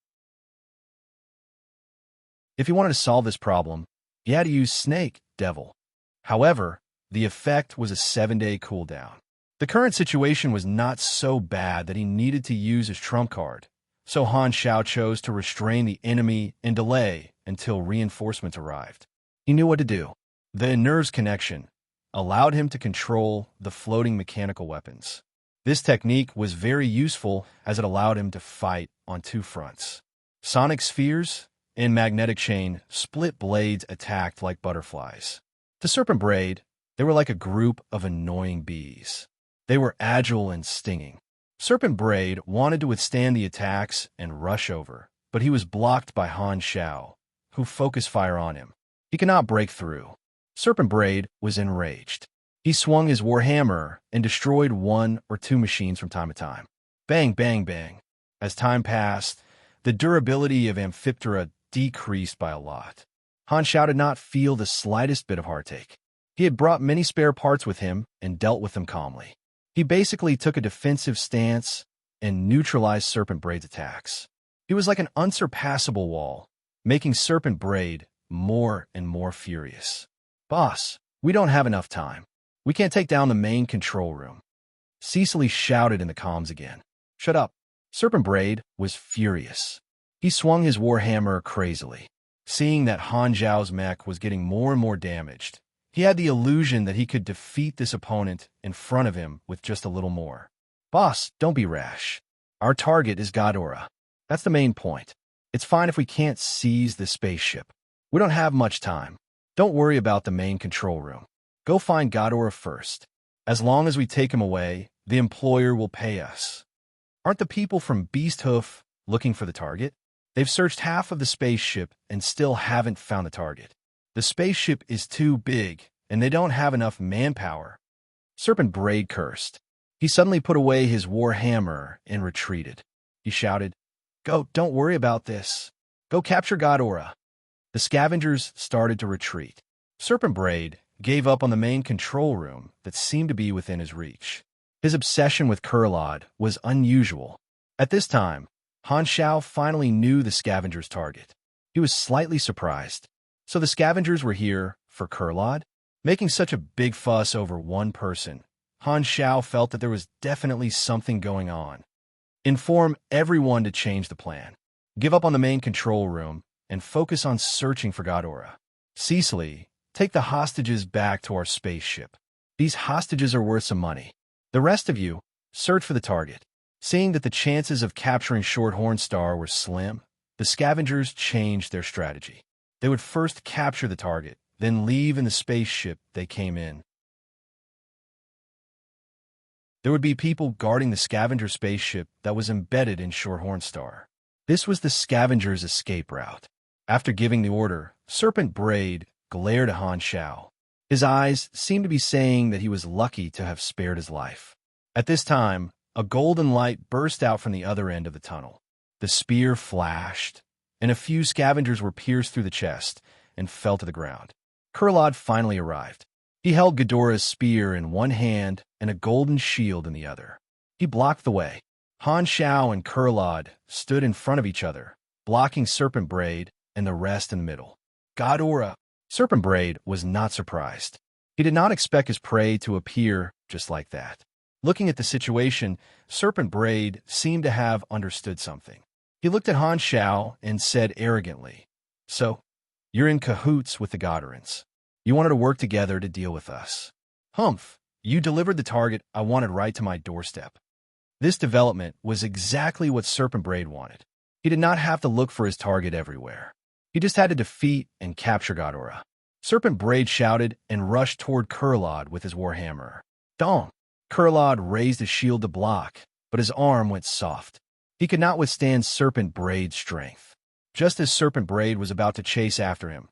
If he wanted to solve this problem, he had to use Snake Devil. However, the effect was a 7-day cooldown. The current situation was not so bad that he needed to use his trump card, so Han Xiao chose to restrain the enemy and delay until reinforcements arrived. He knew what to do. The Nerves connection allowed him to control the floating mechanical weapons. This technique was very useful as it allowed him to fight on 2 fronts. Sonic spheres and magnetic chain split blades attacked like butterflies. To Serpent Braid, they were like a group of annoying bees. They were agile and stinging. Serpent Braid wanted to withstand the attacks and rush over, but he was blocked by Han Xiao, who focused fire on him. He could not break through. Serpent Braid was enraged. He swung his warhammer and destroyed 1 or 2 machines from time to time. Bang, bang, bang. As time passed, the durability of Amphiptera decreased by a lot. Han Xiao did not feel the slightest bit of heartache. He had brought many spare parts with him and dealt with them calmly. He basically took a defensive stance and neutralized Serpent Braid's attacks. He was like an unsurpassable wall, making Serpent Braid more and more furious. "Boss, we don't have enough time. We can't take down the main control room." Cecily shouted in the comms again. "Shut up." Serpent Braid was furious. He swung his warhammer crazily. Seeing that Han Xiao's mech was getting more and more damaged, he had the illusion that he could defeat this opponent in front of him with just a little more. "Boss, don't be rash. Our target is Ghidorah. That's the main point. It's fine if we can't seize the spaceship. We don't have much time. Don't worry about the main control room. Go find Ghidorah first. As long as we take him away, the employer will pay us." Aren't the people from Beasthoof looking for the target? They've searched half of the spaceship and still haven't found the target. The spaceship is too big, and they don't have enough manpower. Serpent Braid cursed. He suddenly put away his warhammer and retreated. He shouted, "Go, don't worry about this. Go capture Ghidorah." The scavengers started to retreat. Serpent Braid gave up on the main control room that seemed to be within his reach. His obsession with Kurlod was unusual. At this time, Han Xiao finally knew the scavengers' target. He was slightly surprised. So the scavengers were here for Kurlod? Making such a big fuss over one person, Han Xiao felt that there was definitely something going on. Inform everyone to change the plan. Give up on the main control room and focus on searching for Ghidorah. Cecily, take the hostages back to our spaceship. These hostages are worth some money. The rest of you, search for the target. Seeing that the chances of capturing Shorthorn Star were slim, the scavengers changed their strategy. They would first capture the target, then leave in the spaceship they came in. There would be people guarding the scavenger spaceship that was embedded in Shorthorn Star. This was the scavengers' escape route. After giving the order, Serpent Braid glared at Han Xiao. His eyes seemed to be saying that he was lucky to have spared his life. At this time, a golden light burst out from the other end of the tunnel. The spear flashed, and a few scavengers were pierced through the chest and fell to the ground. Kurlod finally arrived. He held Ghidorah's spear in one hand and a golden shield in the other. He blocked the way. Han Xiao and Kurlod stood in front of each other, blocking Serpent Braid and the rest in the middle. Ghidorah! Serpent Braid was not surprised. He did not expect his prey to appear just like that. Looking at the situation, Serpent Braid seemed to have understood something. He looked at Han Xiao and said arrogantly, "So, you're in cahoots with the Ghidorahs. You wanted to work together to deal with us." "Humph, You delivered the target I wanted right to my doorstep. This development was exactly what Serpent Braid wanted. He did not have to look for his target everywhere. He just had to defeat and capture Ghidorah. Serpent Braid shouted and rushed toward Kurlod with his warhammer. Dong! Kurlod raised his shield to block, but his arm went soft. He could not withstand Serpent Braid's strength. Just as Serpent Braid was about to chase after him,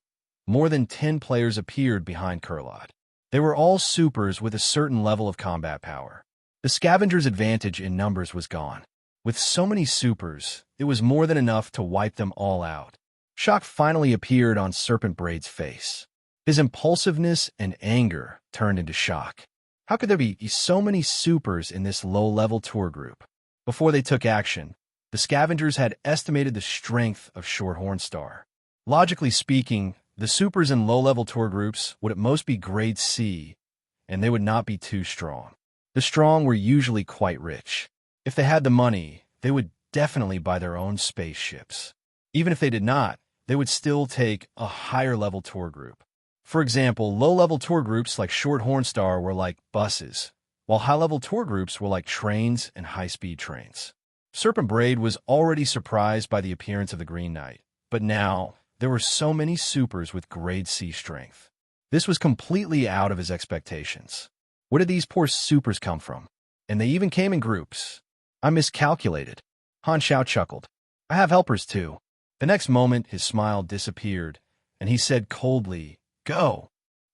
more than 10 players appeared behind Kurlod. They were all supers with a certain level of combat power. The scavenger's advantage in numbers was gone. With so many supers, it was more than enough to wipe them all out. Shock finally appeared on Serpent Braid's face. His impulsiveness and anger turned into shock. How could there be so many supers in this low-level tour group? Before they took action, the scavengers had estimated the strength of Shorthorn Star. Logically speaking, the supers in low-level tour groups would at most be grade C, and they would not be too strong. The strong were usually quite rich. If they had the money, they would definitely buy their own spaceships. Even if they did not, they would still take a higher-level tour group. For example, low-level tour groups like Shorthorn Star were like buses, while high-level tour groups were like trains and high-speed trains. Serpent Braid was already surprised by the appearance of the Green Knight, but now there were so many supers with grade C strength. This was completely out of his expectations. Where did these poor supers come from? And they even came in groups. I miscalculated. Han Xiao chuckled. I have helpers too. The next moment, his smile disappeared, and he said coldly, Go!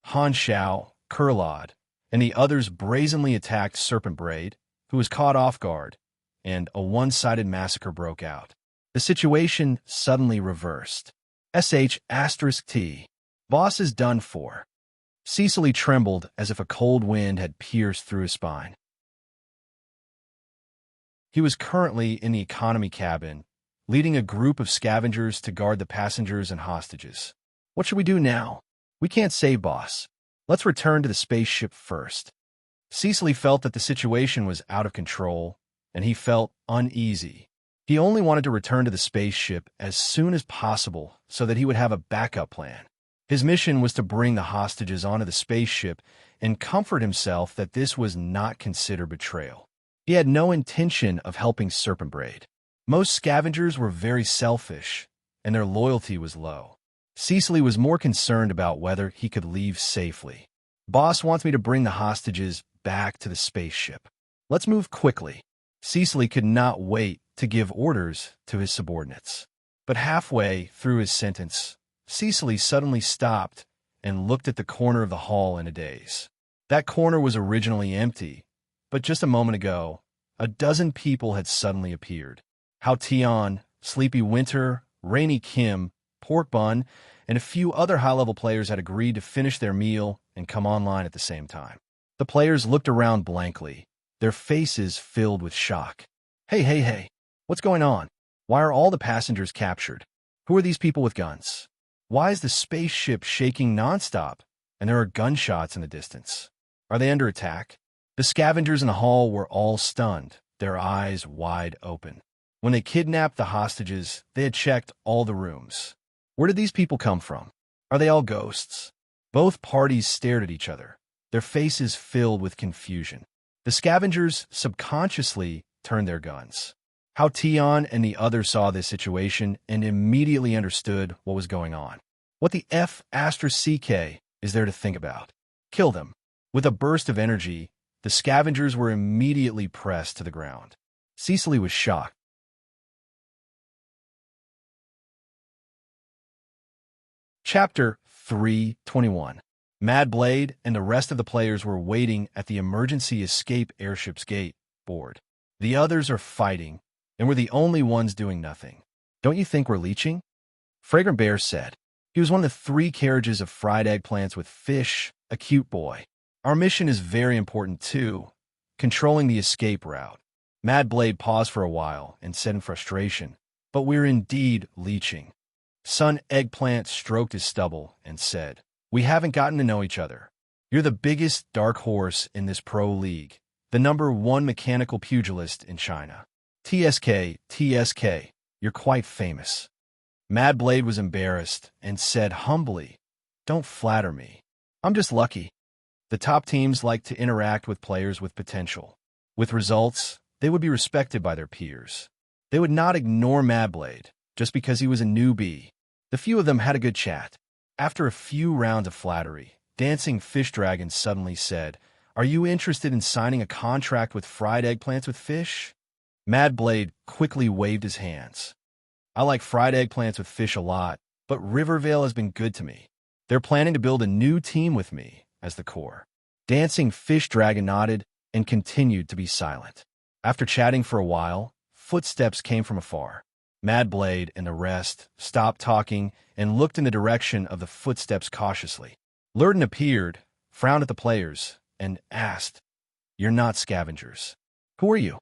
Han Xiao, Kurlod, and the others brazenly attacked Serpent Braid, who was caught off guard, and a one-sided massacre broke out. The situation suddenly reversed. **T. Boss is done for. Cecily trembled as if a cold wind had pierced through his spine. He was currently in the economy cabin, leading a group of scavengers to guard the passengers and hostages. What should we do now? We can't save Boss. Let's return to the spaceship first. Cecily felt that the situation was out of control, and he felt uneasy. He only wanted to return to the spaceship as soon as possible so that he would have a backup plan. His mission was to bring the hostages onto the spaceship and comfort himself that this was not considered betrayal. He had no intention of helping Serpent Braid. Most scavengers were very selfish, and their loyalty was low. Cecily was more concerned about whether he could leave safely. Boss wants me to bring the hostages back to the spaceship. Let's move quickly. Cecily could not wait to give orders to his subordinates. But halfway through his sentence, Cecily suddenly stopped and looked at the corner of the hall in a daze. That corner was originally empty, but just a moment ago, a dozen people had suddenly appeared. Hao Tian, Sleepy Winter, Rainy Kim, Pork Bun, and a few other high-level players had agreed to finish their meal and come online at the same time. The players looked around blankly, their faces filled with shock. Hey, what's going on? Why are all the passengers captured? Who are these people with guns? Why is the spaceship shaking nonstop, and there are gunshots in the distance? Are they under attack? The scavengers in the hall were all stunned, their eyes wide open. When they kidnapped the hostages, they had checked all the rooms. Where did these people come from? Are they all ghosts? Both parties stared at each other, their faces filled with confusion. The scavengers subconsciously turned their guns. Hao Tian and the others saw this situation and immediately understood what was going on. What the F***CK is there to think about? Kill them. With a burst of energy, the scavengers were immediately pressed to the ground. Cecily was shocked. Chapter 3:21. Mad Blade and the rest of the players were waiting at the emergency escape airship's gate board. The others are fighting, and we're the only ones doing nothing. Don't you think we're leeching? Fragrant Bear said. He was one of the 3 carriages of fried eggplants with fish, a cute boy. Our mission is very important too, controlling the escape route. Mad Blade paused for a while and said in frustration, but we're indeed leeching. Sun Eggplant stroked his stubble and said, we haven't gotten to know each other. You're the biggest dark horse in this pro league, the #1 mechanical pugilist in China. TSK, you're quite famous. Mad Blade was embarrassed and said humbly, don't flatter me. I'm just lucky. The top teams liked to interact with players with potential. With results, they would be respected by their peers. They would not ignore Madblade just because he was a newbie. The few of them had a good chat. After a few rounds of flattery, Dancing Fish Dragon suddenly said, "Are you interested in signing a contract with fried eggplants with fish?" Madblade quickly waved his hands. "I like fried eggplants with fish a lot, but Rivervale has been good to me. They're planning to build a new team with me as the core." Dancing Fish Dragon nodded and continued to be silent. After chatting for a while, footsteps came from afar. Madblade and the rest stopped talking and looked in the direction of the footsteps cautiously. Lurden appeared, frowned at the players, and asked, "You're not scavengers. Who are you?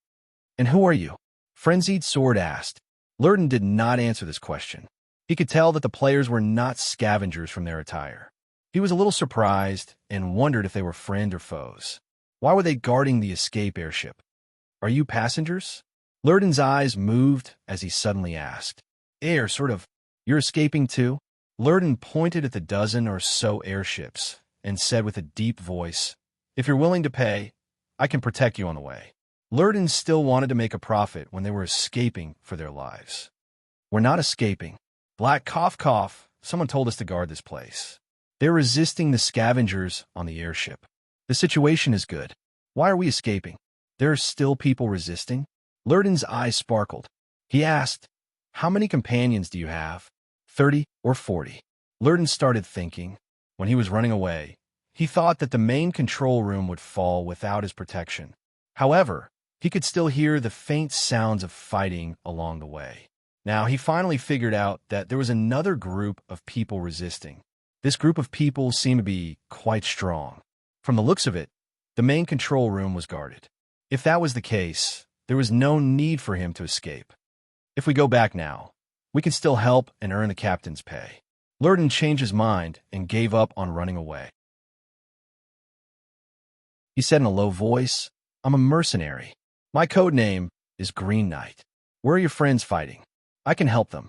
And who are you?" Frenzied Sword asked. Lurden did not answer this question. He could tell that the players were not scavengers from their attire. He was a little surprised and wondered if they were friends or foes. Why were they guarding the escape airship? "Are you passengers?" Lurden's eyes moved as he suddenly asked. You're escaping too?" Lurden pointed at the dozen or so airships and said with a deep voice, "If you're willing to pay, I can protect you on the way." Lurden still wanted to make a profit when they were escaping for their lives. "We're not escaping. Black cough cough, someone told us to guard this place. They're resisting the scavengers on the airship. The situation is good. Why are we escaping? There are still people resisting?" Lurden's eyes sparkled. He asked, "How many companions do you have? 30 or 40? Lurden started thinking. When he was running away, he thought that the main control room would fall without his protection. However, he could still hear the faint sounds of fighting along the way. Now he finally figured out that there was another group of people resisting. This group of people seemed to be quite strong. From the looks of it, the main control room was guarded. If that was the case, there was no need for him to escape. If we go back now, we can still help and earn the captain's pay. Lurden changed his mind and gave up on running away. He said in a low voice, "I'm a mercenary. My code name is Green Knight. Where are your friends fighting? I can help them."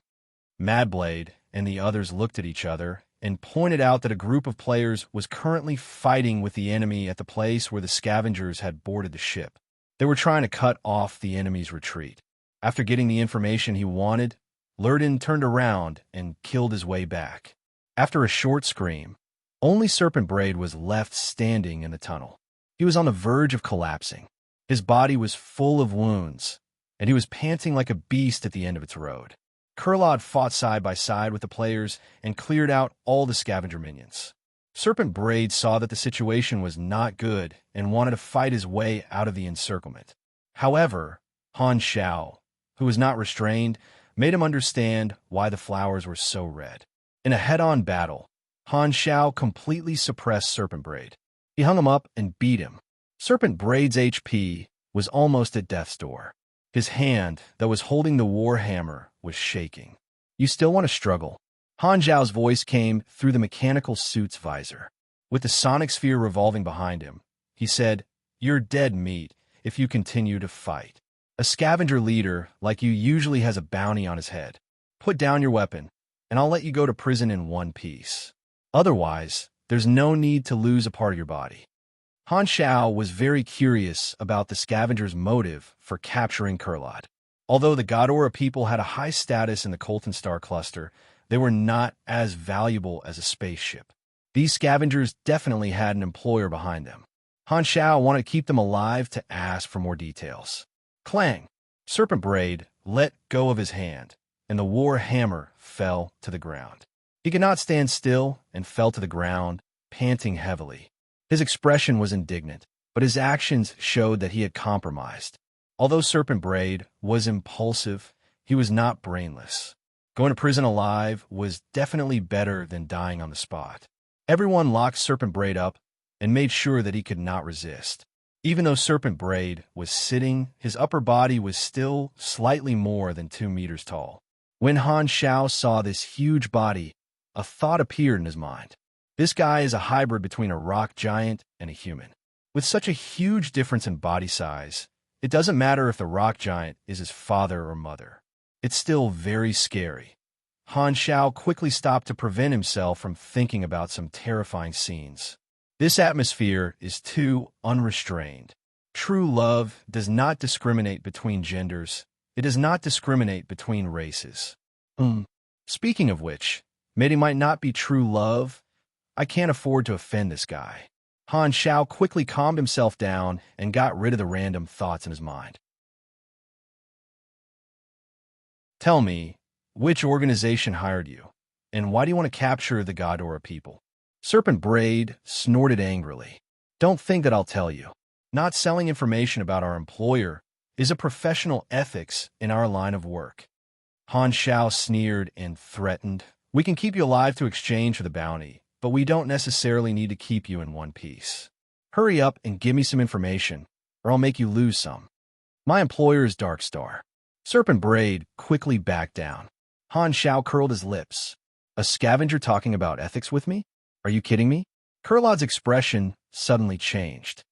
Madblade and the others looked at each other and pointed out that a group of players was currently fighting with the enemy at the place where the scavengers had boarded the ship. They were trying to cut off the enemy's retreat. After getting the information he wanted, Lurden turned around and killed his way back. After a short scream, only Serpent Braid was left standing in the tunnel. He was on the verge of collapsing. His body was full of wounds, and he was panting like a beast at the end of its road. Kurlod fought side by side with the players and cleared out all the scavenger minions. Serpent Braid saw that the situation was not good and wanted to fight his way out of the encirclement. However, Han Xiao, who was not restrained, made him understand why the flowers were so red. In a head-on battle, Han Xiao completely suppressed Serpent Braid. He hung him up and beat him. Serpent Braid's HP was almost at death's door. His hand that was holding the war hammer was shaking. "You still want to struggle?" Han Xiao's voice came through the mechanical suit's visor. With the sonic sphere revolving behind him, he said, "You're dead meat if you continue to fight. A scavenger leader like you usually has a bounty on his head. Put down your weapon, and I'll let you go to prison in one piece. Otherwise, there's no need to lose a part of your body." Han Xiao was very curious about the scavenger's motive for capturing Kurlod. Although the Godora people had a high status in the Colton Star cluster, they were not as valuable as a spaceship. These scavengers definitely had an employer behind them. Han Xiao wanted to keep them alive to ask for more details. Clang! Serpent Braid let go of his hand, and the war hammer fell to the ground. He could not stand still and fell to the ground, panting heavily. His expression was indignant, but his actions showed that he had compromised. Although Serpent Braid was impulsive, he was not brainless. Going to prison alive was definitely better than dying on the spot. Everyone locked Serpent Braid up and made sure that he could not resist. Even though Serpent Braid was sitting, his upper body was still slightly more than 2 meters tall. When Han Xiao saw this huge body, a thought appeared in his mind. This guy is a hybrid between a rock giant and a human. With such a huge difference in body size, it doesn't matter if the rock giant is his father or mother. It's still very scary. Han Xiao quickly stopped to prevent himself from thinking about some terrifying scenes. This atmosphere is too unrestrained. True love does not discriminate between genders. It does not discriminate between races. Speaking of which, mating might not be true love. I can't afford to offend this guy. Han Xiao quickly calmed himself down and got rid of the random thoughts in his mind. Tell me, which organization hired you? And why do you want to capture the Godora people? Serpent Braid snorted angrily. Don't think that I'll tell you. Not selling information about our employer is a professional ethics in our line of work. Han Xiao sneered and threatened. We can keep you alive to exchange for the bounty, but we don't necessarily need to keep you in one piece. Hurry up and give me some information, or I'll make you lose some. My employer is Dark Star. Serpent Braid quickly backed down. Han Xiao curled his lips. A scavenger talking about ethics with me? Are you kidding me? Kurlad's expression suddenly changed.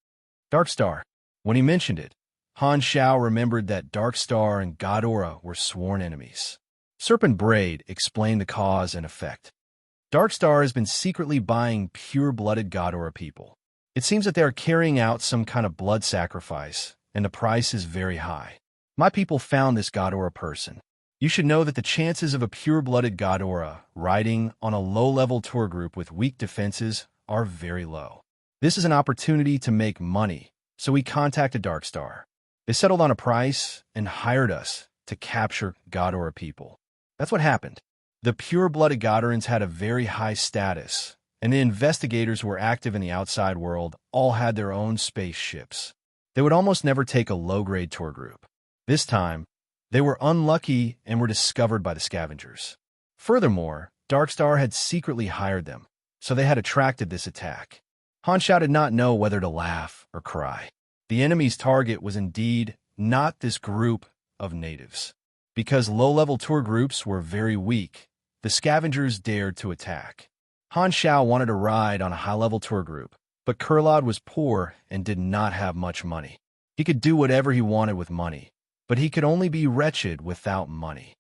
Dark Star. When he mentioned it, Han Xiao remembered that Dark Star and Godora were sworn enemies. Serpent Braid explained the cause and effect. Dark Star has been secretly buying pure-blooded Godora people. It seems that they are carrying out some kind of blood sacrifice, and the price is very high. My people found this Godora person. You should know that the chances of a pure-blooded Godora riding on a low-level tour group with weak defenses are very low. This is an opportunity to make money, so we contacted Dark Star. They settled on a price and hired us to capture Godora people. That's what happened. The pure-blooded Godorans had a very high status, and the investigators who were active in the outside world all had their own spaceships. They would almost never take a low-grade tour group. This time, they were unlucky and were discovered by the scavengers. Furthermore, Dark Star had secretly hired them, so they had attracted this attack. Han Xiao did not know whether to laugh or cry. The enemy's target was indeed not this group of natives. Because low-level tour groups were very weak, the scavengers dared to attack. Han Xiao wanted to ride on a high-level tour group, but Kurlad was poor and did not have much money. He could do whatever he wanted with money, but he could only be wretched without money.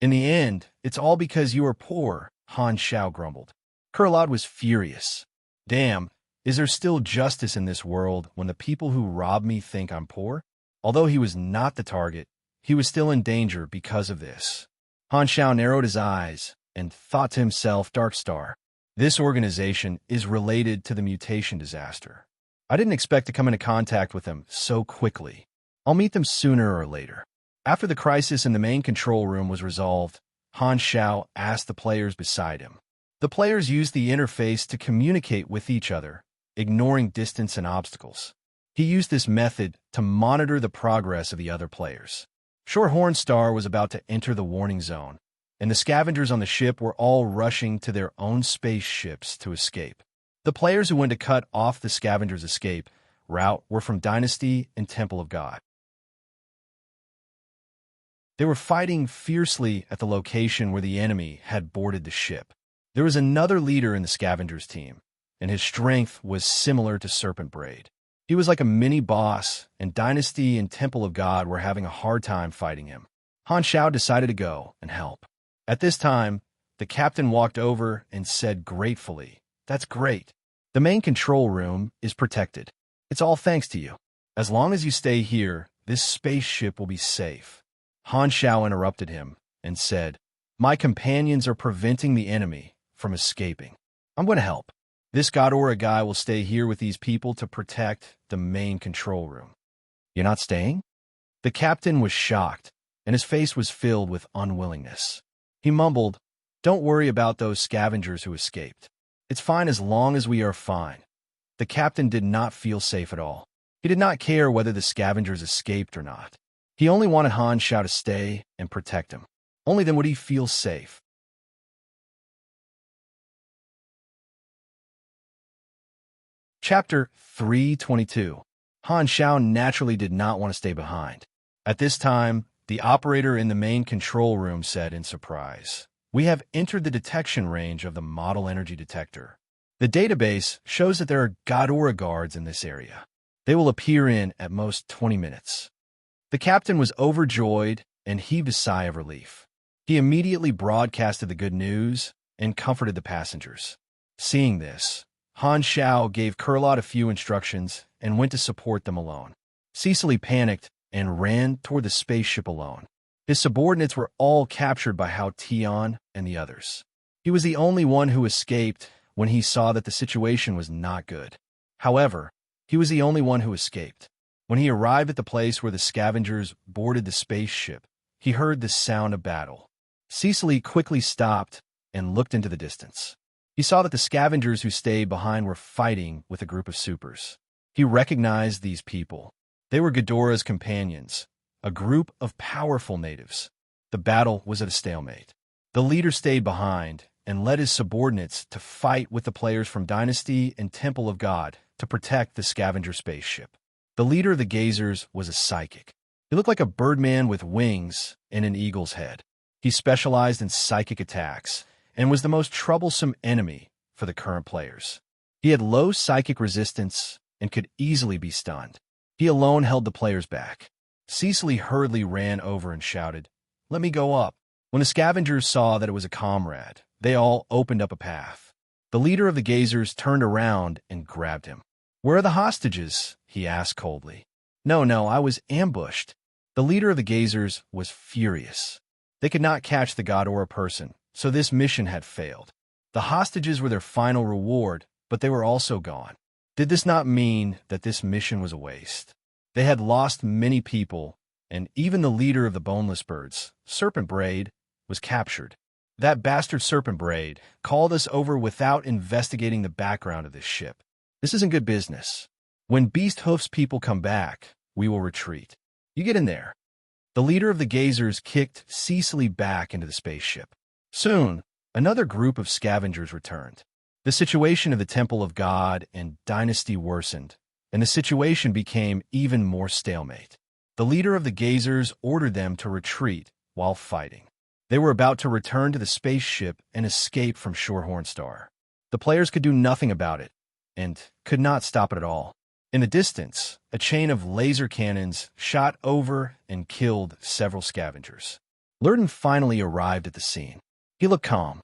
In the end, it's all because you are poor, Han Xiao grumbled. Kurlad was furious. Damn, is there still justice in this world when the people who rob me think I'm poor? Although he was not the target, he was still in danger because of this. Han Xiao narrowed his eyes and thought to himself, Dark Star, this organization is related to the mutation disaster. I didn't expect to come into contact with them so quickly. I'll meet them sooner or later. After the crisis in the main control room was resolved, Han Xiao asked the players beside him. The players used the interface to communicate with each other, ignoring distance and obstacles. He used this method to monitor the progress of the other players. Shorthorn Star was about to enter the warning zone, and the scavengers on the ship were all rushing to their own spaceships to escape. The players who went to cut off the scavengers' escape route were from Dynasty and Temple of God. They were fighting fiercely at the location where the enemy had boarded the ship. There was another leader in the scavengers team, and his strength was similar to Serpent Braid. He was like a mini-boss, and Dynasty and Temple of God were having a hard time fighting him. Han Xiao decided to go and help. At this time, the captain walked over and said gratefully, That's great. The main control room is protected. It's all thanks to you. As long as you stay here, this spaceship will be safe. Han Xiao interrupted him and said, My companions are preventing the enemy from escaping. I'm going to help. This Godora guy will stay here with these people to protect the main control room. You're not staying? The captain was shocked, and his face was filled with unwillingness. He mumbled, Don't worry about those scavengers who escaped. It's fine as long as we are fine. The captain did not feel safe at all. He did not care whether the scavengers escaped or not. He only wanted Han Xiao to stay and protect him. Only then would he feel safe. Chapter 322. Han Xiao naturally did not want to stay behind. At this time, the operator in the main control room said in surprise, We have entered the detection range of the model energy detector. The database shows that there are Godora guards in this area. They will appear in, at most, 20 minutes. The captain was overjoyed and heaved a sigh of relief. He immediately broadcasted the good news and comforted the passengers. Seeing this, Han Xiao gave Kurlot a few instructions and went to support them alone. Cecily panicked and ran toward the spaceship alone. His subordinates were all captured by Hao Tian and the others. He was the only one who escaped when he saw that the situation was not good. However, he was the only one who escaped. When he arrived at the place where the scavengers boarded the spaceship, he heard the sound of battle. Cecily quickly stopped and looked into the distance. He saw that the scavengers who stayed behind were fighting with a group of supers. He recognized these people. They were Ghidorah's companions, a group of powerful natives. The battle was at a stalemate. The leader stayed behind and led his subordinates to fight with the players from Dynasty and Temple of God to protect the scavenger spaceship. The leader of the Gazers was a psychic. He looked like a birdman with wings and an eagle's head. He specialized in psychic attacks and was the most troublesome enemy for the current players. He had low psychic resistance and could easily be stunned. He alone held the players back. Cecily hurriedly ran over and shouted, "Let me go up." When the scavengers saw that it was a comrade, they all opened up a path. The leader of the Gazers turned around and grabbed him. "Where are the hostages?" he asked coldly. No, I was ambushed." The leader of the Gazers was furious. They could not catch the god or a person, so this mission had failed. The hostages were their final reward, but they were also gone. Did this not mean that this mission was a waste? They had lost many people, and even the leader of the boneless birds, Serpent Braid, was captured. That bastard Serpent Braid called us over without investigating the background of this ship. This isn't good business. When Beast Hoof's people come back, we will retreat. You get in there. The leader of the Gazers kicked Cecily back into the spaceship. Soon, another group of scavengers returned. The situation of the Temple of God and Dynasty worsened, and the situation became even more stalemate. The leader of the Gazers ordered them to retreat while fighting. They were about to return to the spaceship and escape from Shorehorn Star. The players could do nothing about it, and could not stop it at all. In the distance, a chain of laser cannons shot over and killed several scavengers. Lurden finally arrived at the scene. He looked calm.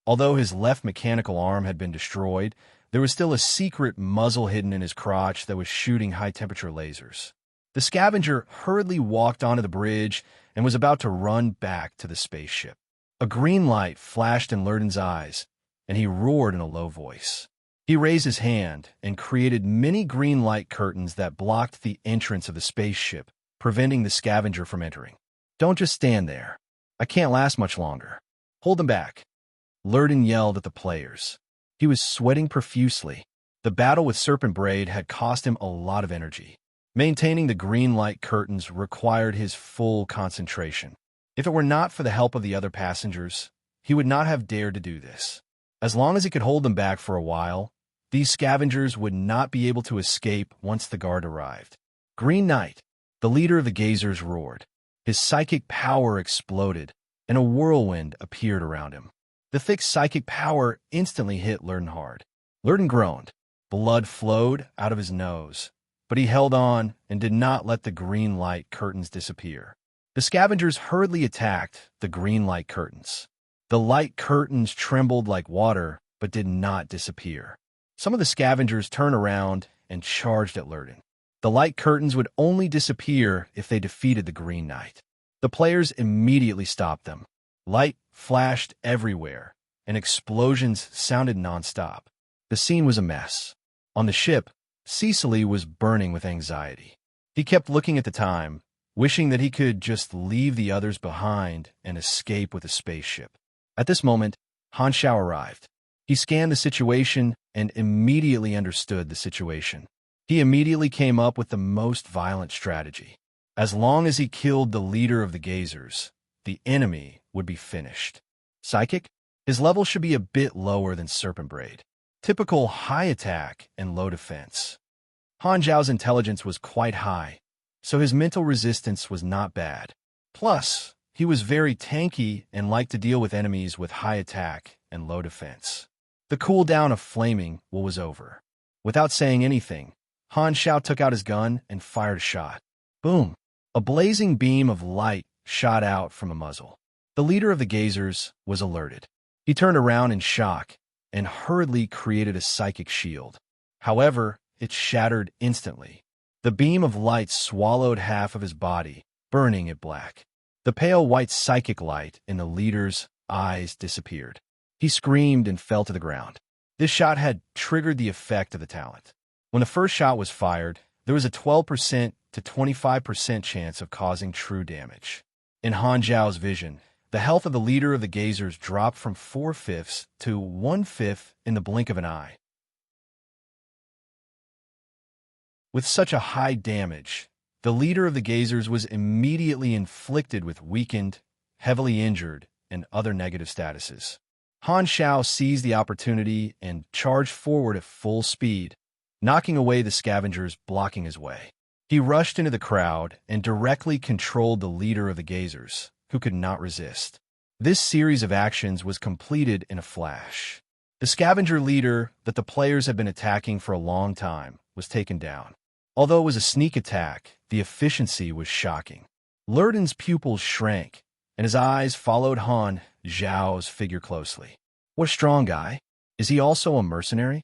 Although his left mechanical arm had been destroyed, there was still a secret muzzle hidden in his crotch that was shooting high-temperature lasers. The scavenger hurriedly walked onto the bridge and was about to run back to the spaceship. A green light flashed in Lurden's eyes, and he roared in a low voice. He raised his hand and created many green light curtains that blocked the entrance of the spaceship, preventing the scavenger from entering. "Don't just stand there. I can't last much longer. Hold them back." Lurden yelled at the players. He was sweating profusely. The battle with Serpent Braid had cost him a lot of energy. Maintaining the green light curtains required his full concentration. If it were not for the help of the other passengers, he would not have dared to do this. As long as he could hold them back for a while, these scavengers would not be able to escape once the guard arrived. "Green Knight!" The leader of the Gazers roared. His psychic power exploded, and a whirlwind appeared around him. The thick psychic power instantly hit Lurden hard. Lurden groaned. Blood flowed out of his nose, but he held on and did not let the green light curtains disappear. The scavengers hurriedly attacked the green light curtains. The light curtains trembled like water, but did not disappear. Some of the scavengers turned around and charged at Lurden. The light curtains would only disappear if they defeated the Green Knight. The players immediately stopped them. Light flashed everywhere, and explosions sounded nonstop. The scene was a mess. On the ship, Cecily was burning with anxiety. He kept looking at the time, wishing that he could just leave the others behind and escape with the spaceship. At this moment, Han Xiao arrived. He scanned the situation and immediately understood the situation. He immediately came up with the most violent strategy. As long as he killed the leader of the Gazers, the enemy would be finished. Psychic? His level should be a bit lower than Serpent Braid. Typical high attack and low defense. Han Zhao's intelligence was quite high, so his mental resistance was not bad. Plus, he was very tanky and liked to deal with enemies with high attack and low defense. The cooldown of Flaming Will was over. Without saying anything, Han Xiao took out his gun and fired a shot. Boom! A blazing beam of light shot out from a muzzle. The leader of the Gazers was alerted. He turned around in shock and hurriedly created a psychic shield. However, it shattered instantly. The beam of light swallowed half of his body, burning it black. The pale white psychic light in the leader's eyes disappeared. He screamed and fell to the ground. This shot had triggered the effect of the talent. When the first shot was fired, there was a 12% to 25% chance of causing true damage. In Han Zhao's vision, the health of the leader of the Gazers dropped from 4/5 to 1/5 in the blink of an eye. With such a high damage, the leader of the Gazers was immediately inflicted with weakened, heavily injured, and other negative statuses. Han Zhao seized the opportunity and charged forward at full speed, knocking away the scavengers blocking his way. He rushed into the crowd and directly controlled the leader of the Gazers, who could not resist. This series of actions was completed in a flash. The scavenger leader that the players had been attacking for a long time was taken down. Although it was a sneak attack, the efficiency was shocking. Lurden's pupils shrank, and his eyes followed Han Zhao's figure closely. What a strong guy. Is he also a mercenary?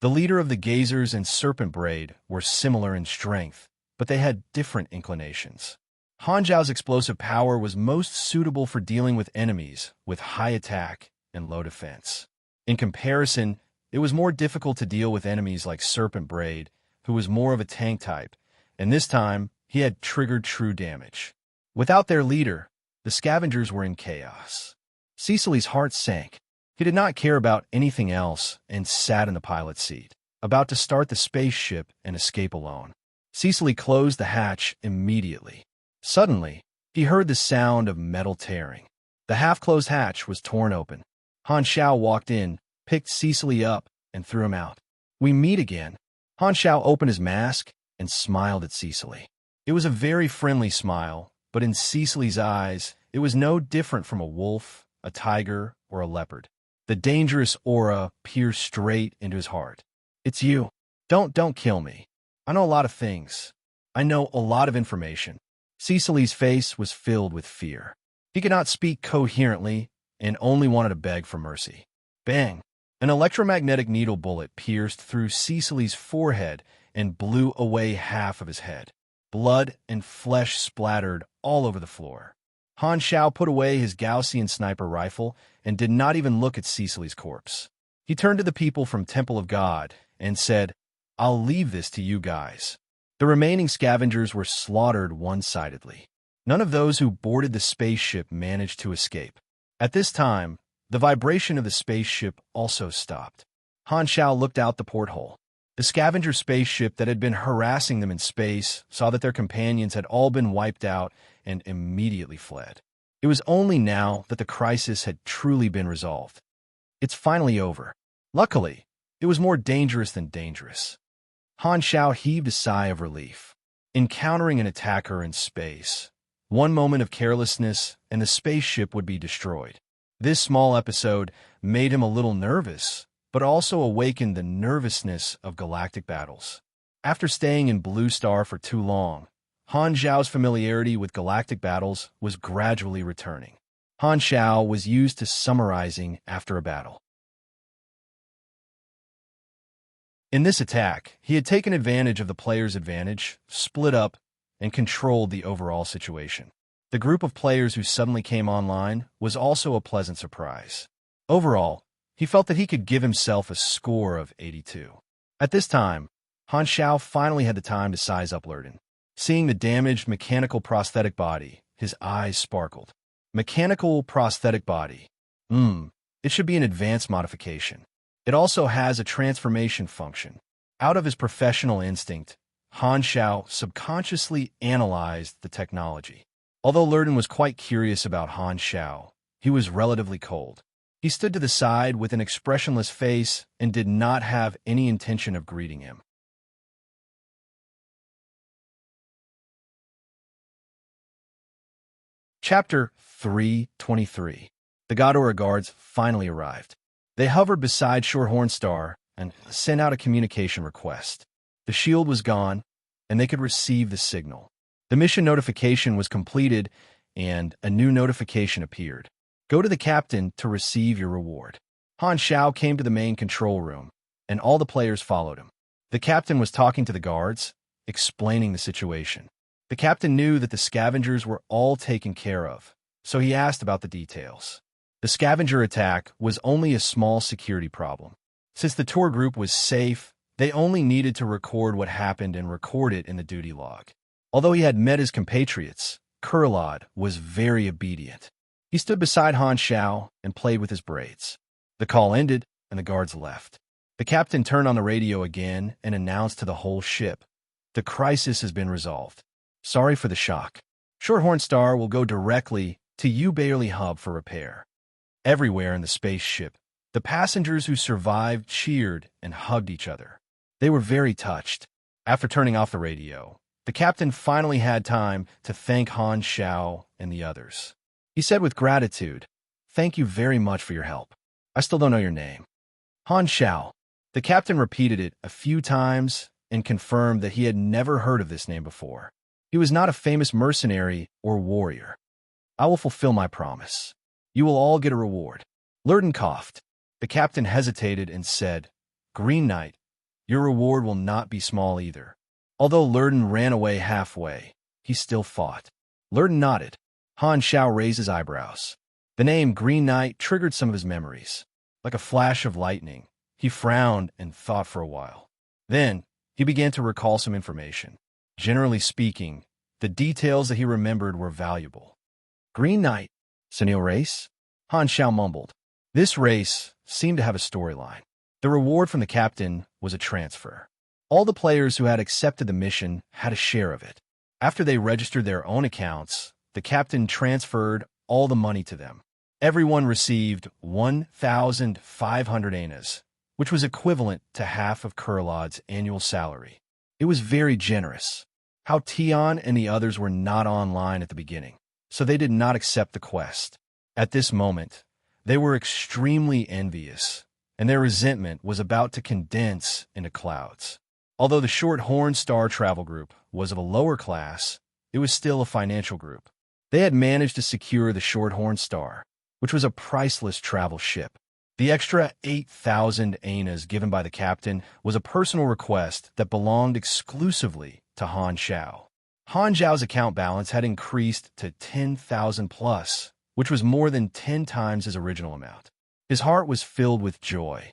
The leader of the Gazers and Serpent Braid were similar in strength, but they had different inclinations. Han Zhao's explosive power was most suitable for dealing with enemies with high attack and low defense. In comparison, it was more difficult to deal with enemies like Serpent Braid, who was more of a tank type, and this time he had triggered true damage. Without their leader, the scavengers were in chaos. Cecily's heart sank. He did not care about anything else and sat in the pilot's seat, about to start the spaceship and escape alone. Cecily closed the hatch immediately. Suddenly, he heard the sound of metal tearing. The half-closed hatch was torn open. Han Zhao walked in, picked Cecily up, and threw him out. "We meet again." Han Zhao opened his mask and smiled at Cecily. It was a very friendly smile, but in Cecily's eyes, it was no different from a wolf, a tiger, or a leopard. The dangerous aura pierced straight into his heart. "It's you. Don't kill me. I know a lot of things. I know a lot of information." Cecily's face was filled with fear. He could not speak coherently and only wanted to beg for mercy. Bang! An electromagnetic needle bullet pierced through Cecily's forehead and blew away half of his head. Blood and flesh splattered all over the floor. Han Zhao put away his Gaussian sniper rifle and did not even look at Cecily's corpse. He turned to the people from Temple of God and said, "I'll leave this to you guys." The remaining scavengers were slaughtered one-sidedly. None of those who boarded the spaceship managed to escape. At this time, the vibration of the spaceship also stopped. Han Zhao looked out the porthole. The scavenger spaceship that had been harassing them in space saw that their companions had all been wiped out and immediately fled. It was only now that the crisis had truly been resolved. It's finally over. Luckily, it was more dangerous than dangerous. Han Zhao heaved a sigh of relief. Encountering an attacker in space, one moment of carelessness and the spaceship would be destroyed. This small episode made him a little nervous, but also awakened the nervousness of galactic battles. After staying in Blue Star for too long, Han Zhao's familiarity with galactic battles was gradually returning. Han Zhao was used to summarizing after a battle. In this attack, he had taken advantage of the player's advantage, split up, and controlled the overall situation. The group of players who suddenly came online was also a pleasant surprise. Overall, he felt that he could give himself a score of 82. At this time, Han Zhao finally had the time to size up Lurden. Seeing the damaged mechanical prosthetic body, his eyes sparkled. Mechanical prosthetic body. It should be an advanced modification. It also has a transformation function. Out of his professional instinct, Han Zhao subconsciously analyzed the technology. Although Lurden was quite curious about Han Zhao, he was relatively cold. He stood to the side with an expressionless face and did not have any intention of greeting him. Chapter 323. The Godora guards finally arrived. They hovered beside Shorehorn Star and sent out a communication request. The shield was gone, and they could receive the signal. The mission notification was completed, and a new notification appeared. Go to the captain to receive your reward. Han Xiao came to the main control room, and all the players followed him. The captain was talking to the guards, explaining the situation. The captain knew that the scavengers were all taken care of, so he asked about the details. The scavenger attack was only a small security problem. Since the tour group was safe, they only needed to record what happened and record it in the duty log. Although he had met his compatriots, Kurlad was very obedient. He stood beside Han Xiao and played with his braids. The call ended, and the guards left. The captain turned on the radio again and announced to the whole ship, "The crisis has been resolved. Sorry for the shock. Shorthorn Star will go directly to U-Bailey Hub for repair." Everywhere in the spaceship, the passengers who survived cheered and hugged each other. They were very touched. After turning off the radio, the captain finally had time to thank Han Xiao and the others. He said with gratitude, "Thank you very much for your help. I still don't know your name." Han Xiao. The captain repeated it a few times and confirmed that he had never heard of this name before. He was not a famous mercenary or warrior. "I will fulfill my promise. You will all get a reward." Lurden coughed. The captain hesitated and said, "Green Knight, your reward will not be small either." Although Lurden ran away halfway, he still fought. Lurden nodded. Han Xiao raised his eyebrows. The name Green Knight triggered some of his memories. Like a flash of lightning, he frowned and thought for a while. Then, he began to recall some information. Generally speaking, the details that he remembered were valuable. "Green Knight, Senil race?" Han Xiao mumbled. This race seemed to have a storyline. The reward from the captain was a transfer. All the players who had accepted the mission had a share of it. After they registered their own accounts, the captain transferred all the money to them. Everyone received 1,500 anas, which was equivalent to half of Kurlad's annual salary. It was very generous. How Tian and the others were not online at the beginning, so they did not accept the quest. At this moment, they were extremely envious, and their resentment was about to condense into clouds. Although the Shorthorn Star travel group was of a lower class, it was still a financial group. They had managed to secure the Shorthorn Star, which was a priceless travel ship. The extra 8,000 anas given by the captain was a personal request that belonged exclusively to Han Xiao. Han Xiao's account balance had increased to 10,000 plus, which was more than 10 times his original amount. His heart was filled with joy.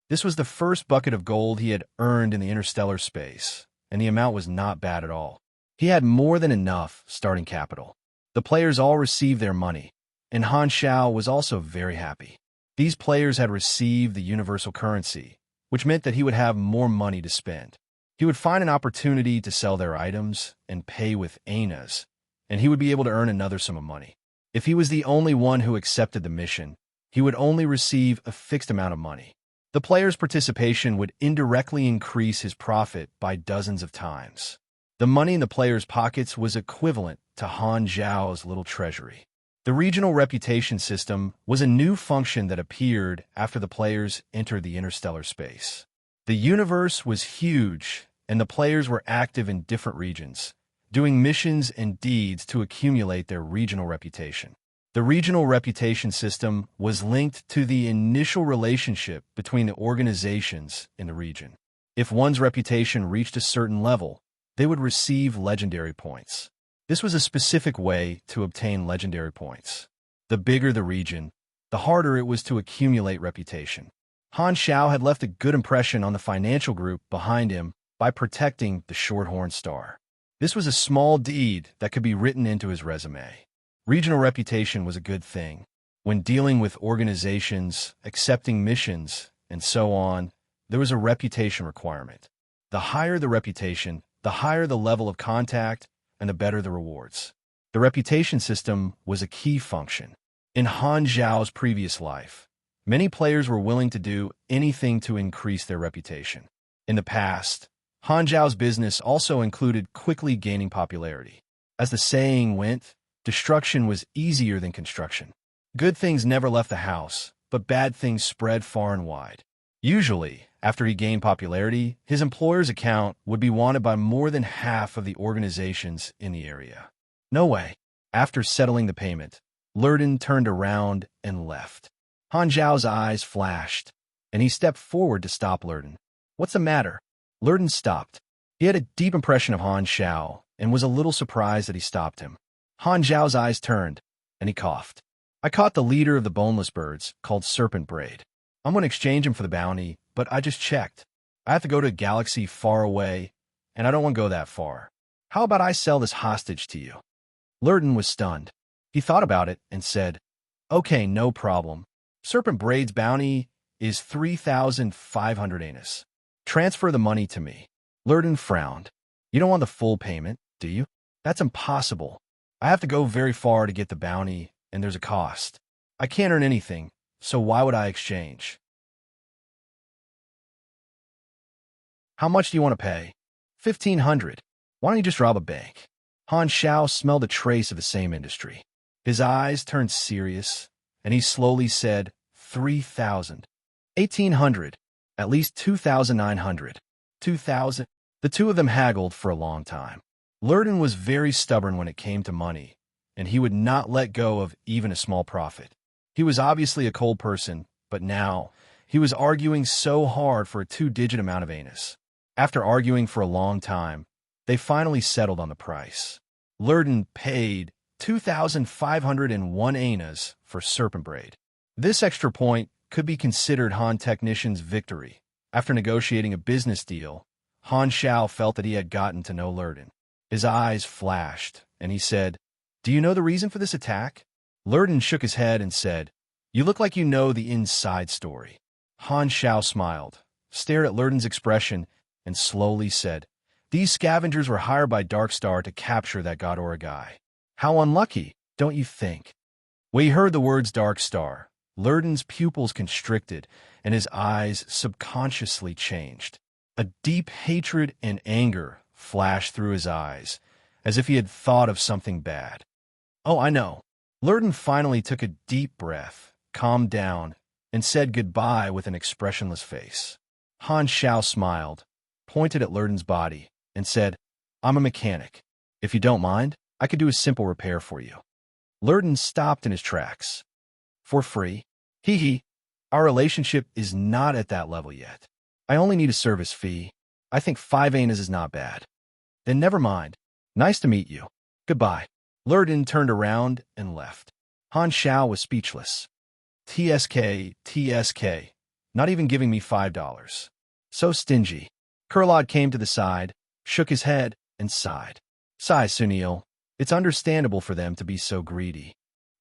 This was the first bucket of gold he had earned in the interstellar space, and the amount was not bad at all. He had more than enough starting capital. The players all received their money, and Han Xiao was also very happy. These players had received the universal currency, which meant that he would have more money to spend. He would find an opportunity to sell their items and pay with anas, and he would be able to earn another sum of money. If he was the only one who accepted the mission, he would only receive a fixed amount of money. The player's participation would indirectly increase his profit by dozens of times. The money in the player's pockets was equivalent to Han Xiao's little treasury. The regional reputation system was a new function that appeared after the players entered the interstellar space. The universe was huge, and the players were active in different regions, doing missions and deeds to accumulate their regional reputation. The regional reputation system was linked to the initial relationship between the organizations in the region. If one's reputation reached a certain level, they would receive legendary points. This was a specific way to obtain legendary points. The bigger the region, the harder it was to accumulate reputation. Han Xiao had left a good impression on the financial group behind him by protecting the Shorthorn Star. This was a small deed that could be written into his resume. Regional reputation was a good thing. When dealing with organizations, accepting missions, and so on, there was a reputation requirement. The higher the reputation, the higher the level of contact, and the better the rewards. The reputation system was a key function. In Han Xiao's previous life, many players were willing to do anything to increase their reputation. In the past, Han Xiao's business also included quickly gaining popularity. As the saying went, destruction was easier than construction. Good things never left the house, but bad things spread far and wide. Usually, after he gained popularity, his employer's account would be wanted by more than half of the organizations in the area. No way. After settling the payment, Lurden turned around and left. Han Zhao's eyes flashed, and he stepped forward to stop Lurden. What's the matter? Lurden stopped. He had a deep impression of Han Zhao and was a little surprised that he stopped him. Han Zhao's eyes turned, and he coughed. I caught the leader of the boneless birds, called Serpent Braid. I'm going to exchange him for the bounty, but I just checked. I have to go to a galaxy far away, and I don't want to go that far. How about I sell this hostage to you? Lurden was stunned. He thought about it and said, Okay, no problem. Serpent Braid's bounty is 3,500 anus. Transfer the money to me. Lurden frowned. You don't want the full payment, do you? That's impossible. I have to go very far to get the bounty, and there's a cost. I can't earn anything, so why would I exchange? How much do you want to pay? 1,500. Why don't you just rob a bank? Han Zhao smelled a trace of the same industry. His eyes turned serious, and he slowly said, 3,000. 1,800. At least 2,900. 2,000. The two of them haggled for a long time. Lurden was very stubborn when it came to money, and he would not let go of even a small profit. He was obviously a cold person, but now he was arguing so hard for a 2-digit amount of anus. After arguing for a long time, they finally settled on the price. Lurden paid 2,501 anus for Serpent Braid. This extra point could be considered Han Technician's victory. After negotiating a business deal, Han Zhao felt that he had gotten to know Lurden. His eyes flashed, and he said, Do you know the reason for this attack? Lurden shook his head and said, You look like you know the inside story. Han Zhao smiled, stared at Lurden's expression, and slowly said, These scavengers were hired by Darkstar to capture that Godora guy. How unlucky, don't you think? When he heard the words Darkstar, Lurden's pupils constricted, and his eyes subconsciously changed. A deep hatred and anger flashed through his eyes, as if he had thought of something bad. Oh, I know. Lurden finally took a deep breath, calmed down, and said goodbye with an expressionless face. Han Zhao smiled, pointed at Lurden's body, and said, I'm a mechanic. If you don't mind, I could do a simple repair for you. Lurden stopped in his tracks. For free? Hee hee. Our relationship is not at that level yet. I only need a service fee. I think 5 anus is not bad. Then never mind. Nice to meet you. Goodbye. Lurden turned around and left. Han Zhao was speechless. TSK. Not even giving me $5. So stingy. Kurlod came to the side, shook his head, and sighed. Sigh, Sunil. It's understandable for them to be so greedy.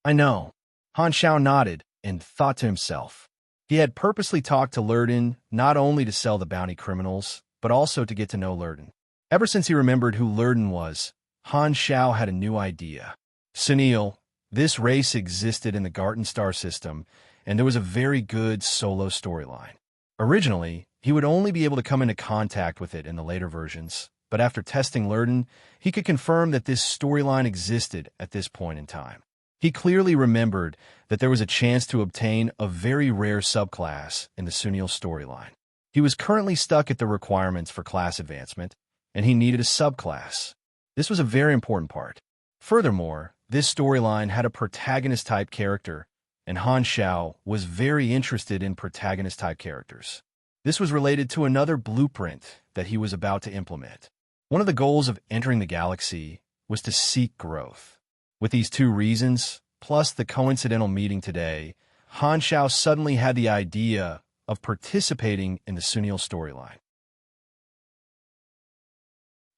I know. Han Zhao nodded and thought to himself. He had purposely talked to Lurden not only to sell the bounty criminals, but also to get to know Lurden. Ever since he remembered who Lurden was, Han Zhao had a new idea. Sunil, this race existed in the Garten Star system, and there was a very good solo storyline. Originally, he would only be able to come into contact with it in the later versions, but after testing Lurden, he could confirm that this storyline existed at this point in time. He clearly remembered that there was a chance to obtain a very rare subclass in the Sunil storyline. He was currently stuck at the requirements for class advancement, and he needed a subclass. This was a very important part. Furthermore, this storyline had a protagonist-type character, and Han Zhao was very interested in protagonist-type characters. This was related to another blueprint that he was about to implement. One of the goals of entering the galaxy was to seek growth. With these two reasons, plus the coincidental meeting today, Han Zhao suddenly had the idea of participating in the Sunil storyline.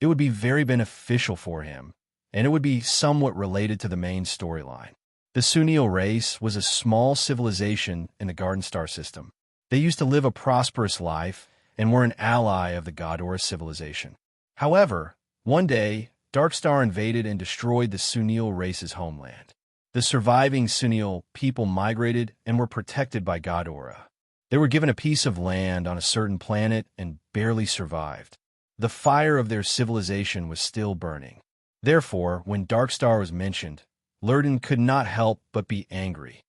It would be very beneficial for him, and it would be somewhat related to the main storyline. The Sunil race was a small civilization in the Garden Star system. They used to live a prosperous life and were an ally of the Godora civilization. However, one day, Darkstar invaded and destroyed the Sunil race's homeland. The surviving Sunil people migrated and were protected by Godora. They were given a piece of land on a certain planet and barely survived. The fire of their civilization was still burning. Therefore, when Darkstar was mentioned, Lurden could not help but be angry.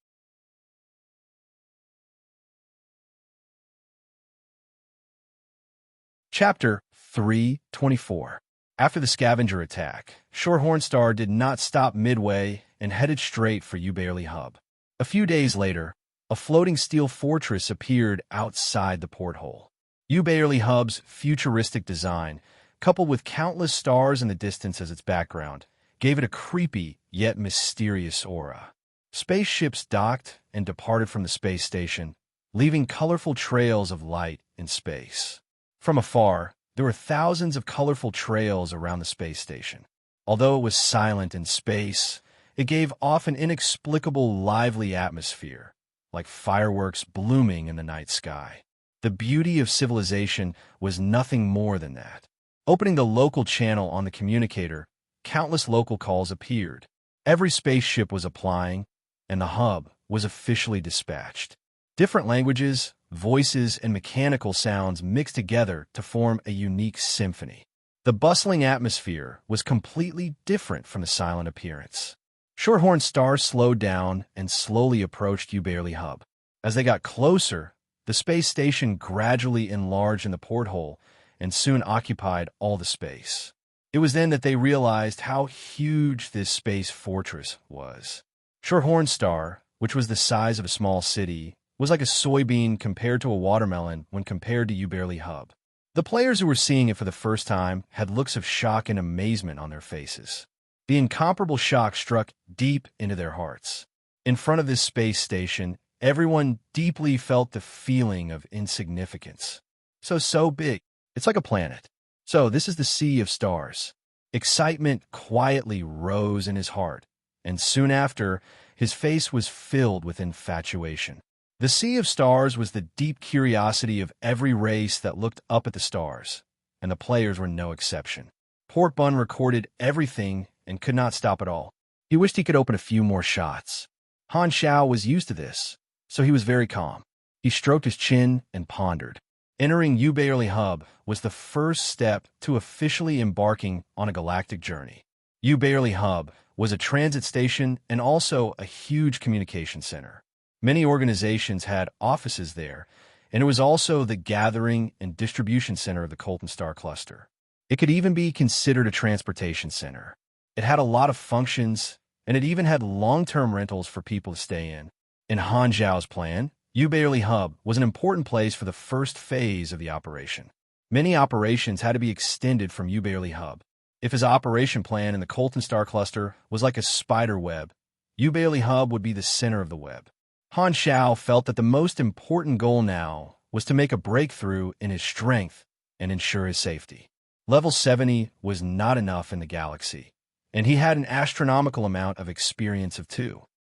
Chapter 324. After the scavenger attack, Shorthorn Star did not stop midway and headed straight for Ubarely Hub. A few days later, a floating steel fortress appeared outside the porthole. Ubarely Hub's futuristic design, coupled with countless stars in the distance as its background, gave it a creepy yet mysterious aura. Spaceships docked and departed from the space station, leaving colorful trails of light in space. From afar, there were thousands of colorful trails around the space station. Although it was silent in space, it gave off an inexplicable lively atmosphere, like fireworks blooming in the night sky. The beauty of civilization was nothing more than that. Opening the local channel on the communicator, countless local calls appeared. Every spaceship was applying, and the hub was officially dispatched. Different languages, voices, and mechanical sounds mixed together to form a unique symphony. The bustling atmosphere was completely different from the silent appearance. Shorthorn Star slowed down and slowly approached Ubarely Hub. As they got closer, the space station gradually enlarged in the porthole and soon occupied all the space. It was then that they realized how huge this space fortress was. Shorthorn Star, which was the size of a small city, was like a soybean compared to a watermelon when compared to Ubarely Hub. The players who were seeing it for the first time had looks of shock and amazement on their faces. The incomparable shock struck deep into their hearts. In front of this space station, everyone deeply felt the feeling of insignificance. So big. It's like a planet. So this is the sea of stars. Excitement quietly rose in his heart, and soon after, his face was filled with infatuation. The sea of stars was the deep curiosity of every race that looked up at the stars, and the players were no exception. Port Bun recorded everything and could not stop at all. He wished he could open a few more shots. Han Xiao was used to this, so he was very calm. He stroked his chin and pondered. Entering Ubarely Hub was the first step to officially embarking on a galactic journey. Ubarely Hub was a transit station and also a huge communication center. Many organizations had offices there, and it was also the gathering and distribution center of the Colton Star Cluster. It could even be considered a transportation center. It had a lot of functions, and it even had long-term rentals for people to stay in. In Han Zhao's plan, Ubarely Hub was an important place for the first phase of the operation. Many operations had to be extended from Ubarely Hub. If his operation plan in the Colton Star Cluster was like a spider web, Ubarely Hub would be the center of the web. Han Xiao felt that the most important goal now was to make a breakthrough in his strength and ensure his safety. Level 70 was not enough in the galaxy, and he had an astronomical amount of experience of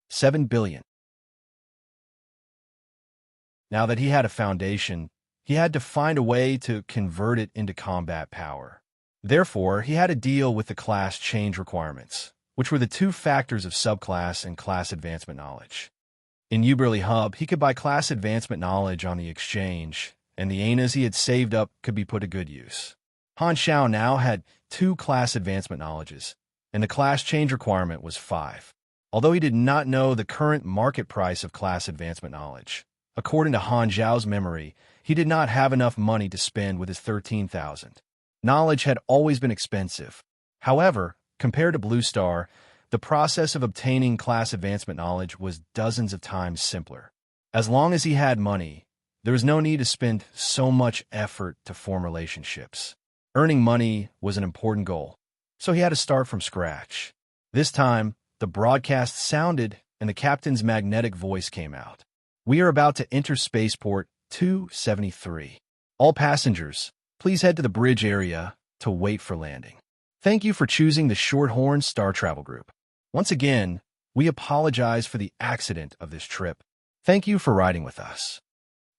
7 billion. Now that he had a foundation, he had to find a way to convert it into combat power. Therefore, he had to deal with the class change requirements, which were the two factors of subclass and class advancement knowledge. In Ubarely Hub, he could buy class advancement knowledge on the exchange, and the anas he had saved up could be put to good use. Han Xiao now had 2 class advancement knowledges, and the class change requirement was 5. Although he did not know the current market price of class advancement knowledge, according to Han Zhao's memory, he did not have enough money to spend with his 13,000. Knowledge had always been expensive. However, compared to Blue Star, the process of obtaining class advancement knowledge was dozens of times simpler. As long as he had money, there was no need to spend so much effort to form relationships. Earning money was an important goal, so he had to start from scratch. This time, the broadcast sounded and the captain's magnetic voice came out. We are about to enter Spaceport 273. All passengers, please head to the bridge area to wait for landing. Thank you for choosing the Shorthorn Star Travel Group. Once again, we apologize for the accident of this trip. Thank you for riding with us.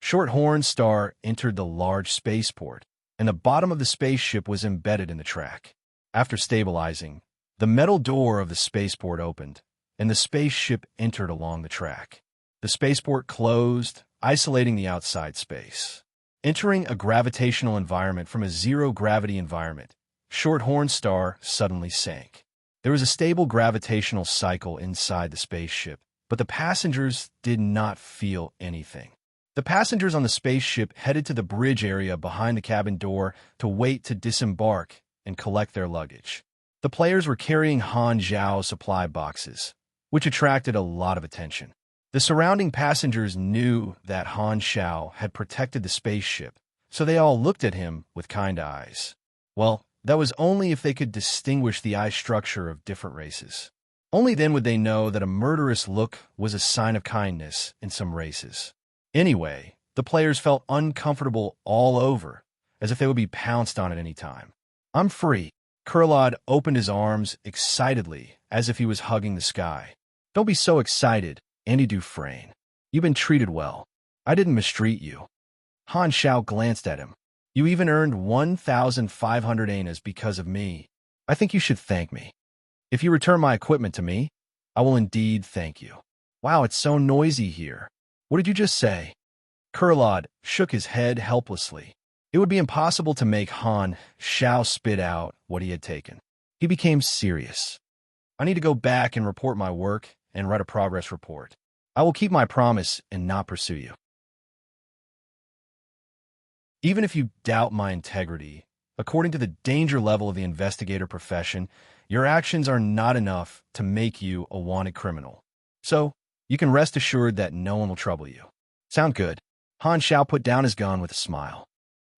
Shorthorn Star entered the large spaceport, and the bottom of the spaceship was embedded in the track. After stabilizing, the metal door of the spaceport opened, and the spaceship entered along the track. The spaceport closed, isolating the outside space. Entering a gravitational environment from a zero-gravity environment, Shorthorn Star suddenly sank. There was a stable gravitational cycle inside the spaceship, but the passengers did not feel anything. The passengers on the spaceship headed to the bridge area behind the cabin door to wait to disembark and collect their luggage. The players were carrying Han Zhao's supply boxes, which attracted a lot of attention. The surrounding passengers knew that Han Zhao had protected the spaceship, so they all looked at him with kind eyes. Well, that was only if they could distinguish the eye structure of different races. Only then would they know that a murderous look was a sign of kindness in some races. Anyway, the players felt uncomfortable all over, as if they would be pounced on at any time. "I'm free." Kurlad opened his arms excitedly, as if he was hugging the sky. "Don't be so excited, Andy Dufresne. You've been treated well. I didn't mistreat you." Han Zhao glanced at him. "You even earned 1,500 anas because of me. I think you should thank me. If you return my equipment to me, I will indeed thank you." "Wow, it's so noisy here. What did you just say?" Kurlad shook his head helplessly. It would be impossible to make Han Zhao spit out what he had taken. He became serious. "I need to go back and report my work and write a progress report. I will keep my promise and not pursue you. Even if you doubt my integrity, according to the danger level of the investigator profession, your actions are not enough to make you a wanted criminal. So, you can rest assured that no one will trouble you." "Sound good?" Han Zhao put down his gun with a smile.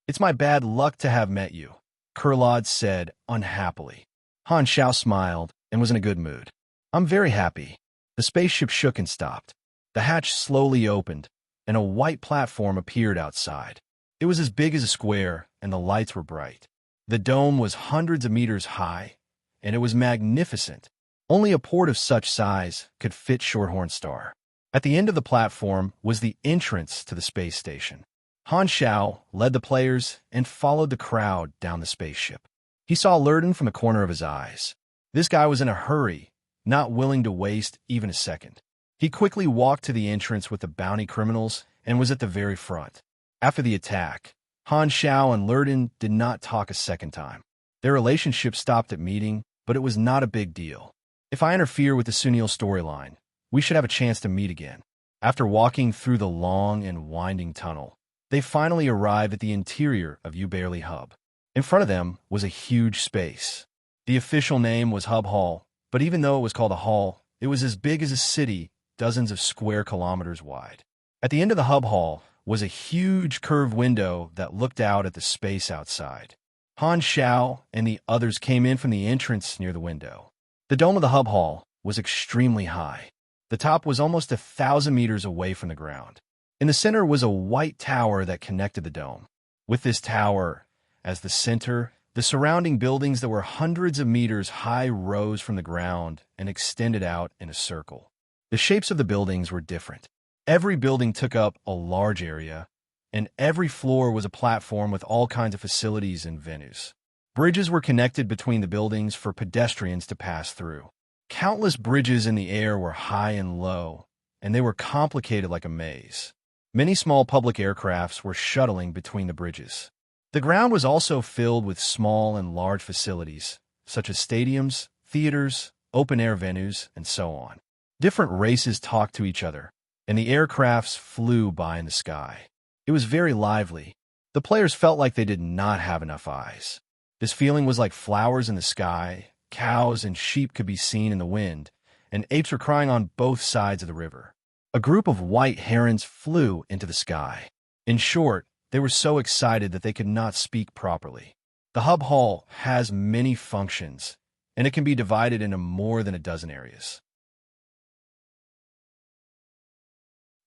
"It's my bad luck to have met you," Kurlad said unhappily. Han Zhao smiled and was in a good mood. "I'm very happy." The spaceship shook and stopped. The hatch slowly opened, and a white platform appeared outside. It was as big as a square, and the lights were bright. The dome was hundreds of meters high, and it was magnificent. Only a port of such size could fit Shorthorn Star. At the end of the platform was the entrance to the space station. Han Zhao led the players and followed the crowd down the spaceship. He saw Lurden from the corner of his eyes. This guy was in a hurry, not willing to waste even a second. He quickly walked to the entrance with the bounty criminals and was at the very front. After the attack, Han Zhao and Lurden did not talk a second time. Their relationship stopped at meeting, but it was not a big deal. "If I interfere with the Sunil storyline, we should have a chance to meet again." After walking through the long and winding tunnel, they finally arrived at the interior of Ubarely Hub. In front of them was a huge space. The official name was Hub Hall, but even though it was called a hall, it was as big as a city, dozens of square kilometers wide. At the end of the Hub Hall was a huge curved window that looked out at the space outside. Han Zhao and the others came in from the entrance near the window. The dome of the Hub Hall was extremely high. The top was almost 1,000 meters away from the ground. In the center was a white tower that connected the dome. With this tower as the center, the surrounding buildings that were hundreds of meters high rose from the ground and extended out in a circle. The shapes of the buildings were different. Every building took up a large area, and every floor was a platform with all kinds of facilities and venues. Bridges were connected between the buildings for pedestrians to pass through. Countless bridges in the air were high and low, and they were complicated like a maze. Many small public aircrafts were shuttling between the bridges. The ground was also filled with small and large facilities, such as stadiums, theaters, open-air venues, and so on. Different races talked to each other, and the aircrafts flew by in the sky. It was very lively. The players felt like they did not have enough eyes. This feeling was like flowers in the sky, cows and sheep could be seen in the wind, and apes were crying on both sides of the river. A group of white herons flew into the sky. In short, they were so excited that they could not speak properly. The Hub Hall has many functions, and it can be divided into more than a dozen areas.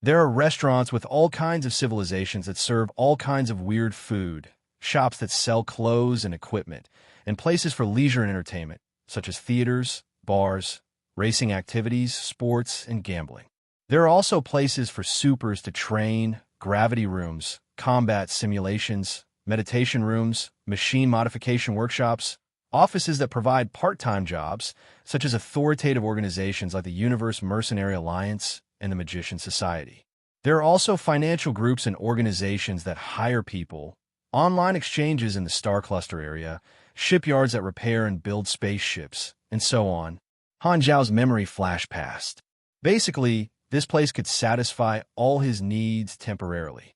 There are restaurants with all kinds of civilizations that serve all kinds of weird food, shops that sell clothes and equipment, and places for leisure and entertainment, such as theaters, bars, racing activities, sports, and gambling. There are also places for supers to train, gravity rooms, combat simulations, meditation rooms, machine modification workshops, offices that provide part-time jobs, such as authoritative organizations like the Universe Mercenary Alliance and the Magician Society. There are also financial groups and organizations that hire people, online exchanges in the Star Cluster area, shipyards that repair and build spaceships, and so on. Han Zhao's memory flashed past. Basically, this place could satisfy all his needs temporarily.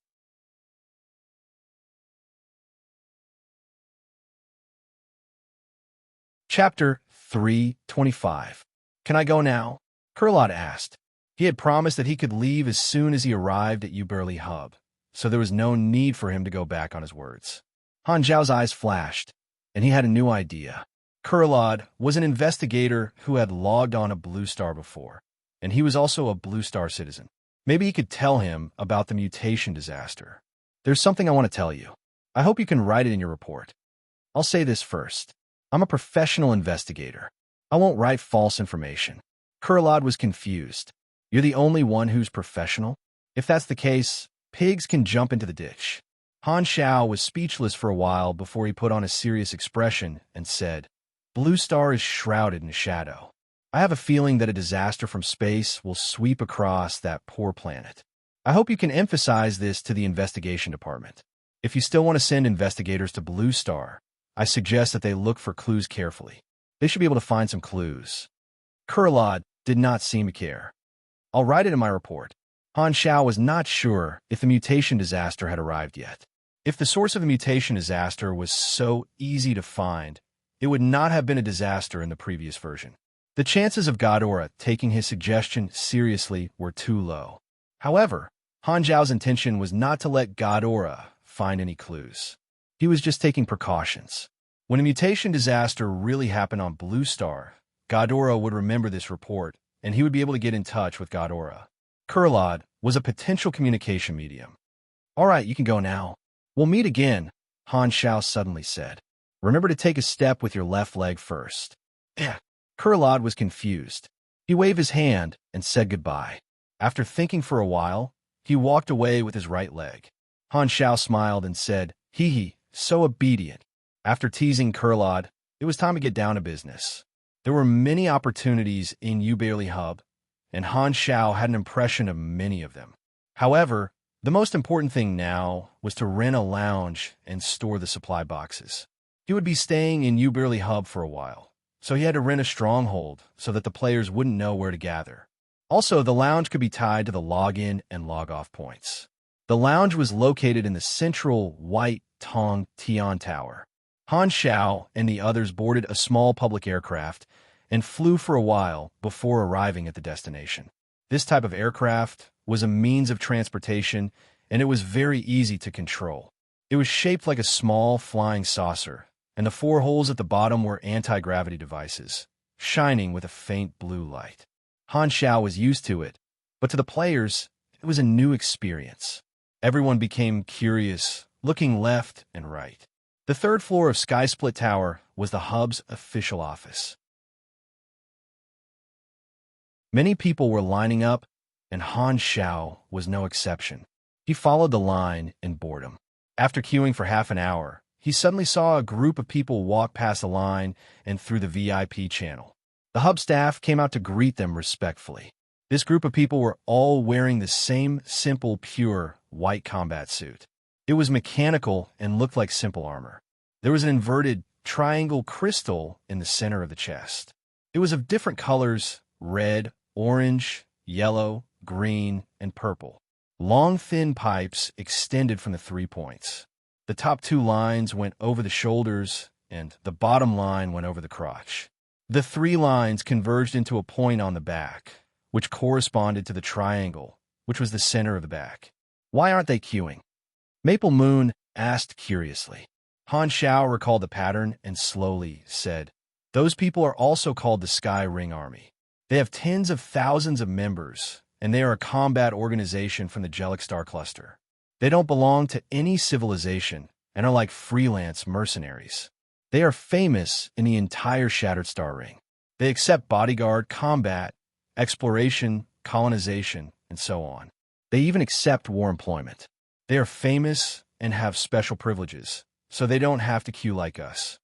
Chapter 325. Can I go now? Kurlod asked. He had promised that he could leave as soon as he arrived at Uberly Hub, so there was no need for him to go back on his words. Han Zhao's eyes flashed, and he had a new idea. Kurlod was an investigator who had logged on a Blue Star before, and he was also a Blue Star citizen. Maybe he could tell him about the mutation disaster. There's something I want to tell you. I hope you can write it in your report. I'll say this first. I'm a professional investigator. I won't write false information. Kurlod was confused. You're the only one who's professional? If that's the case, pigs can jump into the ditch. Han Xiao was speechless for a while before he put on a serious expression and said, Blue Star is shrouded in shadow. I have a feeling that a disaster from space will sweep across that poor planet. I hope you can emphasize this to the investigation department. If you still want to send investigators to Blue Star, I suggest that they look for clues carefully. They should be able to find some clues. Kurlod did not seem to care. I'll write it in my report. Han Xiao was not sure if the mutation disaster had arrived yet. If the source of the mutation disaster was so easy to find, it would not have been a disaster in the previous version. The chances of Ghidorah taking his suggestion seriously were too low. However, Han Zhao's intention was not to let Ghidorah find any clues. He was just taking precautions. When a mutation disaster really happened on Blue Star, Ghidorah would remember this report, and he would be able to get in touch with Ghidorah. Kurlod was a potential communication medium. All right, you can go now. We'll meet again, Han Xiao suddenly said. Remember to take a step with your left leg first. Kurlod was confused. He waved his hand and said goodbye. After thinking for a while, he walked away with his right leg. Han Xiao smiled and said, Hee, so obedient. After teasing Kurlod, it was time to get down to business. There were many opportunities in Uberly Hub, and Han Xiao had an impression of many of them. However, the most important thing now was to rent a lounge and store the supply boxes. He would be staying in Uberly Hub for a while, so he had to rent a stronghold so that the players wouldn't know where to gather. Also, the lounge could be tied to the login and log-off points. The lounge was located in the central White Tong Tian Tower. Han Xiao and the others boarded a small public aircraft and flew for a while before arriving at the destination. This type of aircraft was a means of transportation, and it was very easy to control. It was shaped like a small flying saucer, and the 4 holes at the bottom were anti-gravity devices, shining with a faint blue light. Han Xiao was used to it, but to the players, it was a new experience. Everyone became curious, looking left and right. The 3rd floor of Sky Split Tower was the hub's official office. Many people were lining up, and Han Xiao was no exception. He followed the line in boredom. After queuing for half an hour, he suddenly saw a group of people walk past the line and through the VIP channel. The hub staff came out to greet them respectfully. This group of people were all wearing the same simple, pure, white combat suit. It was mechanical and looked like simple armor. There was an inverted triangle crystal in the center of the chest. It was of different colors: red, orange, yellow, green, and purple. Long, thin pipes extended from the 3 points. The top 2 lines went over the shoulders, and the bottom line went over the crotch. The 3 lines converged into a point on the back, which corresponded to the triangle, which was the center of the back. Why aren't they queuing? Maple Moon asked curiously. Han Xiao recalled the pattern and slowly said, Those people are also called the Sky Ring Army. They have tens of thousands of members, and they are a combat organization from the Jellic Star Cluster. They don't belong to any civilization and are like freelance mercenaries. They are famous in the entire Shattered Star Ring. They accept bodyguard, combat, exploration, colonization, and so on. They even accept war employment. They are famous and have special privileges, so they don't have to queue like us.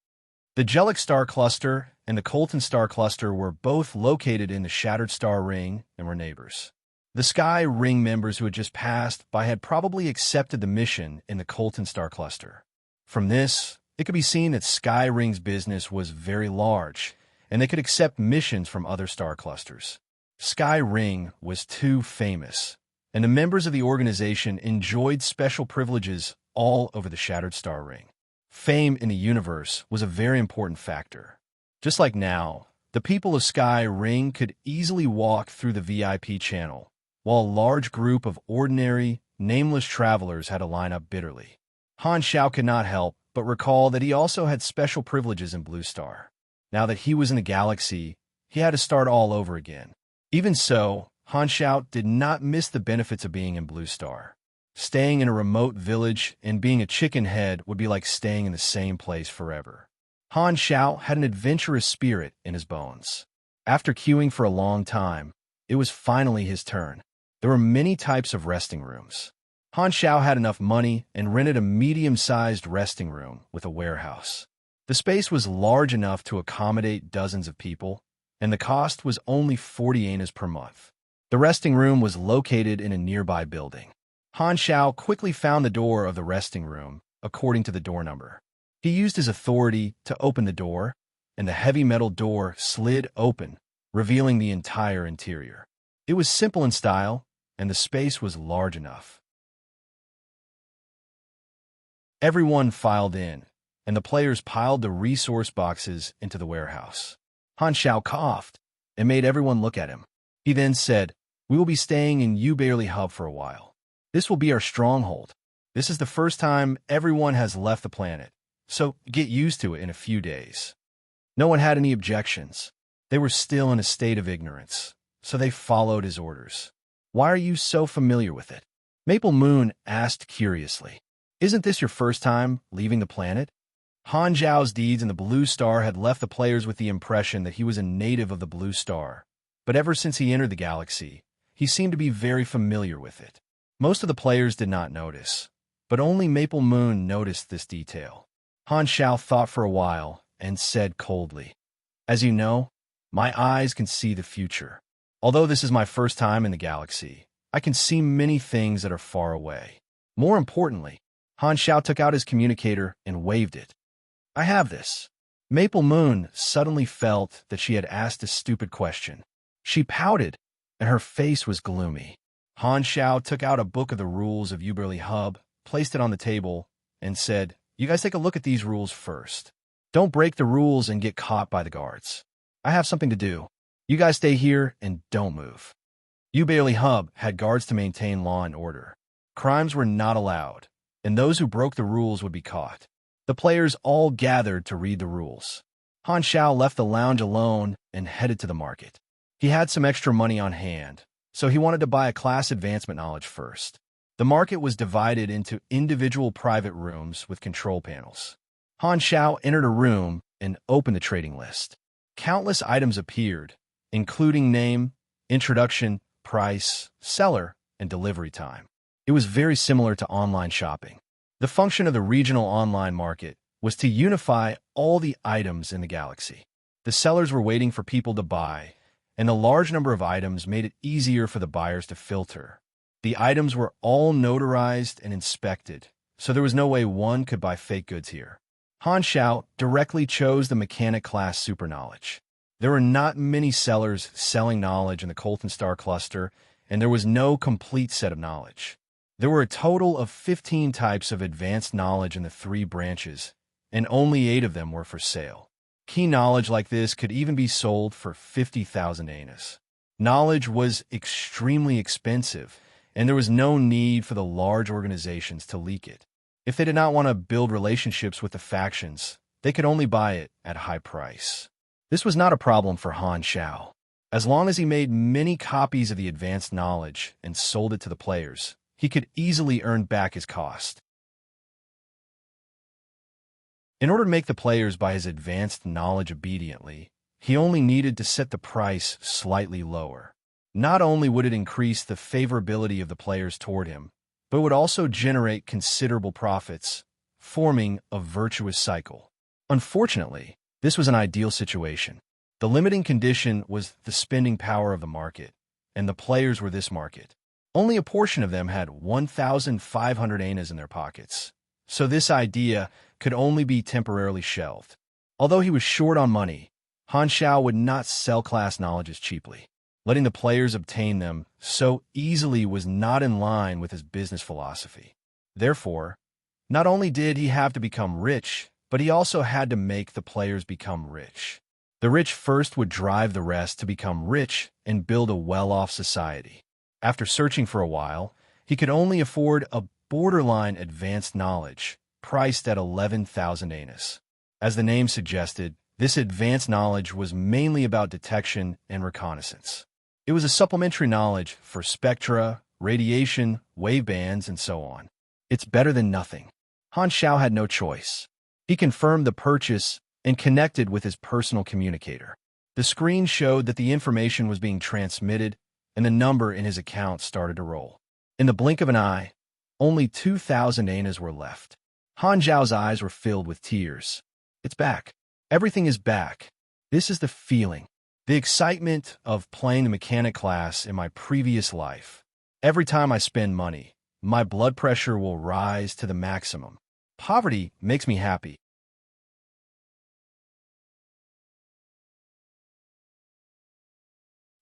The Jellic Star Cluster and the Colton Star Cluster were both located in the Shattered Star Ring and were neighbors. The Sky Ring members who had just passed by had probably accepted the mission in the Colton Star Cluster. From this, it could be seen that Sky Ring's business was very large, and they could accept missions from other star clusters. Sky Ring was too famous, and the members of the organization enjoyed special privileges all over the Shattered Star Ring. Fame in the universe was a very important factor. Just like now, the people of Sky Ring could easily walk through the VIP channel, while a large group of ordinary, nameless travelers had to line up bitterly. Han Xiao could not help but recall that he also had special privileges in Blue Star. Now that he was in the galaxy, he had to start all over again. Even so, Han Xiao did not miss the benefits of being in Blue Star. Staying in a remote village and being a chicken head would be like staying in the same place forever. Han Xiao had an adventurous spirit in his bones. After queuing for a long time, it was finally his turn. There were many types of resting rooms. Han Xiao had enough money and rented a medium-sized resting room with a warehouse. The space was large enough to accommodate dozens of people, and the cost was only 40 annas per month. The resting room was located in a nearby building. Han Xiao quickly found the door of the resting room, according to the door number. He used his authority to open the door, and the heavy metal door slid open, revealing the entire interior. It was simple in style, and the space was large enough. Everyone filed in, and the players piled the resource boxes into the warehouse. Han Xiao coughed and made everyone look at him. He then said, "We will be staying in Ubarely Hub for a while. This will be our stronghold. This is the first time everyone has left the planet, so get used to it in a few days." No one had any objections. They were still in a state of ignorance, so they followed his orders. "Why are you so familiar with it?" Maple Moon asked curiously. "Isn't this your first time leaving the planet?" Han Zhao's deeds in the Blue Star had left the players with the impression that he was a native of the Blue Star, but ever since he entered the galaxy, he seemed to be very familiar with it. Most of the players did not notice, but only Maple Moon noticed this detail. Han Xiao thought for a while and said coldly, "As you know, my eyes can see the future. Although this is my first time in the galaxy, I can see many things that are far away. More importantly," Han Xiao took out his communicator and waved it. "I have this." Maple Moon suddenly felt that she had asked a stupid question. She pouted, and her face was gloomy. Han Xiao took out a book of the rules of Uberly Hub, placed it on the table, and said, "You guys take a look at these rules first. Don't break the rules and get caught by the guards. I have something to do. You guys stay here and don't move." Uberly Hub had guards to maintain law and order. Crimes were not allowed, and those who broke the rules would be caught. The players all gathered to read the rules. Han Xiao left the lounge alone and headed to the market. He had some extra money on hand, so he wanted to buy a class advancement knowledge first. The market was divided into individual private rooms with control panels. Han Xiao entered a room and opened the trading list. Countless items appeared, including name, introduction, price, seller, and delivery time. It was very similar to online shopping. The function of the regional online market was to unify all the items in the galaxy. The sellers were waiting for people to buy, and the large number of items made it easier for the buyers to filter. The items were all notarized and inspected, so there was no way one could buy fake goods here. Han Xiao directly chose the mechanic class super knowledge. There were not many sellers selling knowledge in the Colton Star cluster, and there was no complete set of knowledge. There were a total of 15 types of advanced knowledge in the 3 branches, and only 8 of them were for sale. Key knowledge like this could even be sold for 50,000 annas. Knowledge was extremely expensive, and there was no need for the large organizations to leak it. If they did not want to build relationships with the factions, they could only buy it at a high price. This was not a problem for Han Xiao. As long as he made many copies of the advanced knowledge and sold it to the players, he could easily earn back his cost. In order to make the players buy his advanced knowledge obediently, he only needed to set the price slightly lower. Not only would it increase the favorability of the players toward him, but would also generate considerable profits, forming a virtuous cycle. Unfortunately, this was an ideal situation. The limiting condition was the spending power of the market, and the players were this market. Only a portion of them had 1,500 annas in their pockets, so this idea could only be temporarily shelved. Although he was short on money, Han Xiao would not sell class knowledges cheaply. Letting the players obtain them so easily was not in line with his business philosophy. Therefore, not only did he have to become rich, but he also had to make the players become rich. The rich first would drive the rest to become rich and build a well-off society. After searching for a while, he could only afford a borderline advanced knowledge, priced at 11,000 anus. As the name suggested, this advanced knowledge was mainly about detection and reconnaissance. It was a supplementary knowledge for spectra, radiation, wavebands, and so on. It's better than nothing. Han Xiao had no choice. He confirmed the purchase and connected with his personal communicator. The screen showed that the information was being transmitted, and the number in his account started to roll. In the blink of an eye, only 2,000 annas were left. Han Xiao's eyes were filled with tears. It's back. Everything is back. This is the feeling, the excitement of playing the mechanic class in my previous life. Every time I spend money, my blood pressure will rise to the maximum. Poverty makes me happy.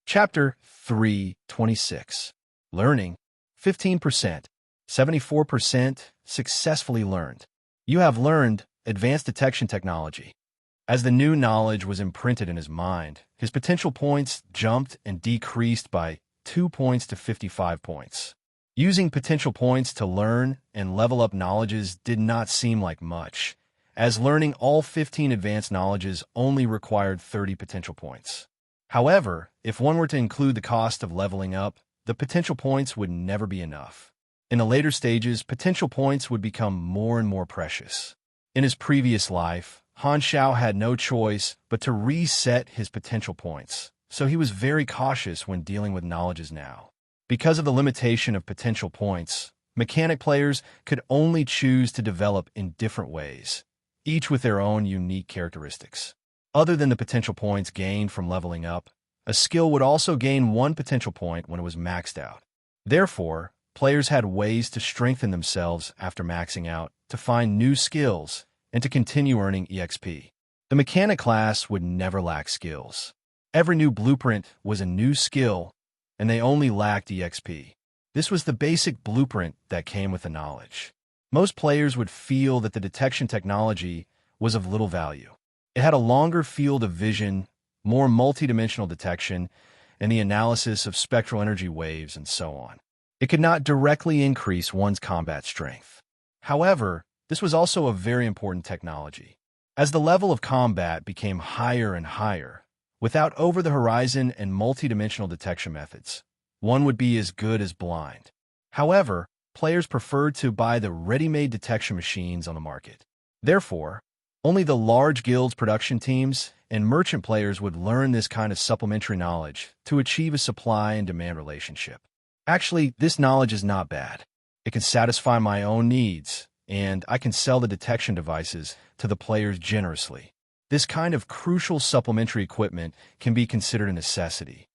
Chapter 326. Learning. 15%. 74% successfully learned. You have learned advanced detection technology. As the new knowledge was imprinted in his mind, his potential points jumped and decreased by 2 points to 55 points. Using potential points to learn and level up knowledges did not seem like much, as learning all 15 advanced knowledges only required 30 potential points. However, if one were to include the cost of leveling up, the potential points would never be enough. In the later stages, potential points would become more and more precious. In his previous life, Han Xiao had no choice but to reset his potential points, so he was very cautious when dealing with knowledges now. Because of the limitation of potential points, mechanic players could only choose to develop in different ways, each with their own unique characteristics. Other than the potential points gained from leveling up, a skill would also gain 1 potential point when it was maxed out. Therefore, players had ways to strengthen themselves after maxing out, to find new skills, and to continue earning EXP. The mechanic class would never lack skills. Every new blueprint was a new skill, and they only lacked EXP. This was the basic blueprint that came with the knowledge. Most players would feel that the detection technology was of little value. It had a longer field of vision, more multidimensional detection, and the analysis of spectral energy waves and so on. It could not directly increase one's combat strength. However, this was also a very important technology. As the level of combat became higher and higher, without over-the-horizon and multidimensional detection methods, one would be as good as blind. However, players preferred to buy the ready-made detection machines on the market. Therefore, only the large guilds production teams and merchant players would learn this kind of supplementary knowledge to achieve a supply and demand relationship. Actually, this knowledge is not bad. It can satisfy my own needs, and I can sell the detection devices to the players generously. This kind of crucial supplementary equipment can be considered a necessity.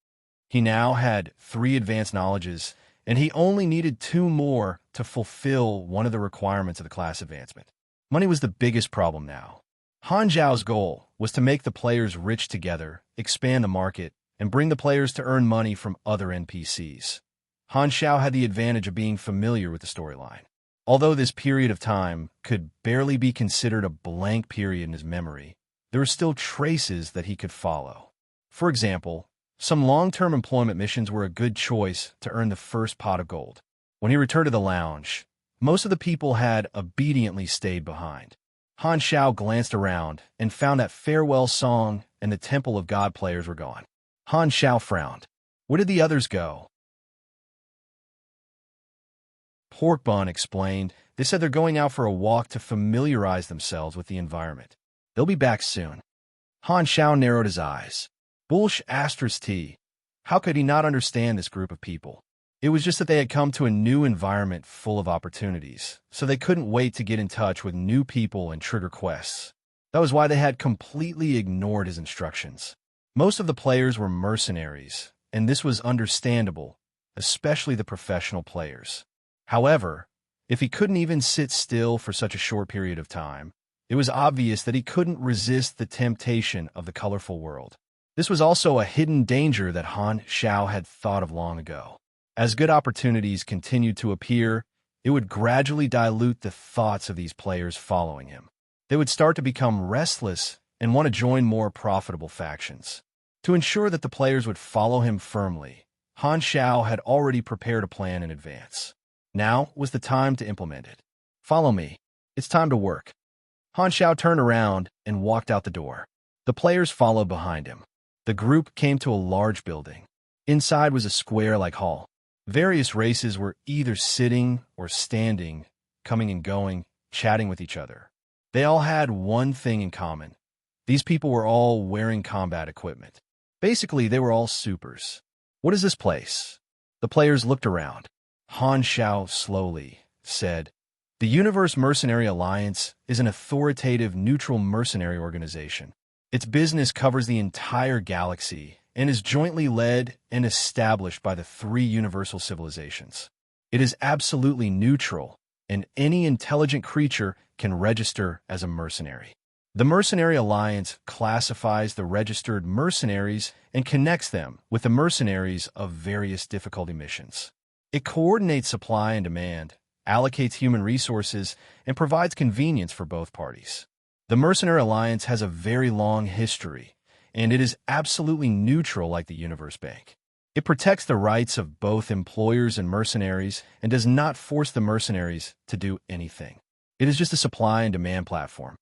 He now had 3 advanced knowledges, and he only needed 2 more to fulfill one of the requirements of the class advancement. Money was the biggest problem now. Han Zhao's goal was to make the players rich together, expand the market, and bring the players to earn money from other NPCs. Han Xiao had the advantage of being familiar with the storyline. Although this period of time could barely be considered a blank period in his memory, there were still traces that he could follow. For example, some long-term employment missions were a good choice to earn the first pot of gold. When he returned to the lounge, most of the people had obediently stayed behind. Han Xiao glanced around and found that farewell song and the Temple of God players were gone. Han Xiao frowned. Where did the others go? Pork Bun explained. They said they're going out for a walk to familiarize themselves with the environment. They'll be back soon. Han Xiao narrowed his eyes. Bulsh asterisk T. How could he not understand this group of people? It was just that they had come to a new environment full of opportunities, so they couldn't wait to get in touch with new people and trigger quests. That was why they had completely ignored his instructions. Most of the players were mercenaries, and this was understandable, especially the professional players. However, if he couldn't even sit still for such a short period of time, it was obvious that he couldn't resist the temptation of the colorful world. This was also a hidden danger that Han Xiao had thought of long ago. As good opportunities continued to appear, it would gradually dilute the thoughts of these players following him. They would start to become restless and want to join more profitable factions. To ensure that the players would follow him firmly, Han Xiao had already prepared a plan in advance. Now was the time to implement it. Follow me. It's time to work. Han Xiao turned around and walked out the door. The players followed behind him. The group came to a large building. Inside was a square-like hall. Various races were either sitting or standing, coming and going, chatting with each other. They all had one thing in common. These people were all wearing combat equipment. Basically, they were all supers. What is this place? The players looked around. Han Xiao slowly said, "The Universe Mercenary Alliance is an authoritative, neutral mercenary organization. Its business covers the entire galaxy and is jointly led and established by the three universal civilizations. It is absolutely neutral, and any intelligent creature can register as a mercenary. The Mercenary Alliance classifies the registered mercenaries and connects them with the mercenaries of various difficulty missions. It coordinates supply and demand, allocates human resources, and provides convenience for both parties. The Mercenary Alliance has a very long history, and it is absolutely neutral like the Universe Bank. It protects the rights of both employers and mercenaries and does not force the mercenaries to do anything. It is just a supply and demand platform."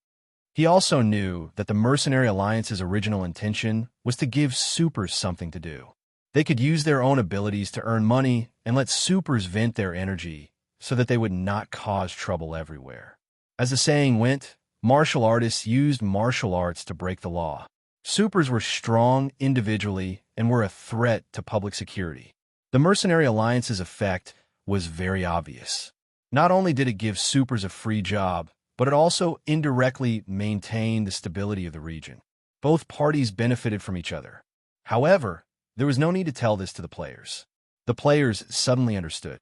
He also knew that the Mercenary Alliance's original intention was to give supers something to do. They could use their own abilities to earn money and let supers vent their energy so that they would not cause trouble everywhere. As the saying went, martial artists used martial arts to break the law. Supers were strong individually and were a threat to public security. The Mercenary Alliance's effect was very obvious. Not only did it give supers a free job, but it also indirectly maintained the stability of the region. Both parties benefited from each other. However, there was no need to tell this to the players. The players suddenly understood.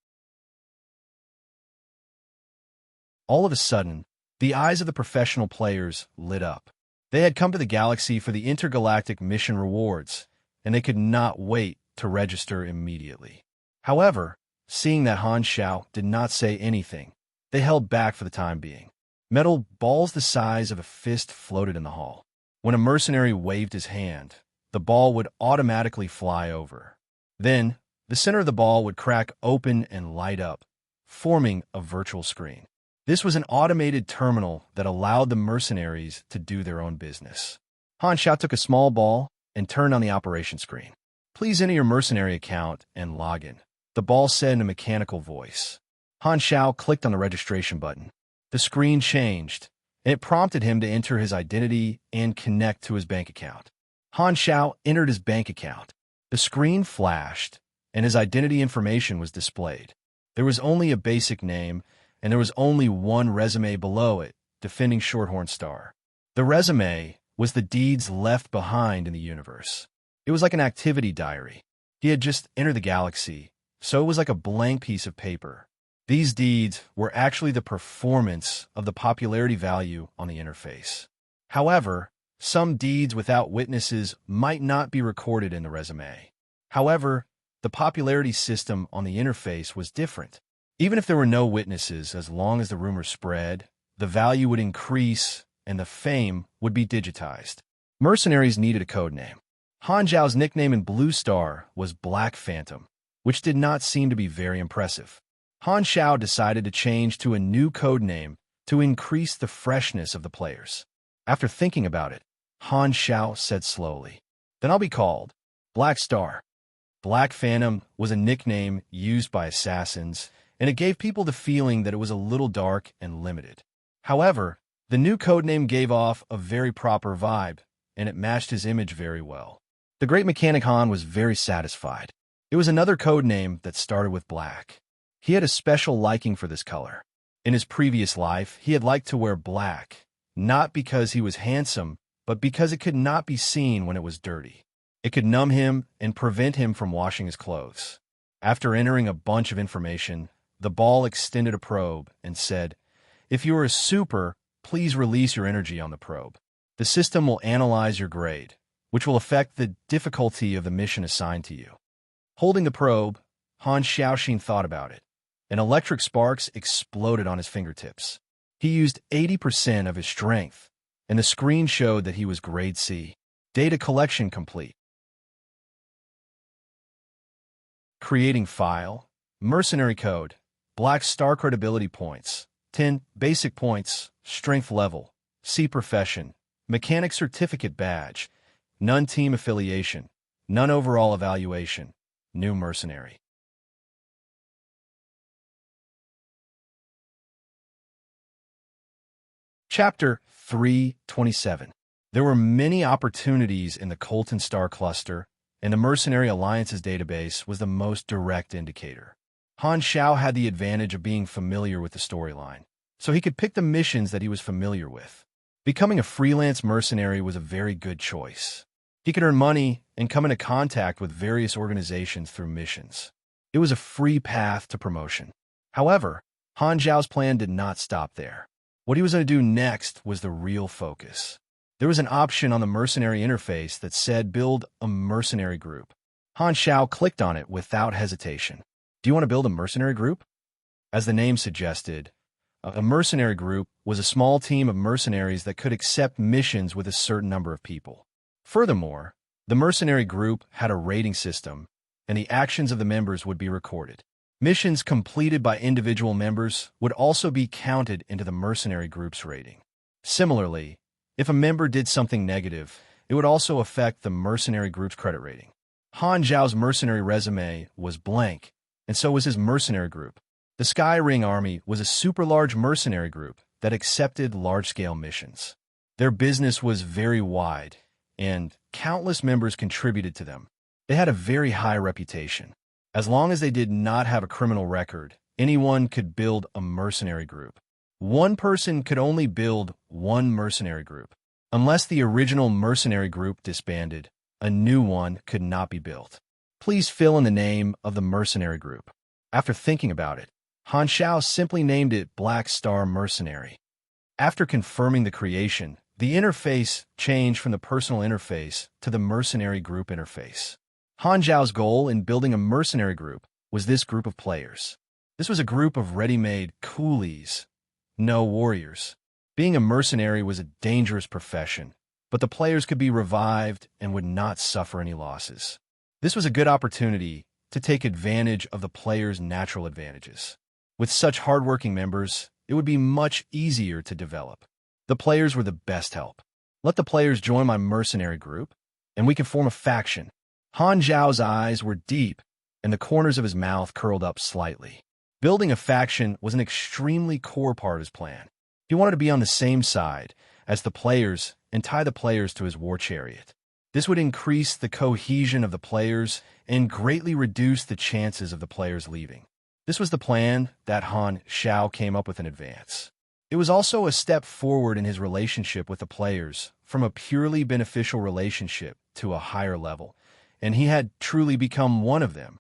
All of a sudden, the eyes of the professional players lit up. They had come to the galaxy for the intergalactic mission rewards, and they could not wait to register immediately. However, seeing that Han Xiao did not say anything, they held back for the time being. Metal balls the size of a fist floated in the hall. When a mercenary waved his hand, the ball would automatically fly over. Then, the center of the ball would crack open and light up, forming a virtual screen. This was an automated terminal that allowed the mercenaries to do their own business. Han Xiao took a small ball and turned on the operation screen. "Please enter your mercenary account and log in," the ball said in a mechanical voice. Han Xiao clicked on the registration button. The screen changed, and it prompted him to enter his identity and connect to his bank account. Han Xiao entered his bank account. The screen flashed, and his identity information was displayed. There was only a basic name, and there was only one resume below it, Defending Shorthorn Star. The resume was the deeds left behind in the universe. It was like an activity diary. He had just entered the galaxy, so it was like a blank piece of paper. These deeds were actually the performance of the popularity value on the interface. However, some deeds without witnesses might not be recorded in the resume. However, the popularity system on the interface was different. Even if there were no witnesses, as long as the rumor spread, the value would increase and the fame would be digitized. Mercenaries needed a code name. Han Zhao's nickname in Blue Star was Black Phantom, which did not seem to be very impressive. Han Xiao decided to change to a new code name to increase the freshness of the players. After thinking about it, Han Xiao said slowly, "Then I'll be called Black Star." Black Phantom was a nickname used by assassins, and it gave people the feeling that it was a little dark and limited. However, the new codename gave off a very proper vibe, and it matched his image very well. The Great Mechanic Han was very satisfied. It was another codename that started with black. He had a special liking for this color. In his previous life, he had liked to wear black, not because he was handsome, but because it could not be seen when it was dirty. It could numb him and prevent him from washing his clothes. After entering a bunch of information, the ball extended a probe and said, "If you are a super, please release your energy on the probe. The system will analyze your grade, which will affect the difficulty of the mission assigned to you." Holding the probe, Han Xiaoxin thought about it, and electric sparks exploded on his fingertips. He used 80% of his strength, and the screen showed that he was grade C. Data collection complete. Creating file. Mercenary code. Black star credibility points. 10 basic points. Strength level. C profession. Mechanic certificate badge. None team affiliation. None overall evaluation. New mercenary. Chapter 327. There were many opportunities in the Colton Star cluster, and the Mercenary Alliance's database was the most direct indicator. Han Xiao had the advantage of being familiar with the storyline, so he could pick the missions that he was familiar with. Becoming a freelance mercenary was a very good choice. He could earn money and come into contact with various organizations through missions. It was a free path to promotion. However, Han Xiao's plan did not stop there. What he was going to do next was the real focus. There was an option on the mercenary interface that said build a mercenary group. Han Xiao clicked on it without hesitation. Do you want to build a mercenary group? As the name suggested, a mercenary group was a small team of mercenaries that could accept missions with a certain number of people. Furthermore, the mercenary group had a rating system, and the actions of the members would be recorded. Missions completed by individual members would also be counted into the mercenary group's rating. Similarly, if a member did something negative, it would also affect the mercenary group's credit rating. Han Zhao's mercenary resume was blank, and so was his mercenary group. The Sky Ring Army was a super-large mercenary group that accepted large-scale missions. Their business was very wide, and countless members contributed to them. They had a very high reputation. As long as they did not have a criminal record, anyone could build a mercenary group. One person could only build one mercenary group. Unless the original mercenary group disbanded, a new one could not be built. Please fill in the name of the mercenary group. After thinking about it, Han Xiao simply named it Black Star Mercenary. After confirming the creation, the interface changed from the personal interface to the mercenary group interface. Han Zhao's goal in building a mercenary group was this group of players. This was a group of ready-made coolies, no warriors. Being a mercenary was a dangerous profession, but the players could be revived and would not suffer any losses. This was a good opportunity to take advantage of the players' natural advantages. With such hardworking members, it would be much easier to develop. The players were the best help. Let the players join my mercenary group, and we can form a faction. Han Zhao's eyes were deep, and the corners of his mouth curled up slightly. Building a faction was an extremely core part of his plan. He wanted to be on the same side as the players and tie the players to his war chariot. This would increase the cohesion of the players and greatly reduce the chances of the players leaving. This was the plan that Han Xiao came up with in advance. It was also a step forward in his relationship with the players, from a purely beneficial relationship to a higher level, and he had truly become one of them.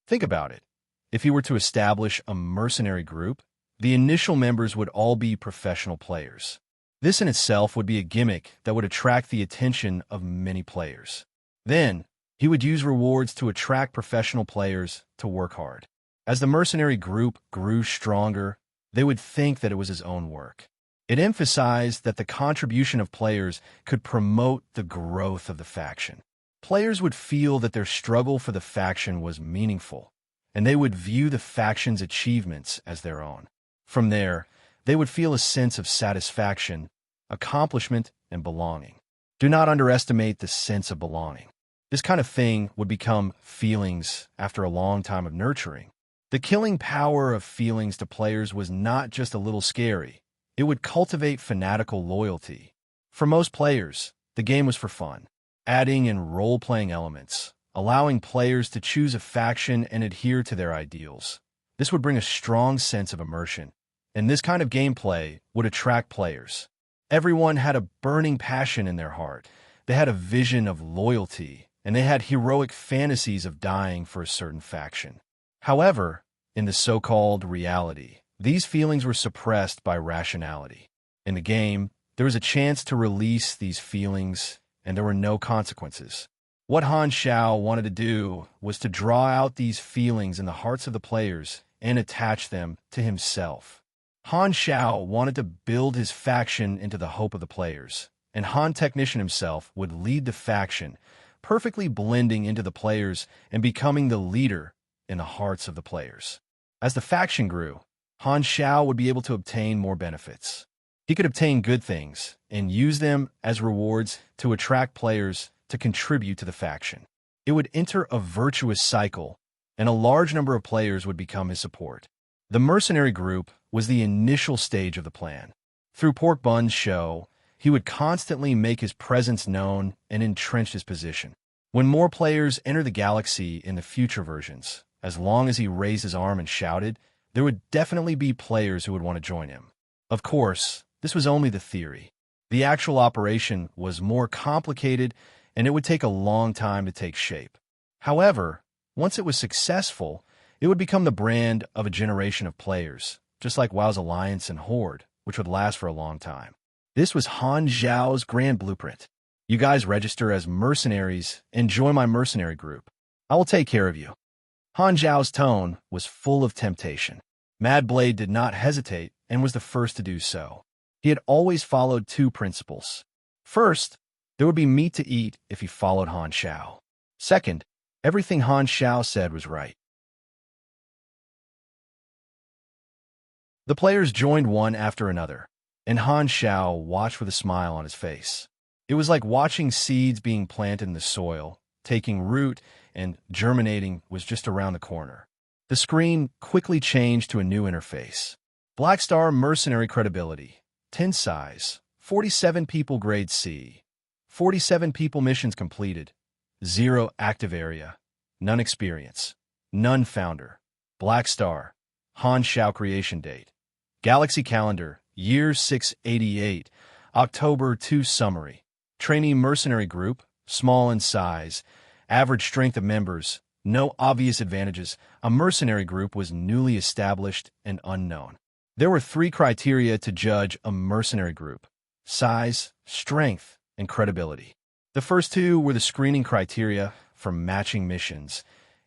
Think about it. If he were to establish a mercenary group, the initial members would all be professional players. This in itself would be a gimmick that would attract the attention of many players. Then, he would use rewards to attract professional players to work hard. As the mercenary group grew stronger, they would think that it was his own work. It emphasized that the contribution of players could promote the growth of the faction. Players would feel that their struggle for the faction was meaningful, and they would view the faction's achievements as their own. From there, they would feel a sense of satisfaction, accomplishment, and belonging. Do not underestimate the sense of belonging. This kind of thing would become feelings after a long time of nurturing. The killing power of feelings to players was not just a little scary. It would cultivate fanatical loyalty. For most players, the game was for fun, adding in role-playing elements, allowing players to choose a faction and adhere to their ideals. This would bring a strong sense of immersion, and this kind of gameplay would attract players. Everyone had a burning passion in their heart. They had a vision of loyalty, and they had heroic fantasies of dying for a certain faction. However, in the so-called reality, these feelings were suppressed by rationality. In the game, there was a chance to release these feelings, and there were no consequences. What Han Xiao wanted to do was to draw out these feelings in the hearts of the players and attach them to himself. Han Xiao wanted to build his faction into the hope of the players, and Han Technician himself would lead the faction, perfectly blending into the players and becoming the leader in the hearts of the players. As the faction grew, Han Xiao would be able to obtain more benefits. He could obtain good things and use them as rewards to attract players to contribute to the faction. It would enter a virtuous cycle, and a large number of players would become his support. The mercenary group was the initial stage of the plan. Through Pork Bun's show, he would constantly make his presence known and entrench his position. When more players enter the galaxy in the future versions, as long as he raised his arm and shouted, there would definitely be players who would want to join him. Of course, this was only the theory. The actual operation was more complicated, and it would take a long time to take shape. However, once it was successful, it would become the brand of a generation of players, just like WoW's Alliance and Horde, which would last for a long time. This was Han Zhao's grand blueprint. You guys register as mercenaries and join my mercenary group. I will take care of you. Han Zhao's tone was full of temptation. Mad Blade did not hesitate and was the first to do so. He had always followed two principles. First, there would be meat to eat if he followed Han Xiao. Second, everything Han Xiao said was right. The players joined one after another, and Han Xiao watched with a smile on his face. It was like watching seeds being planted in the soil, taking root, and germinating was just around the corner. The screen quickly changed to a new interface. Black Star Mercenary Credibility, 10 size, 47 people grade C, 47 people missions completed, 0 active area, none experience, none founder, Black Star, Han Xiao creation date, Galaxy Calendar, Year 688, October 2 summary, trainee mercenary group, small in size, average strength of members, no obvious advantages. A mercenary group was newly established and unknown. There were 3 criteria to judge a mercenary group: size, strength, and credibility. The first 2 were the screening criteria for matching missions,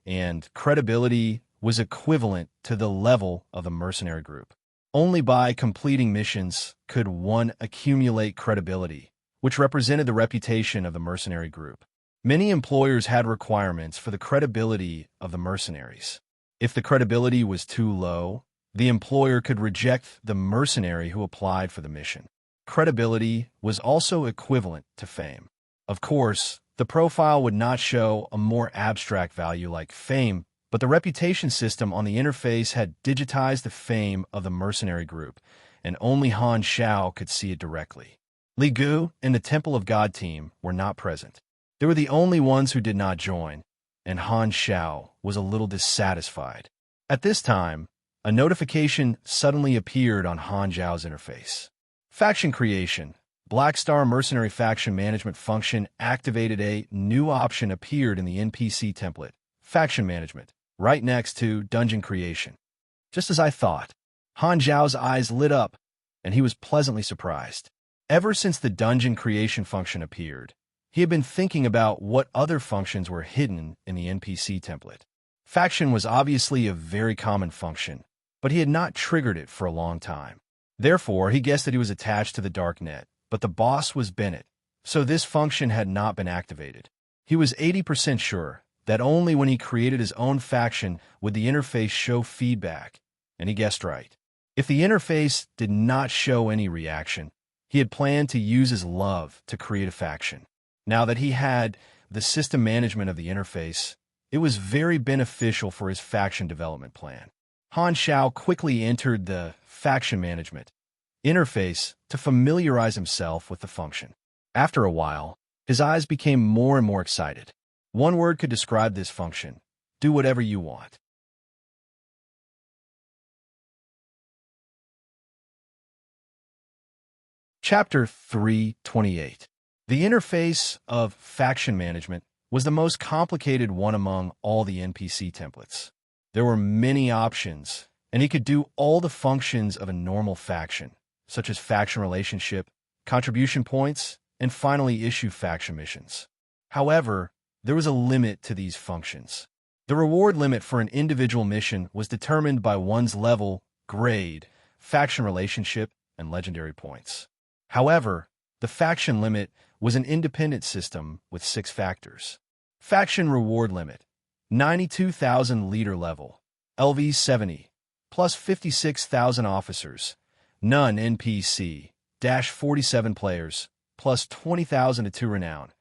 and credibility was equivalent to the level of the mercenary group. Only by completing missions could one accumulate credibility, which represented the reputation of the mercenary group. Many employers had requirements for the credibility of the mercenaries. If the credibility was too low, the employer could reject the mercenary who applied for the mission. Credibility was also equivalent to fame. Of course, the profile would not show a more abstract value like fame, but the reputation system on the interface had digitized the fame of the mercenary group, and only Han Xiao could see it directly. Li Gu and the Temple of God team were not present. They were the only ones who did not join, and Han Xiao was a little dissatisfied. At this time, a notification suddenly appeared on Han Zhao's interface. Faction creation. Black Star Mercenary Faction Management function activated. A new option appeared in the NPC template, Faction Management, right next to Dungeon Creation. Just as I thought, Han Zhao's eyes lit up, and he was pleasantly surprised. Ever since the Dungeon Creation function appeared, he had been thinking about what other functions were hidden in the NPC template. Faction was obviously a very common function, but he had not triggered it for a long time. Therefore, he guessed that he was attached to the darknet, but the boss was Bennett, so this function had not been activated. He was 80% sure that only when he created his own faction would the interface show feedback, and he guessed right. If the interface did not show any reaction, he had planned to use his love to create a faction. Now that he had the system management of the interface, it was very beneficial for his faction development plan. Han Xiao quickly entered the faction management interface to familiarize himself with the function. After a while, his eyes became more and more excited. One word could describe this function: do whatever you want. Chapter 328. The interface of faction management was the most complicated one among all the NPC templates. There were many options, and he could do all the functions of a normal faction, such as faction relationship, contribution points, and finally issue faction missions. However, there was a limit to these functions. The reward limit for an individual mission was determined by one's level, grade, faction relationship, and legendary points. However, the faction limit was an independent system with 6 factors. Faction reward limit, 92,000 leader level, LV 70, plus 56,000 officers, none NPC, dash 47 players, plus 20,000 to 2 renown,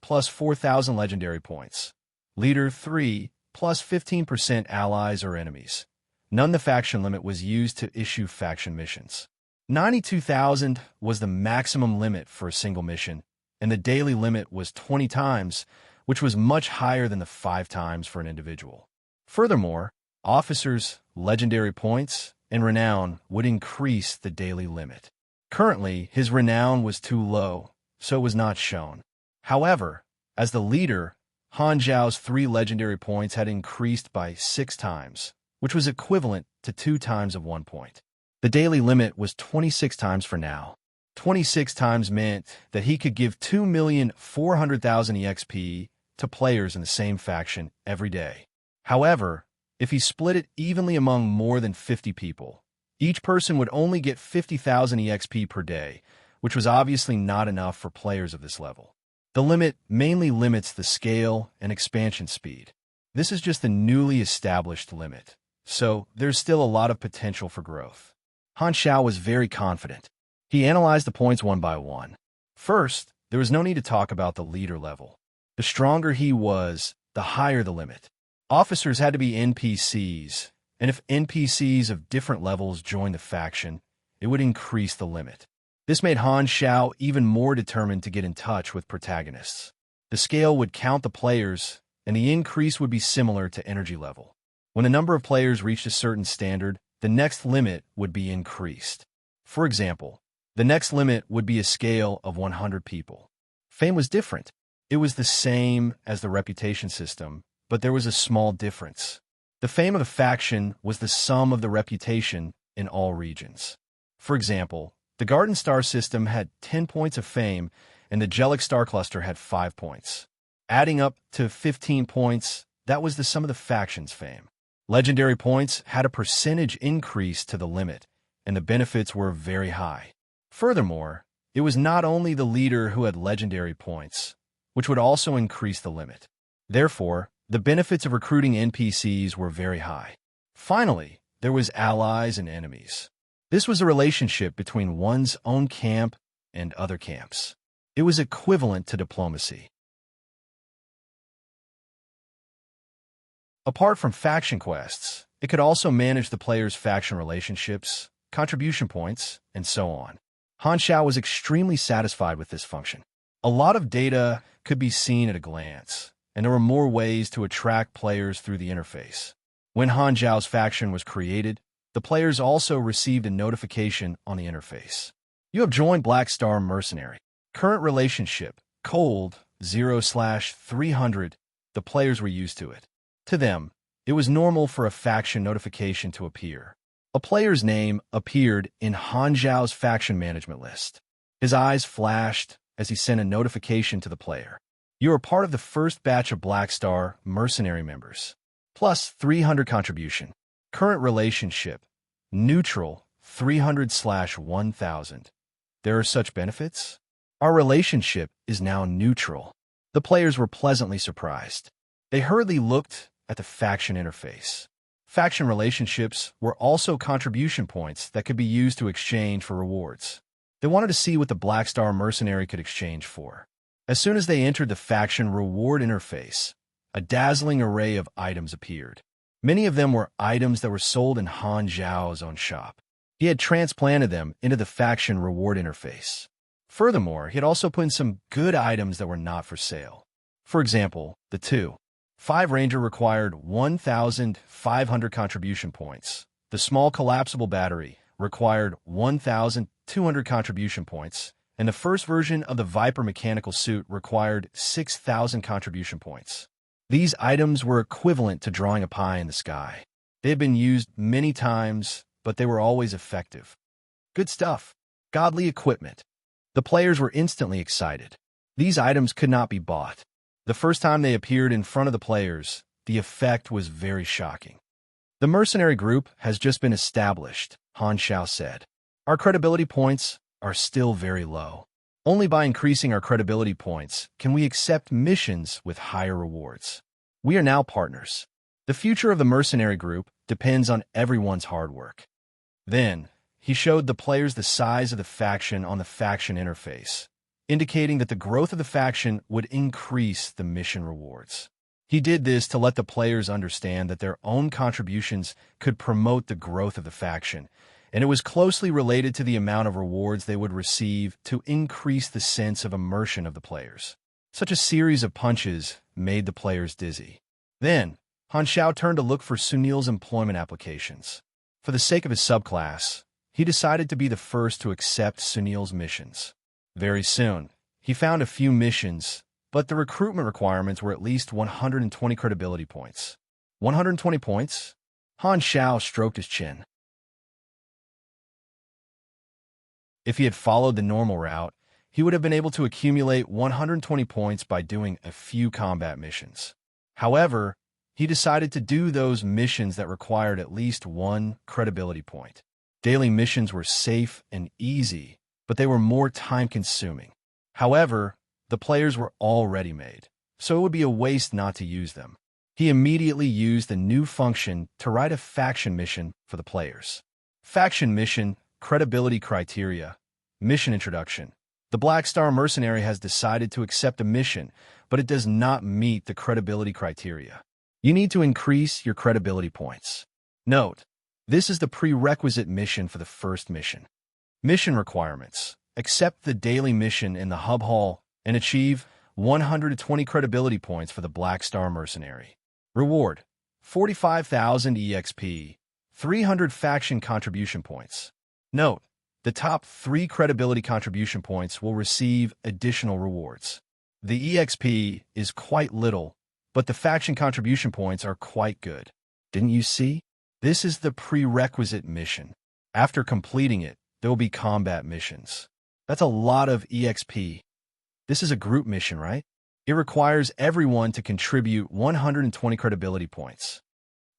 plus 4,000 legendary points. Leader 3, plus 15% allies or enemies. None the faction limit was used to issue faction missions. 92,000 was the maximum limit for a single mission, and the daily limit was 20 times, which was much higher than the 5 times for an individual. Furthermore, officers, legendary points, and renown would increase the daily limit. Currently, his renown was too low, so it was not shown. However, as the leader, Han Zhao's 3 legendary points had increased by 6 times, which was equivalent to 2 times of 1 point. The daily limit was 26 times for now. 26 times meant that he could give 2,400,000 EXP to players in the same faction every day. However, if he split it evenly among more than 50 people, each person would only get 50,000 EXP per day, which was obviously not enough for players of this level. The limit mainly limits the scale and expansion speed. This is just the newly established limit, so there's still a lot of potential for growth. Han Xiao was very confident. He analyzed the points one by one. First, there was no need to talk about the leader level. The stronger he was, the higher the limit. Officers had to be NPCs, and if NPCs of different levels joined the faction, it would increase the limit. This made Han Xiao even more determined to get in touch with protagonists. The scale would count the players, and the increase would be similar to energy level. When the number of players reached a certain standard, the next limit would be increased. For example, the next limit would be a scale of 100 people. Fame was different. It was the same as the reputation system, but there was a small difference. The fame of the faction was the sum of the reputation in all regions. For example, the Garden Star system had 10 points of fame, and the Jellic Star Cluster had 5 points. Adding up to 15 points, that was the sum of the faction's fame. Legendary points had a percentage increase to the limit, and the benefits were very high. Furthermore, it was not only the leader who had legendary points, which would also increase the limit. Therefore, the benefits of recruiting NPCs were very high. Finally, there was allies and enemies. This was a relationship between one's own camp and other camps. It was equivalent to diplomacy. Apart from faction quests, it could also manage the player's faction relationships, contribution points, and so on. Han Xiao was extremely satisfied with this function. A lot of data could be seen at a glance, and there were more ways to attract players through the interface. When Han Zhao's faction was created, the players also received a notification on the interface. You have joined Black Star Mercenary. Current relationship, cold, 0/300. The players were used to it. To them, it was normal for a faction notification to appear. A player's name appeared in Han Zhao's faction management list. His eyes flashed as he sent a notification to the player. You are part of the first batch of Black Star Mercenary members. Plus 300 contribution. Current relationship, neutral, 300/1000. There are such benefits? Our relationship is now neutral. The players were pleasantly surprised. They hurriedly looked at the faction interface. Faction relationships were also contribution points that could be used to exchange for rewards. They wanted to see what the Black Star Mercenary could exchange for. As soon as they entered the faction reward interface, a dazzling array of items appeared. Many of them were items that were sold in Han Zhao's own shop. He had transplanted them into the faction reward interface. Furthermore, he had also put in some good items that were not for sale. For example, the 2.5 Ranger required 1,500 contribution points. The small collapsible battery required 1,200 contribution points, and the first version of the Viper mechanical suit required 6,000 contribution points. These items were equivalent to drawing a pie in the sky. They had been used many times, but they were always effective. Good stuff. Godly equipment. The players were instantly excited. These items could not be bought. The first time they appeared in front of the players, the effect was very shocking. The mercenary group has just been established, Han Xiao said. Our credibility points are still very low. Only by increasing our credibility points can we accept missions with higher rewards. We are now partners. The future of the mercenary group depends on everyone's hard work. Then, he showed the players the size of the faction on the faction interface, indicating that the growth of the faction would increase the mission rewards. He did this to let the players understand that their own contributions could promote the growth of the faction, and it was closely related to the amount of rewards they would receive to increase the sense of immersion of the players. Such a series of punches made the players dizzy. Then, Han Xiao turned to look for Sunil's employment applications. For the sake of his subclass, he decided to be the first to accept Sunil's missions. Very soon, he found a few missions, but the recruitment requirements were at least 120 credibility points. 120 points? Han Xiao stroked his chin. If he had followed the normal route, he would have been able to accumulate 120 points by doing a few combat missions. However, he decided to do those missions that required at least 1 credibility point. Daily missions were safe and easy, but they were more time-consuming. However, the players were already made, so it would be a waste not to use them. He immediately used the new function to write a faction mission for the players. Faction mission, credibility criteria, mission introduction. The Black Star mercenary has decided to accept a mission, but it does not meet the credibility criteria. You need to increase your credibility points. Note, this is the prerequisite mission for the first mission. Mission requirements. Accept the daily mission in the hub hall and achieve 120 credibility points for the Black Star mercenary. Reward: 45,000 EXP, 300 faction contribution points. Note, the top 3 credibility contribution points will receive additional rewards. The EXP is quite little, but the faction contribution points are quite good. Didn't you see? This is the prerequisite mission. After completing it, there will be combat missions. That's a lot of EXP. This is a group mission, right? It requires everyone to contribute 120 credibility points.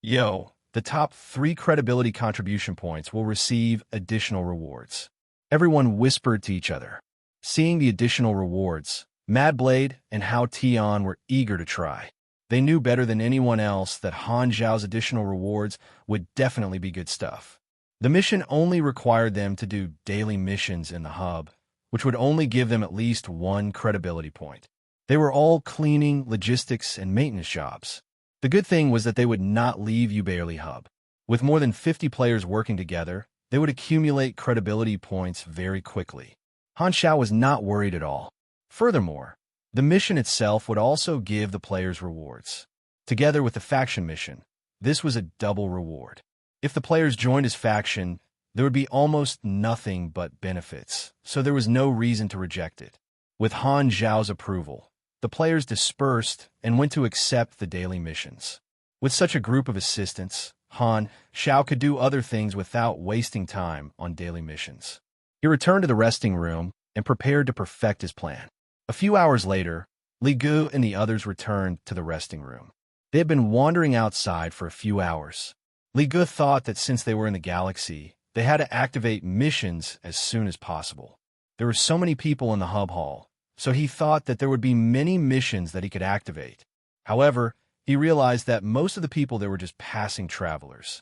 Yo, the top 3 credibility contribution points will receive additional rewards. Everyone whispered to each other. Seeing the additional rewards, Madblade and Hao Tian were eager to try. They knew better than anyone else that Han Zhao's additional rewards would definitely be good stuff. The mission only required them to do daily missions in the hub, which would only give them at least 1 credibility point. They were all cleaning, logistics, and maintenance jobs. The good thing was that they would not leave Ubarely Hub. With more than 50 players working together, they would accumulate credibility points very quickly. Han Xiao was not worried at all. Furthermore, the mission itself would also give the players rewards. Together with the faction mission, this was a double reward. If the players joined his faction, there would be almost nothing but benefits, so there was no reason to reject it. With Han Zhao's approval, the players dispersed and went to accept the daily missions. With such a group of assistants, Han Xiao could do other things without wasting time on daily missions. He returned to the resting room and prepared to perfect his plan. A few hours later, Li Gu and the others returned to the resting room. They had been wandering outside for a few hours. Li Gu thought that since they were in the galaxy, they had to activate missions as soon as possible. There were so many people in the hub hall, so he thought that there would be many missions that he could activate. However, he realized that most of the people there were just passing travelers.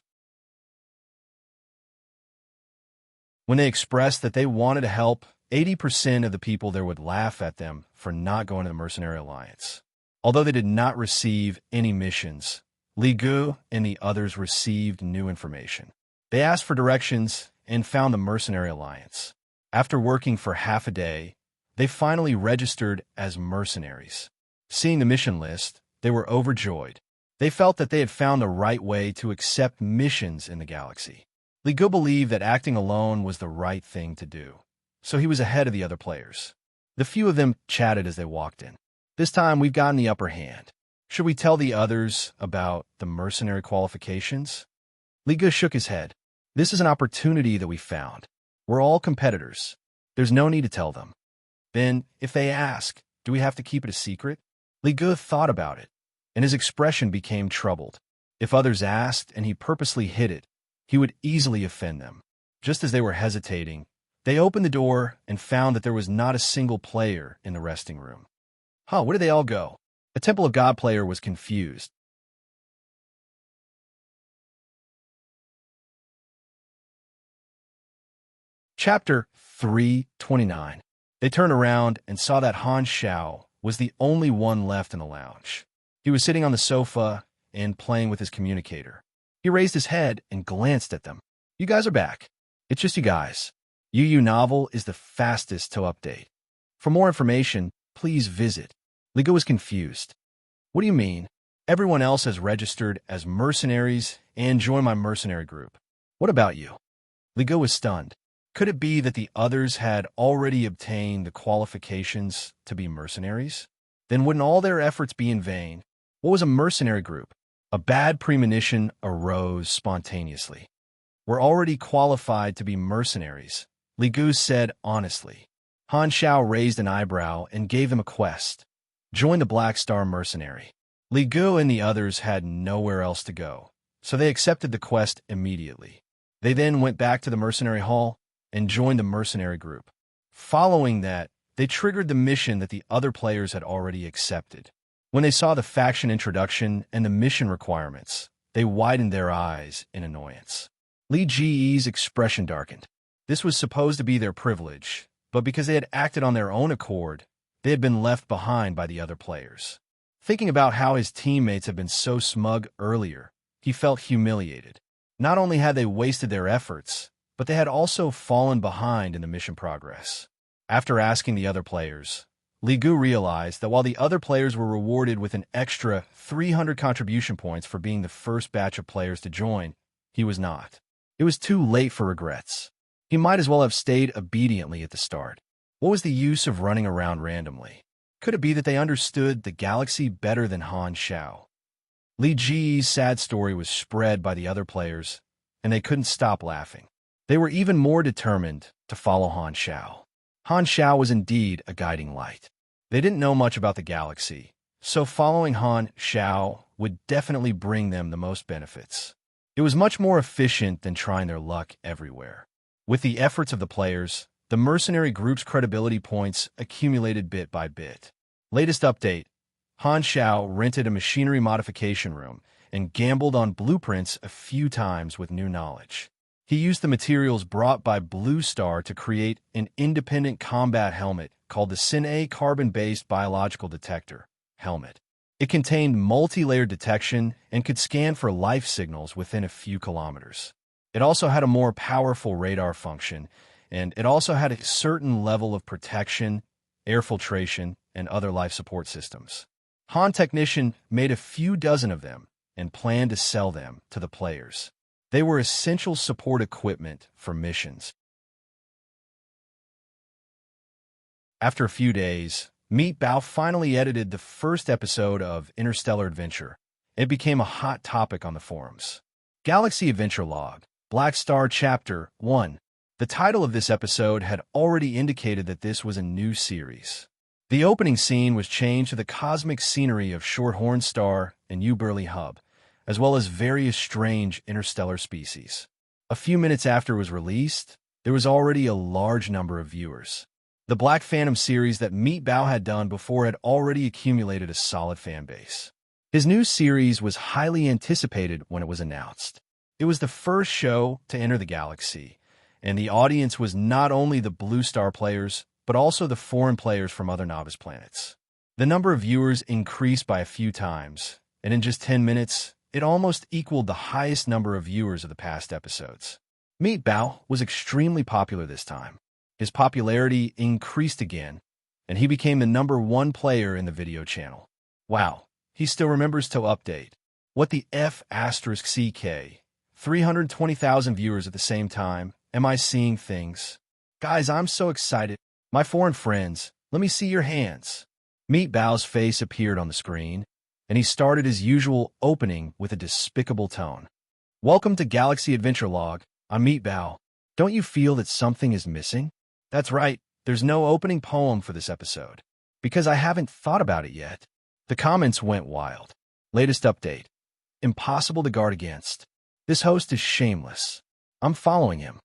When they expressed that they wanted to help, 80% of the people there would laugh at them for not going to the Mercenary Alliance. Although they did not receive any missions, Li Gu and the others received new information. They asked for directions and found the Mercenary Alliance. After working for half a day, they finally registered as mercenaries. Seeing the mission list, they were overjoyed. They felt that they had found the right way to accept missions in the galaxy. Li Gu believed that acting alone was the right thing to do, so he was ahead of the other players. The few of them chatted as they walked in. This time, we've gotten the upper hand. Should we tell the others about the mercenary qualifications? Li Gu shook his head. This is an opportunity that we found. We're all competitors. There's no need to tell them. Then, if they ask, do we have to keep it a secret? Li Gu thought about it, and his expression became troubled. If others asked and he purposely hid it, he would easily offend them. Just as they were hesitating, they opened the door and found that there was not a single player in the resting room. Huh, where did they all go? The Temple of God player was confused. Chapter 329. They turned around and saw that Han Xiao was the only one left in the lounge. He was sitting on the sofa and playing with his communicator. He raised his head and glanced at them. You guys are back. It's just you guys. Unravel is the fastest to update. For more information, please visit. Ligo was confused. What do you mean? Everyone else has registered as mercenaries and joined my mercenary group. What about you? Ligo was stunned. Could it be that the others had already obtained the qualifications to be mercenaries? Then wouldn't all their efforts be in vain? What was a mercenary group? A bad premonition arose spontaneously. We're already qualified to be mercenaries, Li Gu said honestly. Han Xiao raised an eyebrow and gave him a quest. Join the Black Star Mercenary. Li Gu and the others had nowhere else to go, so they accepted the quest immediately. They then went back to the mercenary hall and joined the mercenary group. Following that, they triggered the mission that the other players had already accepted. When they saw the faction introduction and the mission requirements, they widened their eyes in annoyance. Li Ji's expression darkened. This was supposed to be their privilege, but because they had acted on their own accord, they had been left behind by the other players. Thinking about how his teammates had been so smug earlier, he felt humiliated. Not only had they wasted their efforts, but they had also fallen behind in the mission progress. After asking the other players, Li Gu realized that while the other players were rewarded with an extra 300 contribution points for being the first batch of players to join, he was not. It was too late for regrets. He might as well have stayed obediently at the start. What was the use of running around randomly? Could it be that they understood the galaxy better than Han Xiao? Li Ji's sad story was spread by the other players, and they couldn't stop laughing. They were even more determined to follow Han Xiao. Han Xiao was indeed a guiding light. They didn't know much about the galaxy, so following Han Xiao would definitely bring them the most benefits. It was much more efficient than trying their luck everywhere. With the efforts of the players, the mercenary group's credibility points accumulated bit by bit. Latest update, Han Xiao rented a machinery modification room and gambled on blueprints a few times with new knowledge. He used the materials brought by Blue Star to create an independent combat helmet called the Sin-A carbon-based biological detector helmet. It contained multi-layered detection and could scan for life signals within a few kilometers. It also had a more powerful radar function, and it also had a certain level of protection, air filtration, and other life support systems. Han Technician made a few dozen of them and planned to sell them to the players. They were essential support equipment for missions. After a few days, Meet Bao finally edited the first episode of Interstellar Adventure. It became a hot topic on the forums. Galaxy Adventure Log, Black Star Chapter 1. The title of this episode had already indicated that this was a new series. The opening scene was changed to the cosmic scenery of Shorthorn Star and Uberly Hub, as well as various strange interstellar species. A few minutes after it was released, there was already a large number of viewers. The Black Phantom series that Meet Bao had done before had already accumulated a solid fan base. His new series was highly anticipated when it was announced. It was the first show to enter the galaxy, and the audience was not only the Blue Star players, but also the foreign players from other novice planets. The number of viewers increased by a few times, and in just 10 minutes, it almost equaled the highest number of viewers of the past episodes. Meet Bao was extremely popular this time. His popularity increased again, and he became the #1 player in the video channel. Wow, he still remembers to update. What the F***CK? 320,000 viewers at the same time. Am I seeing things? Guys, I'm so excited. My foreign friends, let me see your hands. Meet Bao's face appeared on the screen, and he started his usual opening with a despicable tone. Welcome to Galaxy Adventure Log. I'm Meet Bao. Don't you feel that something is missing? That's right, there's no opening poem for this episode. Because I haven't thought about it yet. The comments went wild. Latest update. impossible to guard against. This host is shameless. I'm following him.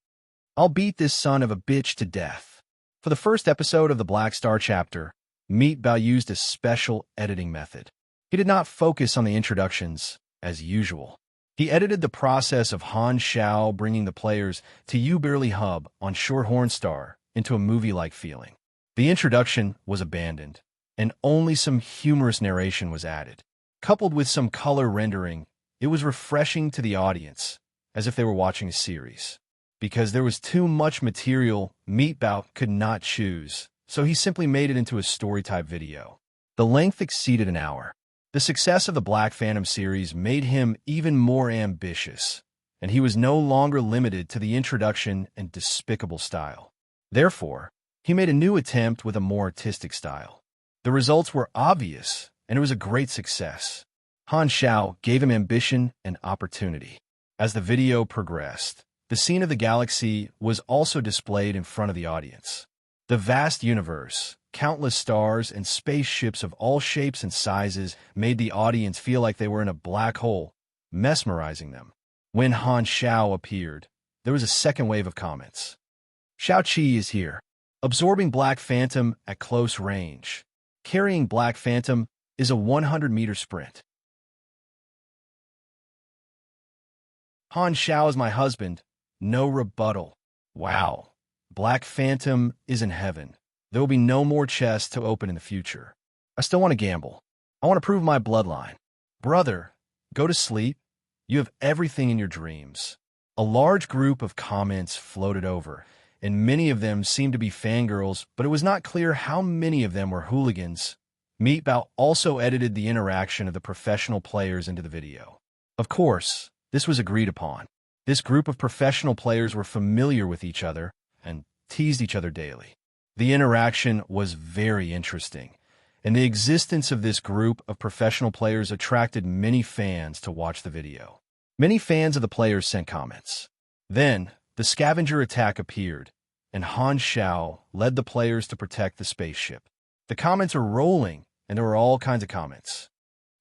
I'll beat this son of a bitch to death. For the first episode of the Black Star chapter, Meat Bao used a special editing method. He did not focus on the introductions, as usual. He edited the process of Han Xiao bringing the players to Uberly Hub on Shorthorn Star into a movie-like feeling. The introduction was abandoned, and only some humorous narration was added. Coupled with some color rendering, it was refreshing to the audience, as if they were watching a series. Because there was too much material, Meat Bao could not choose, so he simply made it into a story-type video. The length exceeded an hour. The success of the Black Phantom series made him even more ambitious, and he was no longer limited to the introduction and despicable style. Therefore, he made a new attempt with a more artistic style. The results were obvious, and it was a great success. Han Xiao gave him ambition and opportunity. As the video progressed, the scene of the galaxy was also displayed in front of the audience. The vast universe, countless stars, and spaceships of all shapes and sizes made the audience feel like they were in a black hole, mesmerizing them. When Han Xiao appeared, there was a second wave of comments. Shao Qi is here, absorbing Black Phantom at close range. Carrying Black Phantom is a 100-meter sprint. Han Xiao is my husband. No rebuttal. Wow. Black Phantom is in heaven. There will be no more chests to open in the future. I still want to gamble. I want to prove my bloodline. Brother, go to sleep. You have everything in your dreams. A large group of comments floated over, and many of them seemed to be fangirls, but it was not clear how many of them were hooligans. Meat Bao also edited the interaction of the professional players into the video. Of course, this was agreed upon. This group of professional players were familiar with each other and teased each other daily. The interaction was very interesting, and the existence of this group of professional players attracted many fans to watch the video. Many fans of the players sent comments. Then, the scavenger attack appeared, and Han Xiao led the players to protect the spaceship. The comments are rolling, and there were all kinds of comments.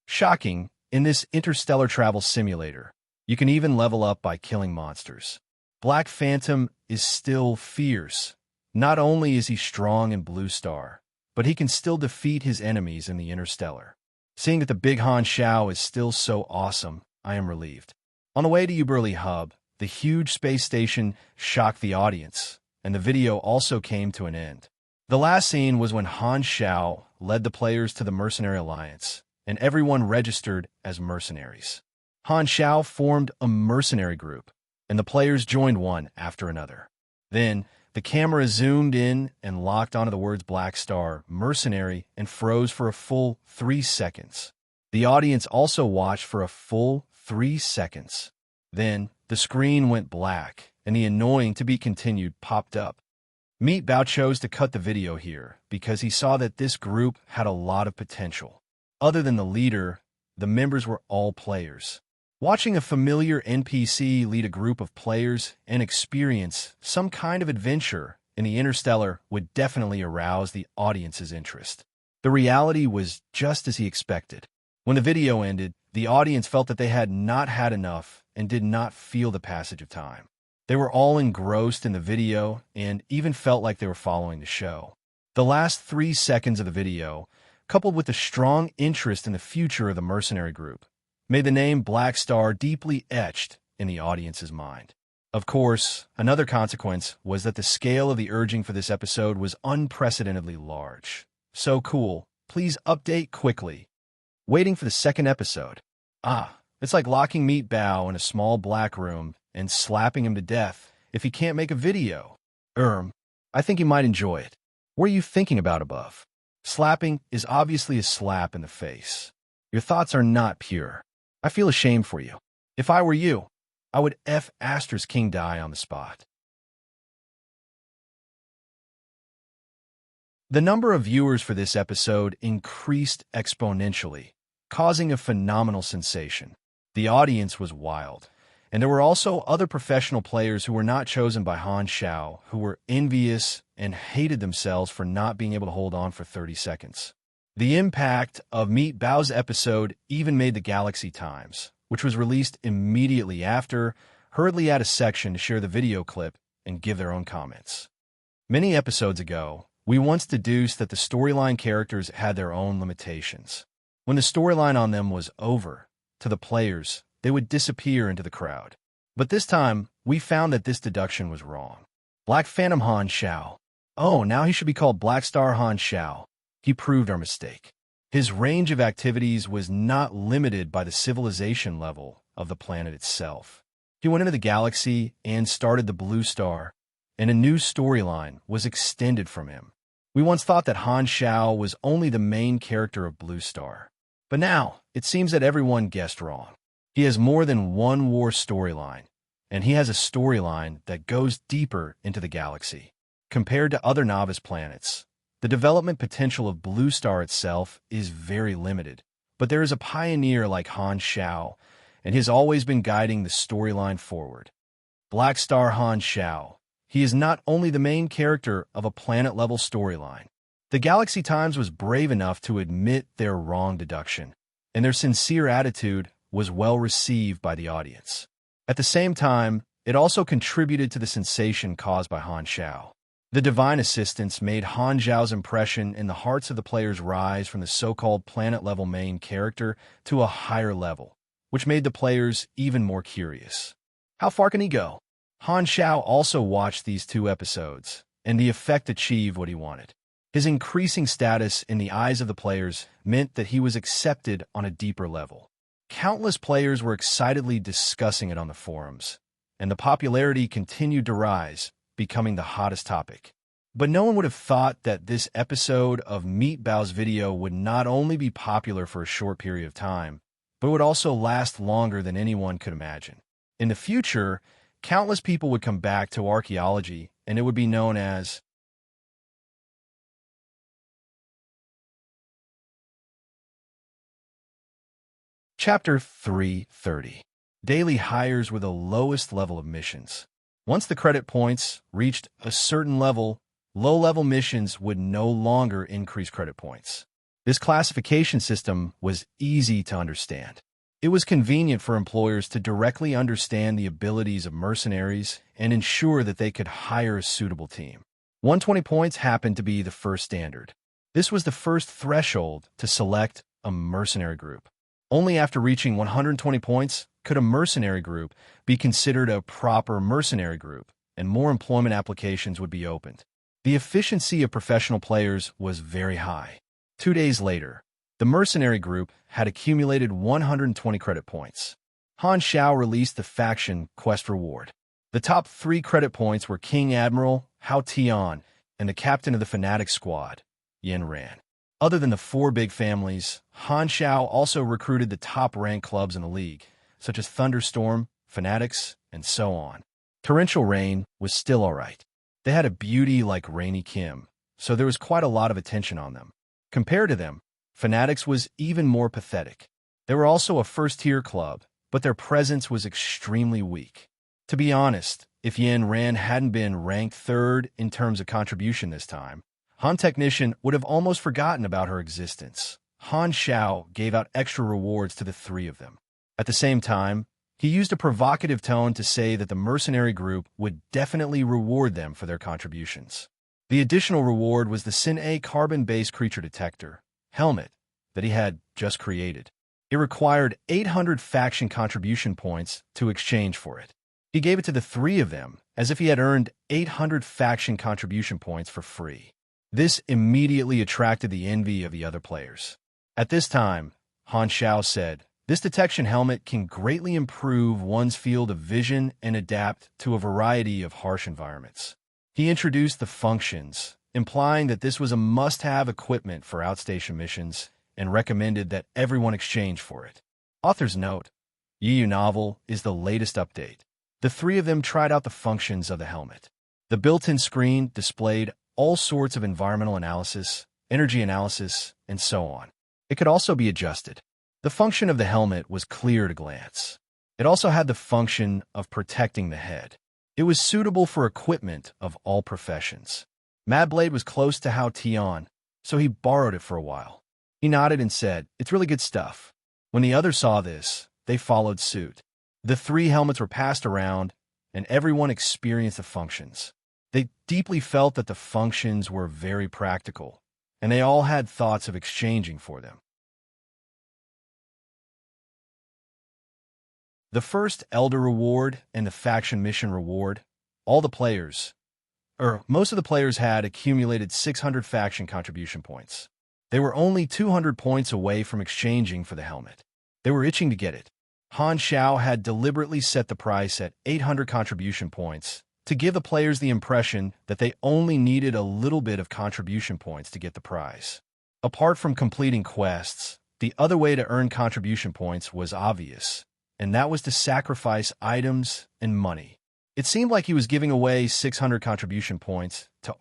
Shocking, in this interstellar travel simulator, you can even level up by killing monsters. Black Phantom is still fierce. Not only is he strong in Blue Star, but he can still defeat his enemies in the Interstellar. Seeing that the big Han Xiao is still so awesome, I am relieved. On the way to Uberly Hub, the huge space station shocked the audience, and the video also came to an end. The last scene was when Han Xiao led the players to the Mercenary Alliance, and everyone registered as mercenaries. Han Xiao formed a mercenary group, and the players joined one after another. Then, the camera zoomed in and locked onto the words Black Star, Mercenary, and froze for a full 3 seconds. The audience also watched for a full 3 seconds. Then, the screen went black, and the annoying to be continued popped up. Meat Bao chose to cut the video here because he saw that this group had a lot of potential. Other than the leader, the members were all players. Watching a familiar NPC lead a group of players and experience some kind of adventure in the Interstellar would definitely arouse the audience's interest. The reality was just as he expected. When the video ended, the audience felt that they had not had enough and did not feel the passage of time. They were all engrossed in the video and even felt like they were following the show. The last 3 seconds of the video, coupled with the strong interest in the future of the mercenary group, made the name Black Star deeply etched in the audience's mind. Of course, another consequence was that the scale of the urging for this episode was unprecedentedly large. So cool, please update quickly. Waiting for the second episode. It's like locking Meat Bao in a small black room and slapping him to death if he can't make a video. I think he might enjoy it. What are you thinking about above? Slapping is obviously a slap in the face. Your thoughts are not pure. I feel ashamed for you. If I were you, I would King die on the spot. The number of viewers for this episode increased exponentially, causing a phenomenal sensation. The audience was wild, and there were also other professional players who were not chosen by Han Xiao who were envious and hated themselves for not being able to hold on for 30 seconds. The impact of Meat Bao's episode even made the Galaxy Times, which was released immediately after, hurriedly add a section to share the video clip and give their own comments. Many episodes ago, we once deduced that the storyline characters had their own limitations. When the storyline on them was over, to the players, they would disappear into the crowd. But this time, we found that this deduction was wrong. Black Phantom Han Xiao. Oh, now he should be called Black Star Han Xiao. He proved our mistake. His range of activities was not limited by the civilization level of the planet itself. He went into the galaxy and started the Blue Star, and a new storyline was extended from him. We once thought that Han Xiao was only the main character of Blue Star, but now it seems that everyone guessed wrong. He has more than one war storyline, and he has a storyline that goes deeper into the galaxy. Compared to other novice planets, the development potential of Blue Star itself is very limited, but there is a pioneer like Han Xiao, and he has always been guiding the storyline forward. Black Star Han Xiao. He is not only the main character of a planet-level storyline. The Galaxy Times was brave enough to admit their wrong deduction, and their sincere attitude was well received by the audience. At the same time, it also contributed to the sensation caused by Han Xiao. The divine assistance made Han Xiao's impression in the hearts of the players rise from the so-called planet-level main character to a higher level, which made the players even more curious. How far can he go? Han Xiao also watched these 2 episodes, and the effect achieved what he wanted. His increasing status in the eyes of the players meant that he was accepted on a deeper level. Countless players were excitedly discussing it on the forums, and the popularity continued to rise, becoming the hottest topic. But no one would have thought that this episode of Meat Bao's video would not only be popular for a short period of time, but would also last longer than anyone could imagine. In the future, countless people would come back to archaeology, and it would be known as Chapter 330. Daily hires were the lowest level of missions. Once the credit points reached a certain level, low-level missions would no longer increase credit points. This classification system was easy to understand. It was convenient for employers to directly understand the abilities of mercenaries and ensure that they could hire a suitable team. 120 points happened to be the first standard. This was the first threshold to select a mercenary group. Only after reaching 120 points could a mercenary group be considered a proper mercenary group, and more employment applications would be opened. The efficiency of professional players was very high. 2 days later, the mercenary group had accumulated 120 credit points. Han Xiao released the faction quest reward. The top 3 credit points were King Admiral Hao Tian and the captain of the Fanatic Squad, Yen Ran. Other than the 4 big families, Han Xiao also recruited the top-ranked clubs in the league, such as Thunderstorm, Fanatics, and so on. Torrential Rain was still alright. They had a beauty like Rainy Kim, so there was quite a lot of attention on them. Compared to them, Fanatics was even more pathetic. They were also a first-tier club, but their presence was extremely weak. To be honest, if Yen Ran hadn't been ranked 3rd in terms of contribution this time, Han Technician would have almost forgotten about her existence. Han Xiao gave out extra rewards to the 3 of them. At the same time, he used a provocative tone to say that the mercenary group would definitely reward them for their contributions. The additional reward was the Sin-A carbon-based creature detector, helmet, that he had just created. It required 800 faction contribution points to exchange for it. He gave it to the 3 of them as if he had earned 800 faction contribution points for free. This immediately attracted the envy of the other players. At this time, Han Xiao said, "This detection helmet can greatly improve one's field of vision and adapt to a variety of harsh environments." He introduced the functions, implying that this was a must-have equipment for outstation missions, and recommended that everyone exchange for it. Author's note: Unravel is the latest update. The 3 of them tried out the functions of the helmet. The built-in screen displayed all sorts of environmental analysis, energy analysis, and so on. It could also be adjusted. The function of the helmet was clear at a glance. It also had the function of protecting the head. It was suitable for equipment of all professions. Madblade was close to Hao Tian, so he borrowed it for a while. He nodded and said, "It's really good stuff." When the others saw this, they followed suit. The three helmets were passed around, and everyone experienced the functions. They deeply felt that the functions were very practical, and they all had thoughts of exchanging for them. The first Elder reward and the faction mission reward, most of the players had accumulated 600 faction contribution points. They were only 200 points away from exchanging for the helmet. They were itching to get it. Han Xiao had deliberately set the price at 800 contribution points to give the players the impression that they only needed a little bit of contribution points to get the prize. Apart from completing quests, the other way to earn contribution points was obvious, and that was to sacrifice items and money. It seemed like he was giving away 600 contribution points to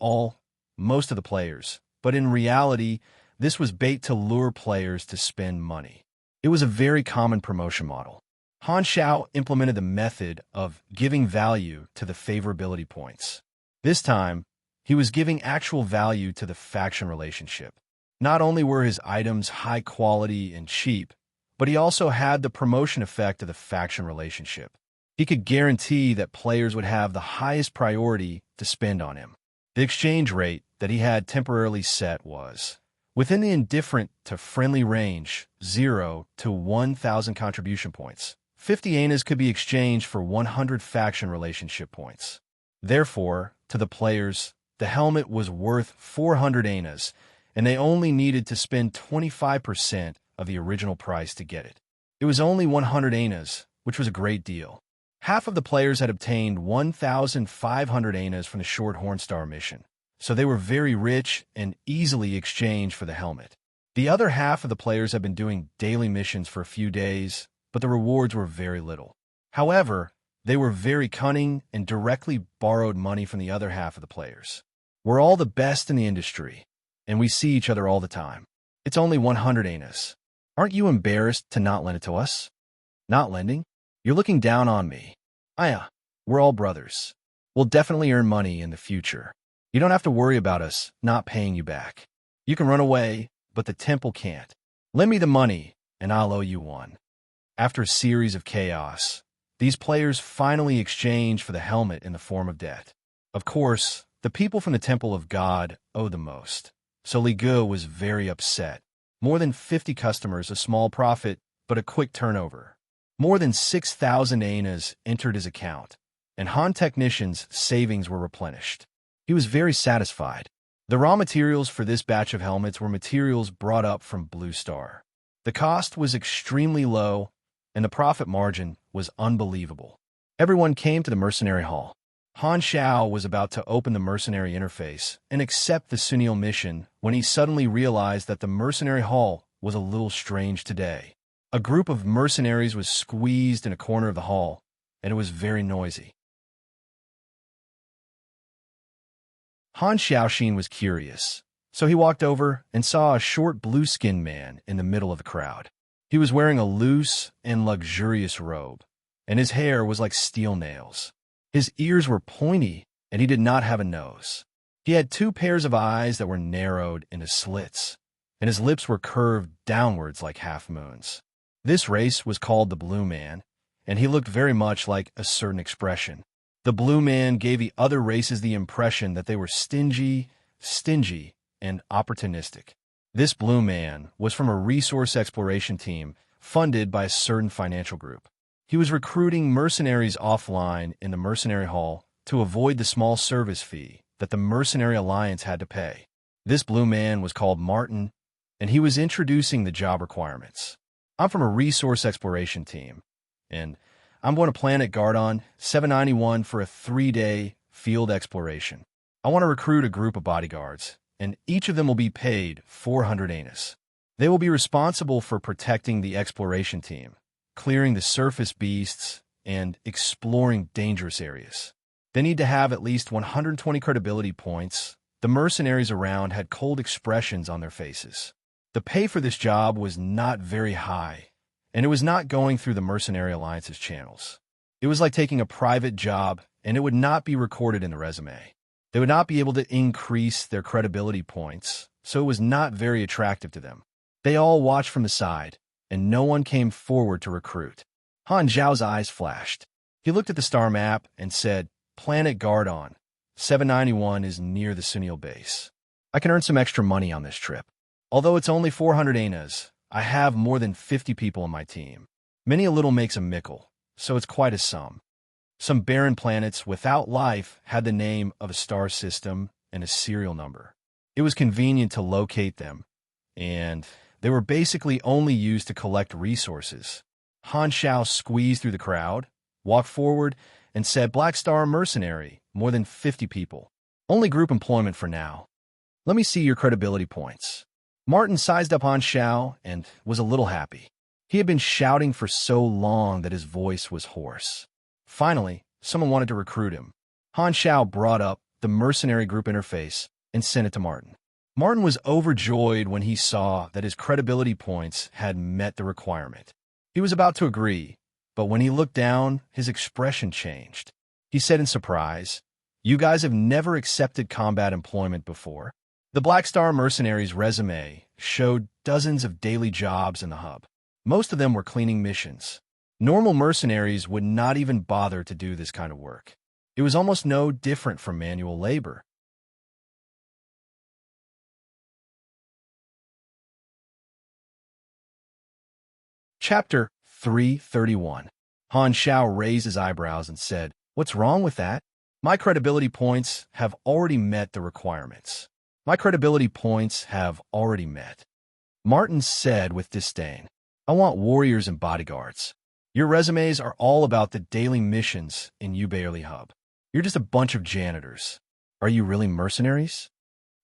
most of the players, but in reality, this was bait to lure players to spend money. It was a very common promotion model. Han Xiao implemented the method of giving value to the favorability points. This time, he was giving actual value to the faction relationship. Not only were his items high quality and cheap, but he also had the promotion effect of the faction relationship. He could guarantee that players would have the highest priority to spend on him. The exchange rate that he had temporarily set was within the indifferent to friendly range, 0 to 1,000 contribution points. 50 anas could be exchanged for 100 faction relationship points. Therefore, to the players, the helmet was worth 400 anas, and they only needed to spend 25% of the original price to get it. It was only 100 anas, which was a great deal. Half of the players had obtained 1,500 anas from the short Hornstar mission, so they were very rich and easily exchanged for the helmet. The other half of the players had been doing daily missions for a few days, but the rewards were very little. However, they were very cunning and directly borrowed money from the other half of the players. We're all the best in the industry, and we see each other all the time. It's only 100 anas. Aren't you embarrassed to not lend it to us? Not lending? You're looking down on me. We're all brothers. We'll definitely earn money in the future. You don't have to worry about us not paying you back. You can run away, but the temple can't. Lend me the money, and I'll owe you one. After a series of chaos, these players finally exchanged for the helmet in the form of debt. Of course, the people from the Temple of God owe the most, so Li Gu was very upset. More than 50 customers, a small profit, but a quick turnover. More than 6,000 anas entered his account, and Han Technician's savings were replenished. He was very satisfied. The raw materials for this batch of helmets were materials brought up from Blue Star. The cost was extremely low, and the profit margin was unbelievable. Everyone came to the mercenary hall. Han Xiao was about to open the mercenary interface and accept the Sunil mission when he suddenly realized that the mercenary hall was a little strange today. A group of mercenaries was squeezed in a corner of the hall, and it was very noisy. Han Xiaoxin was curious, so he walked over and saw a short blue-skinned man in the middle of the crowd. He was wearing a loose and luxurious robe, and his hair was like steel nails. His ears were pointy, and he did not have a nose. He had 2 pairs of eyes that were narrowed into slits, and his lips were curved downwards like half-moons. This race was called the Blue Man, and he looked very much like a certain expression. The Blue Man gave the other races the impression that they were stingy, and opportunistic. This Blue Man was from a resource exploration team funded by a certain financial group. He was recruiting mercenaries offline in the mercenary hall to avoid the small service fee that the Mercenary Alliance had to pay. This Blue Man was called Martin, and he was introducing the job requirements. I'm from a resource exploration team, and I'm going to Planet Gardon 791 for a 3-day field exploration. I want to recruit a group of bodyguards, and each of them will be paid 400 anas. They will be responsible for protecting the exploration team, clearing the surface beasts, and exploring dangerous areas. They need to have at least 120 credibility points. The mercenaries around had cold expressions on their faces. The pay for this job was not very high, and it was not going through the Mercenary Alliance's channels. It was like taking a private job, and it would not be recorded in the resume. They would not be able to increase their credibility points, so it was not very attractive to them. They all watched from the side, and no one came forward to recruit. Han Zhao's eyes flashed. He looked at the star map and said, Planet Gardon, 791 is near the Sunil base. I can earn some extra money on this trip. Although it's only 400 anas, I have more than 50 people on my team. Many a little makes a mickle, so it's quite a sum. Some barren planets without life had the name of a star system and a serial number. It was convenient to locate them, and they were basically only used to collect resources. Han Xiao squeezed through the crowd, walked forward, and said, Black Star Mercenary, more than 50 people. Only group employment for now. Let me see your credibility points. Martin sized up Han Xiao and was a little happy. He had been shouting for so long that his voice was hoarse. Finally, someone wanted to recruit him. Han Xiao brought up the mercenary group interface and sent it to Martin. Martin was overjoyed when he saw that his credibility points had met the requirement. He was about to agree, but when he looked down, his expression changed. He said in surprise, You guys have never accepted combat employment before. The Black Star Mercenaries' resume showed dozens of daily jobs in the hub. Most of them were cleaning missions. Normal mercenaries would not even bother to do this kind of work. It was almost no different from manual labor. Chapter 331. Han Xiao raised his eyebrows and said, What's wrong with that? My credibility points have already met the requirements. My credibility points have already met. Martin said with disdain, I want warriors and bodyguards. Your resumes are all about the daily missions in Ubarely Hub. You're just a bunch of janitors. Are you really mercenaries?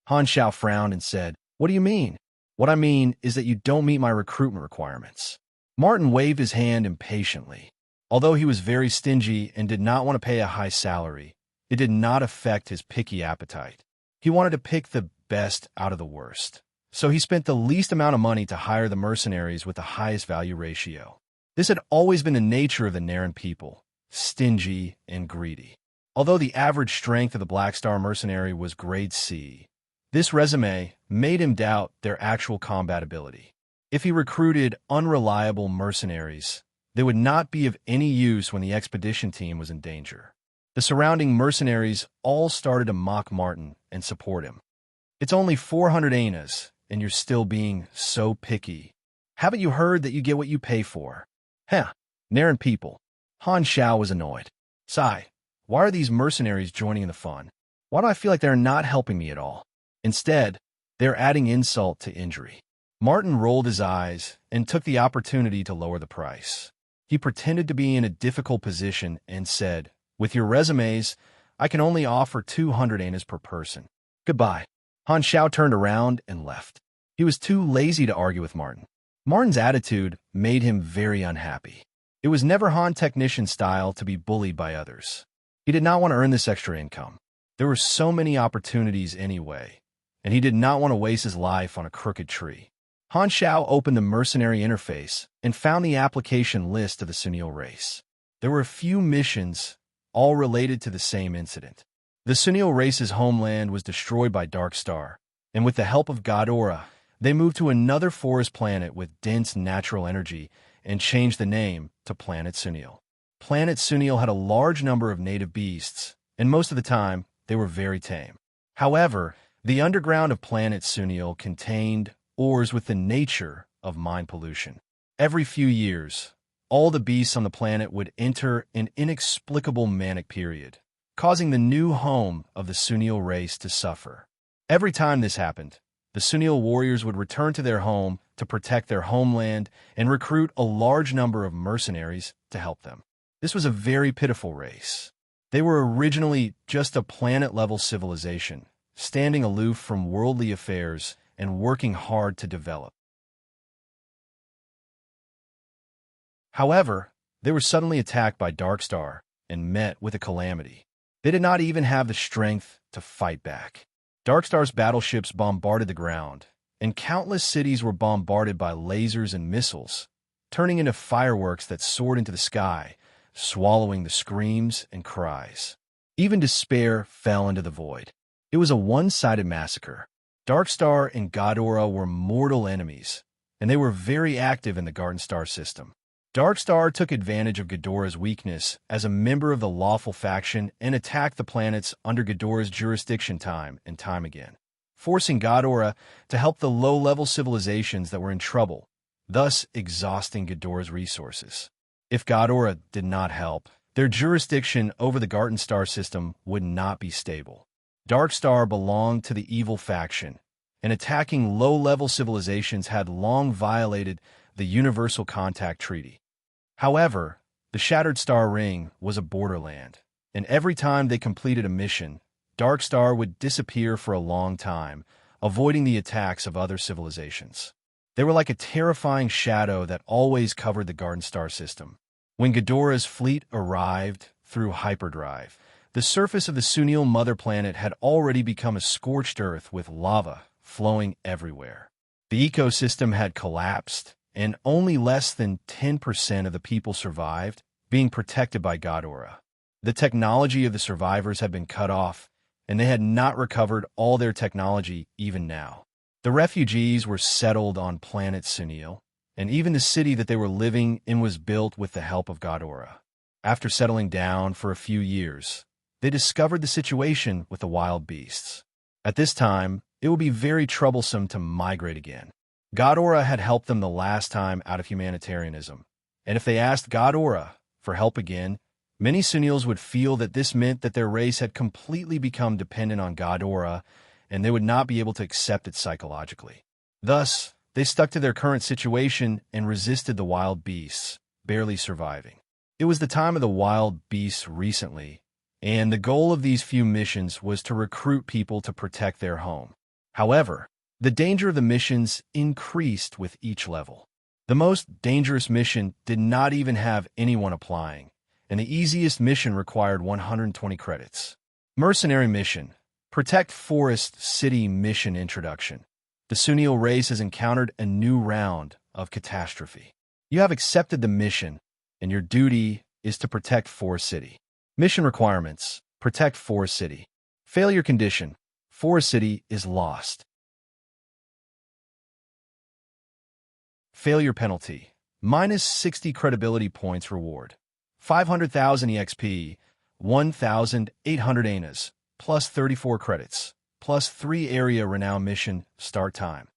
Han Xiao frowned and said, What do you mean? What I mean is that you don't meet my recruitment requirements. Martin waved his hand impatiently. Although he was very stingy and did not want to pay a high salary, it did not affect his picky appetite. He wanted to pick the best out of the worst. So he spent the least amount of money to hire the mercenaries with the highest value ratio. This had always been the nature of the Naren people, stingy and greedy. Although the average strength of the Black Star Mercenary was grade C, this resume made him doubt their actual combat ability. If he recruited unreliable mercenaries, they would not be of any use when the expedition team was in danger. The surrounding mercenaries all started to mock Martin and support him. It's only 400 anas, and you're still being so picky. Haven't you heard that you get what you pay for? Heh, Naren people. Han Xiao was annoyed. Sigh, why are these mercenaries joining in the fun? Why do I feel like they're not helping me at all? Instead, they're adding insult to injury. Martin rolled his eyes and took the opportunity to lower the price. He pretended to be in a difficult position and said, With your resumes, I can only offer 200 anas per person. Goodbye. Han Xiao turned around and left. He was too lazy to argue with Martin. Martin's attitude made him very unhappy. It was never Han technician style to be bullied by others. He did not want to earn this extra income. There were so many opportunities anyway, and he did not want to waste his life on a crooked tree. Han Xiao opened the mercenary interface and found the application list of the Sunil race. There were a few missions, all related to the same incident. The Sunil race's homeland was destroyed by Dark Star, and with the help of Ghidorah, they moved to another forest planet with dense natural energy and changed the name to Planet Sunil. Planet Sunil had a large number of native beasts, and most of the time, they were very tame. However, the underground of Planet Sunil contained ores with the nature of mine pollution. Every few years, all the beasts on the planet would enter an inexplicable manic period, causing the new home of the Sunil race to suffer. Every time this happened, the Sunil warriors would return to their home to protect their homeland and recruit a large number of mercenaries to help them. This was a very pitiful race. They were originally just a planet-level civilization, standing aloof from worldly affairs and working hard to develop. However, they were suddenly attacked by Dark Star and met with a calamity. They did not even have the strength to fight back. Dark Star's battleships bombarded the ground, and countless cities were bombarded by lasers and missiles, turning into fireworks that soared into the sky, swallowing the screams and cries. Even despair fell into the void. It was a one-sided massacre. Dark Star and Ghidorah were mortal enemies, and they were very active in the Garden Star system. Darkstar took advantage of Ghidorah's weakness as a member of the lawful faction and attacked the planets under Ghidorah's jurisdiction time and time again, forcing Ghidorah to help the low-level civilizations that were in trouble, thus exhausting Ghidorah's resources. If Ghidorah did not help, their jurisdiction over the Garden Star system would not be stable. Darkstar belonged to the evil faction, and attacking low-level civilizations had long violated the Universal Contact Treaty. However, the Shattered Star Ring was a borderland, and every time they completed a mission, Darkstar would disappear for a long time, avoiding the attacks of other civilizations. They were like a terrifying shadow that always covered the Garden Star system. When Ghidorah's fleet arrived through hyperdrive, the surface of the Sunil mother planet had already become a scorched earth with lava flowing everywhere. The ecosystem had collapsed, and only less than 10% of the people survived, being protected by Ghidorah. The technology of the survivors had been cut off, and they had not recovered all their technology even now. The refugees were settled on planet Sunil, and even the city that they were living in was built with the help of Ghidorah. After settling down for a few years, they discovered the situation with the wild beasts. At this time, it would be very troublesome to migrate again. Ghidorah had helped them the last time out of humanitarianism, and if they asked Ghidorah for help again, many Sunils would feel that this meant that their race had completely become dependent on Ghidorah, and they would not be able to accept it psychologically. Thus, they stuck to their current situation and resisted the wild beasts, barely surviving. It was the time of the wild beasts recently, and the goal of these few missions was to recruit people to protect their home. However, the danger of the missions increased with each level. The most dangerous mission did not even have anyone applying, and the easiest mission required 120 credits. Mercenary Mission. Protect Forest City Mission Introduction. The Sunil race has encountered a new round of catastrophe. You have accepted the mission, and your duty is to protect Forest City. Mission requirements. Protect Forest City. Failure condition. Forest City is lost. Failure penalty. Minus 60 credibility points reward. 500,000 EXP, 1,800 ANAs, plus 34 credits, plus 3 area renown mission start time.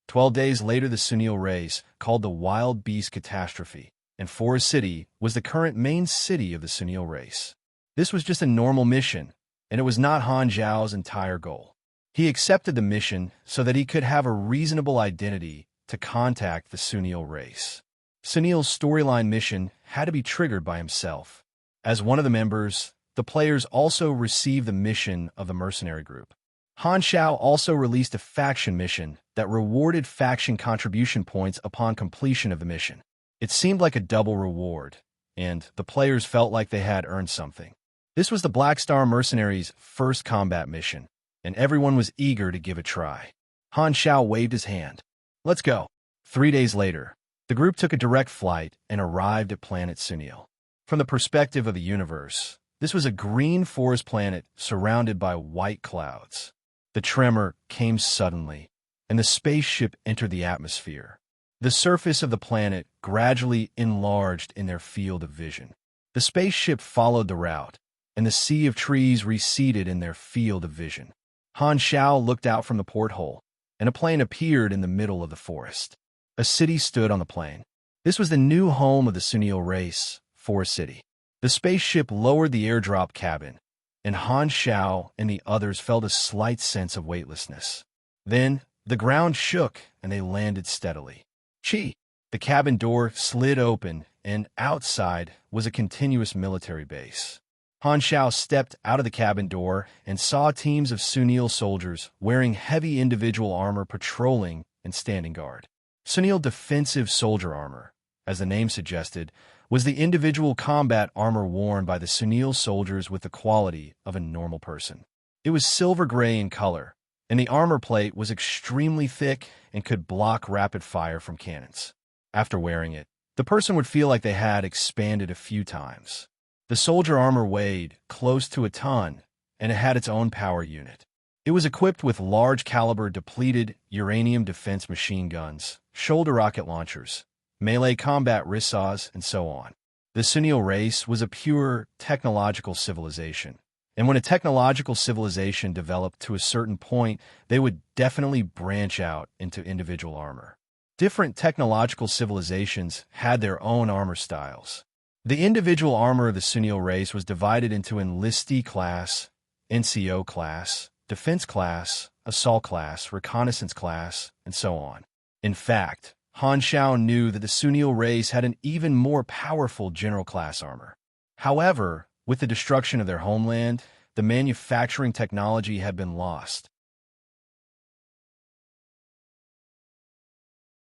12 days later, the Sunil race, called the Wild Beast Catastrophe, and Forest City was the current main city of the Sunil race. This was just a normal mission, and it was not Han Zhao's entire goal. He accepted the mission so that he could have a reasonable identity to contact the Sunil race. Sunil's storyline mission had to be triggered by himself. As one of the members, the players also received the mission of the mercenary group. Han Zhao also released a faction mission that rewarded faction contribution points upon completion of the mission. It seemed like a double reward, and the players felt like they had earned something. This was the Black Star Mercenaries' first combat mission, and everyone was eager to give it a try. Han Zhao waved his hand. Let's go. 3 days later, the group took a direct flight and arrived at planet Sunil. From the perspective of the universe, this was a green forest planet surrounded by white clouds. The tremor came suddenly, and the spaceship entered the atmosphere. The surface of the planet gradually enlarged in their field of vision. The spaceship followed the route, and the sea of trees receded in their field of vision. Han Zhao looked out from the porthole, and a plane appeared in the middle of the forest. A city stood on the plain. This was the new home of the Sunil race, Forest City. The spaceship lowered the airdrop cabin, and Han Zhao and the others felt a slight sense of weightlessness. Then, the ground shook, and they landed steadily. Chi! The cabin door slid open, and outside was a continuous military base. Han Zhao stepped out of the cabin door and saw teams of Sunil soldiers wearing heavy individual armor patrolling and standing guard. Sunil defensive soldier armor, as the name suggested, was the individual combat armor worn by the Sunil soldiers with the quality of a normal person. It was silver gray in color, and the armor plate was extremely thick and could block rapid fire from cannons. After wearing it, the person would feel like they had expanded a few times. The soldier armor weighed close to a ton, and it had its own power unit. It was equipped with large-caliber depleted uranium defense machine guns, shoulder rocket launchers, melee combat rissaws, and so on. The Sunil race was a pure technological civilization. And when a technological civilization developed to a certain point, they would definitely branch out into individual armor. Different technological civilizations had their own armor styles. The individual armor of the Sunil race was divided into enlistee class, NCO class, defense class, assault class, reconnaissance class, and so on. In fact, Han Shao knew that the Sunil race had an even more powerful general class armor. However, with the destruction of their homeland, the manufacturing technology had been lost.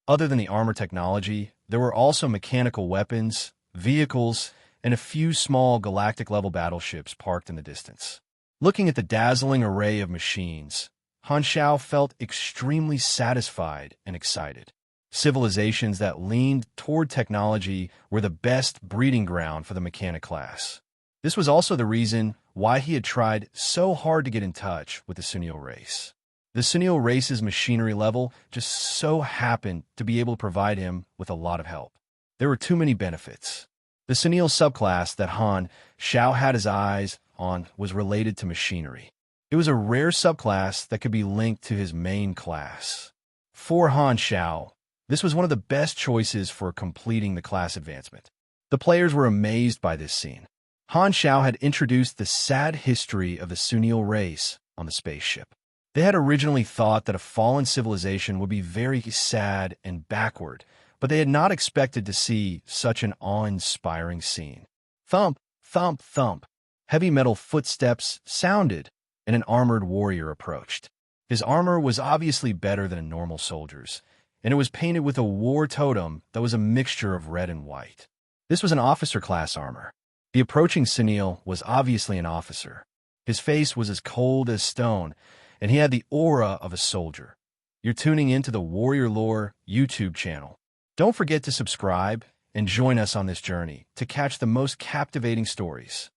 Other than the armor technology, there were also mechanical weapons, vehicles, and a few small galactic-level battleships parked in the distance. Looking at the dazzling array of machines, Han Shao felt extremely satisfied and excited. Civilizations that leaned toward technology were the best breeding ground for the mechanic class. This was also the reason why he had tried so hard to get in touch with the Sunil race. The Sunil race's machinery level just so happened to be able to provide him with a lot of help. There were too many benefits. The Sunil subclass that Han Shao had his eyes on was related to machinery. It was a rare subclass that could be linked to his main class. For Han Shao, this was one of the best choices for completing the class advancement. The players were amazed by this scene. Han Shao had introduced the sad history of the Sunil race on the spaceship. They had originally thought that a fallen civilization would be very sad and backward, but they had not expected to see such an awe-inspiring scene. Thump, thump, thump. Heavy metal footsteps sounded, and an armored warrior approached. His armor was obviously better than a normal soldier's, and it was painted with a war totem that was a mixture of red and white. This was an officer-class armor. The approaching Sunil was obviously an officer. His face was as cold as stone, and he had the aura of a soldier. You're tuning into the Warrior Lore YouTube channel. Don't forget to subscribe and join us on this journey to catch the most captivating stories.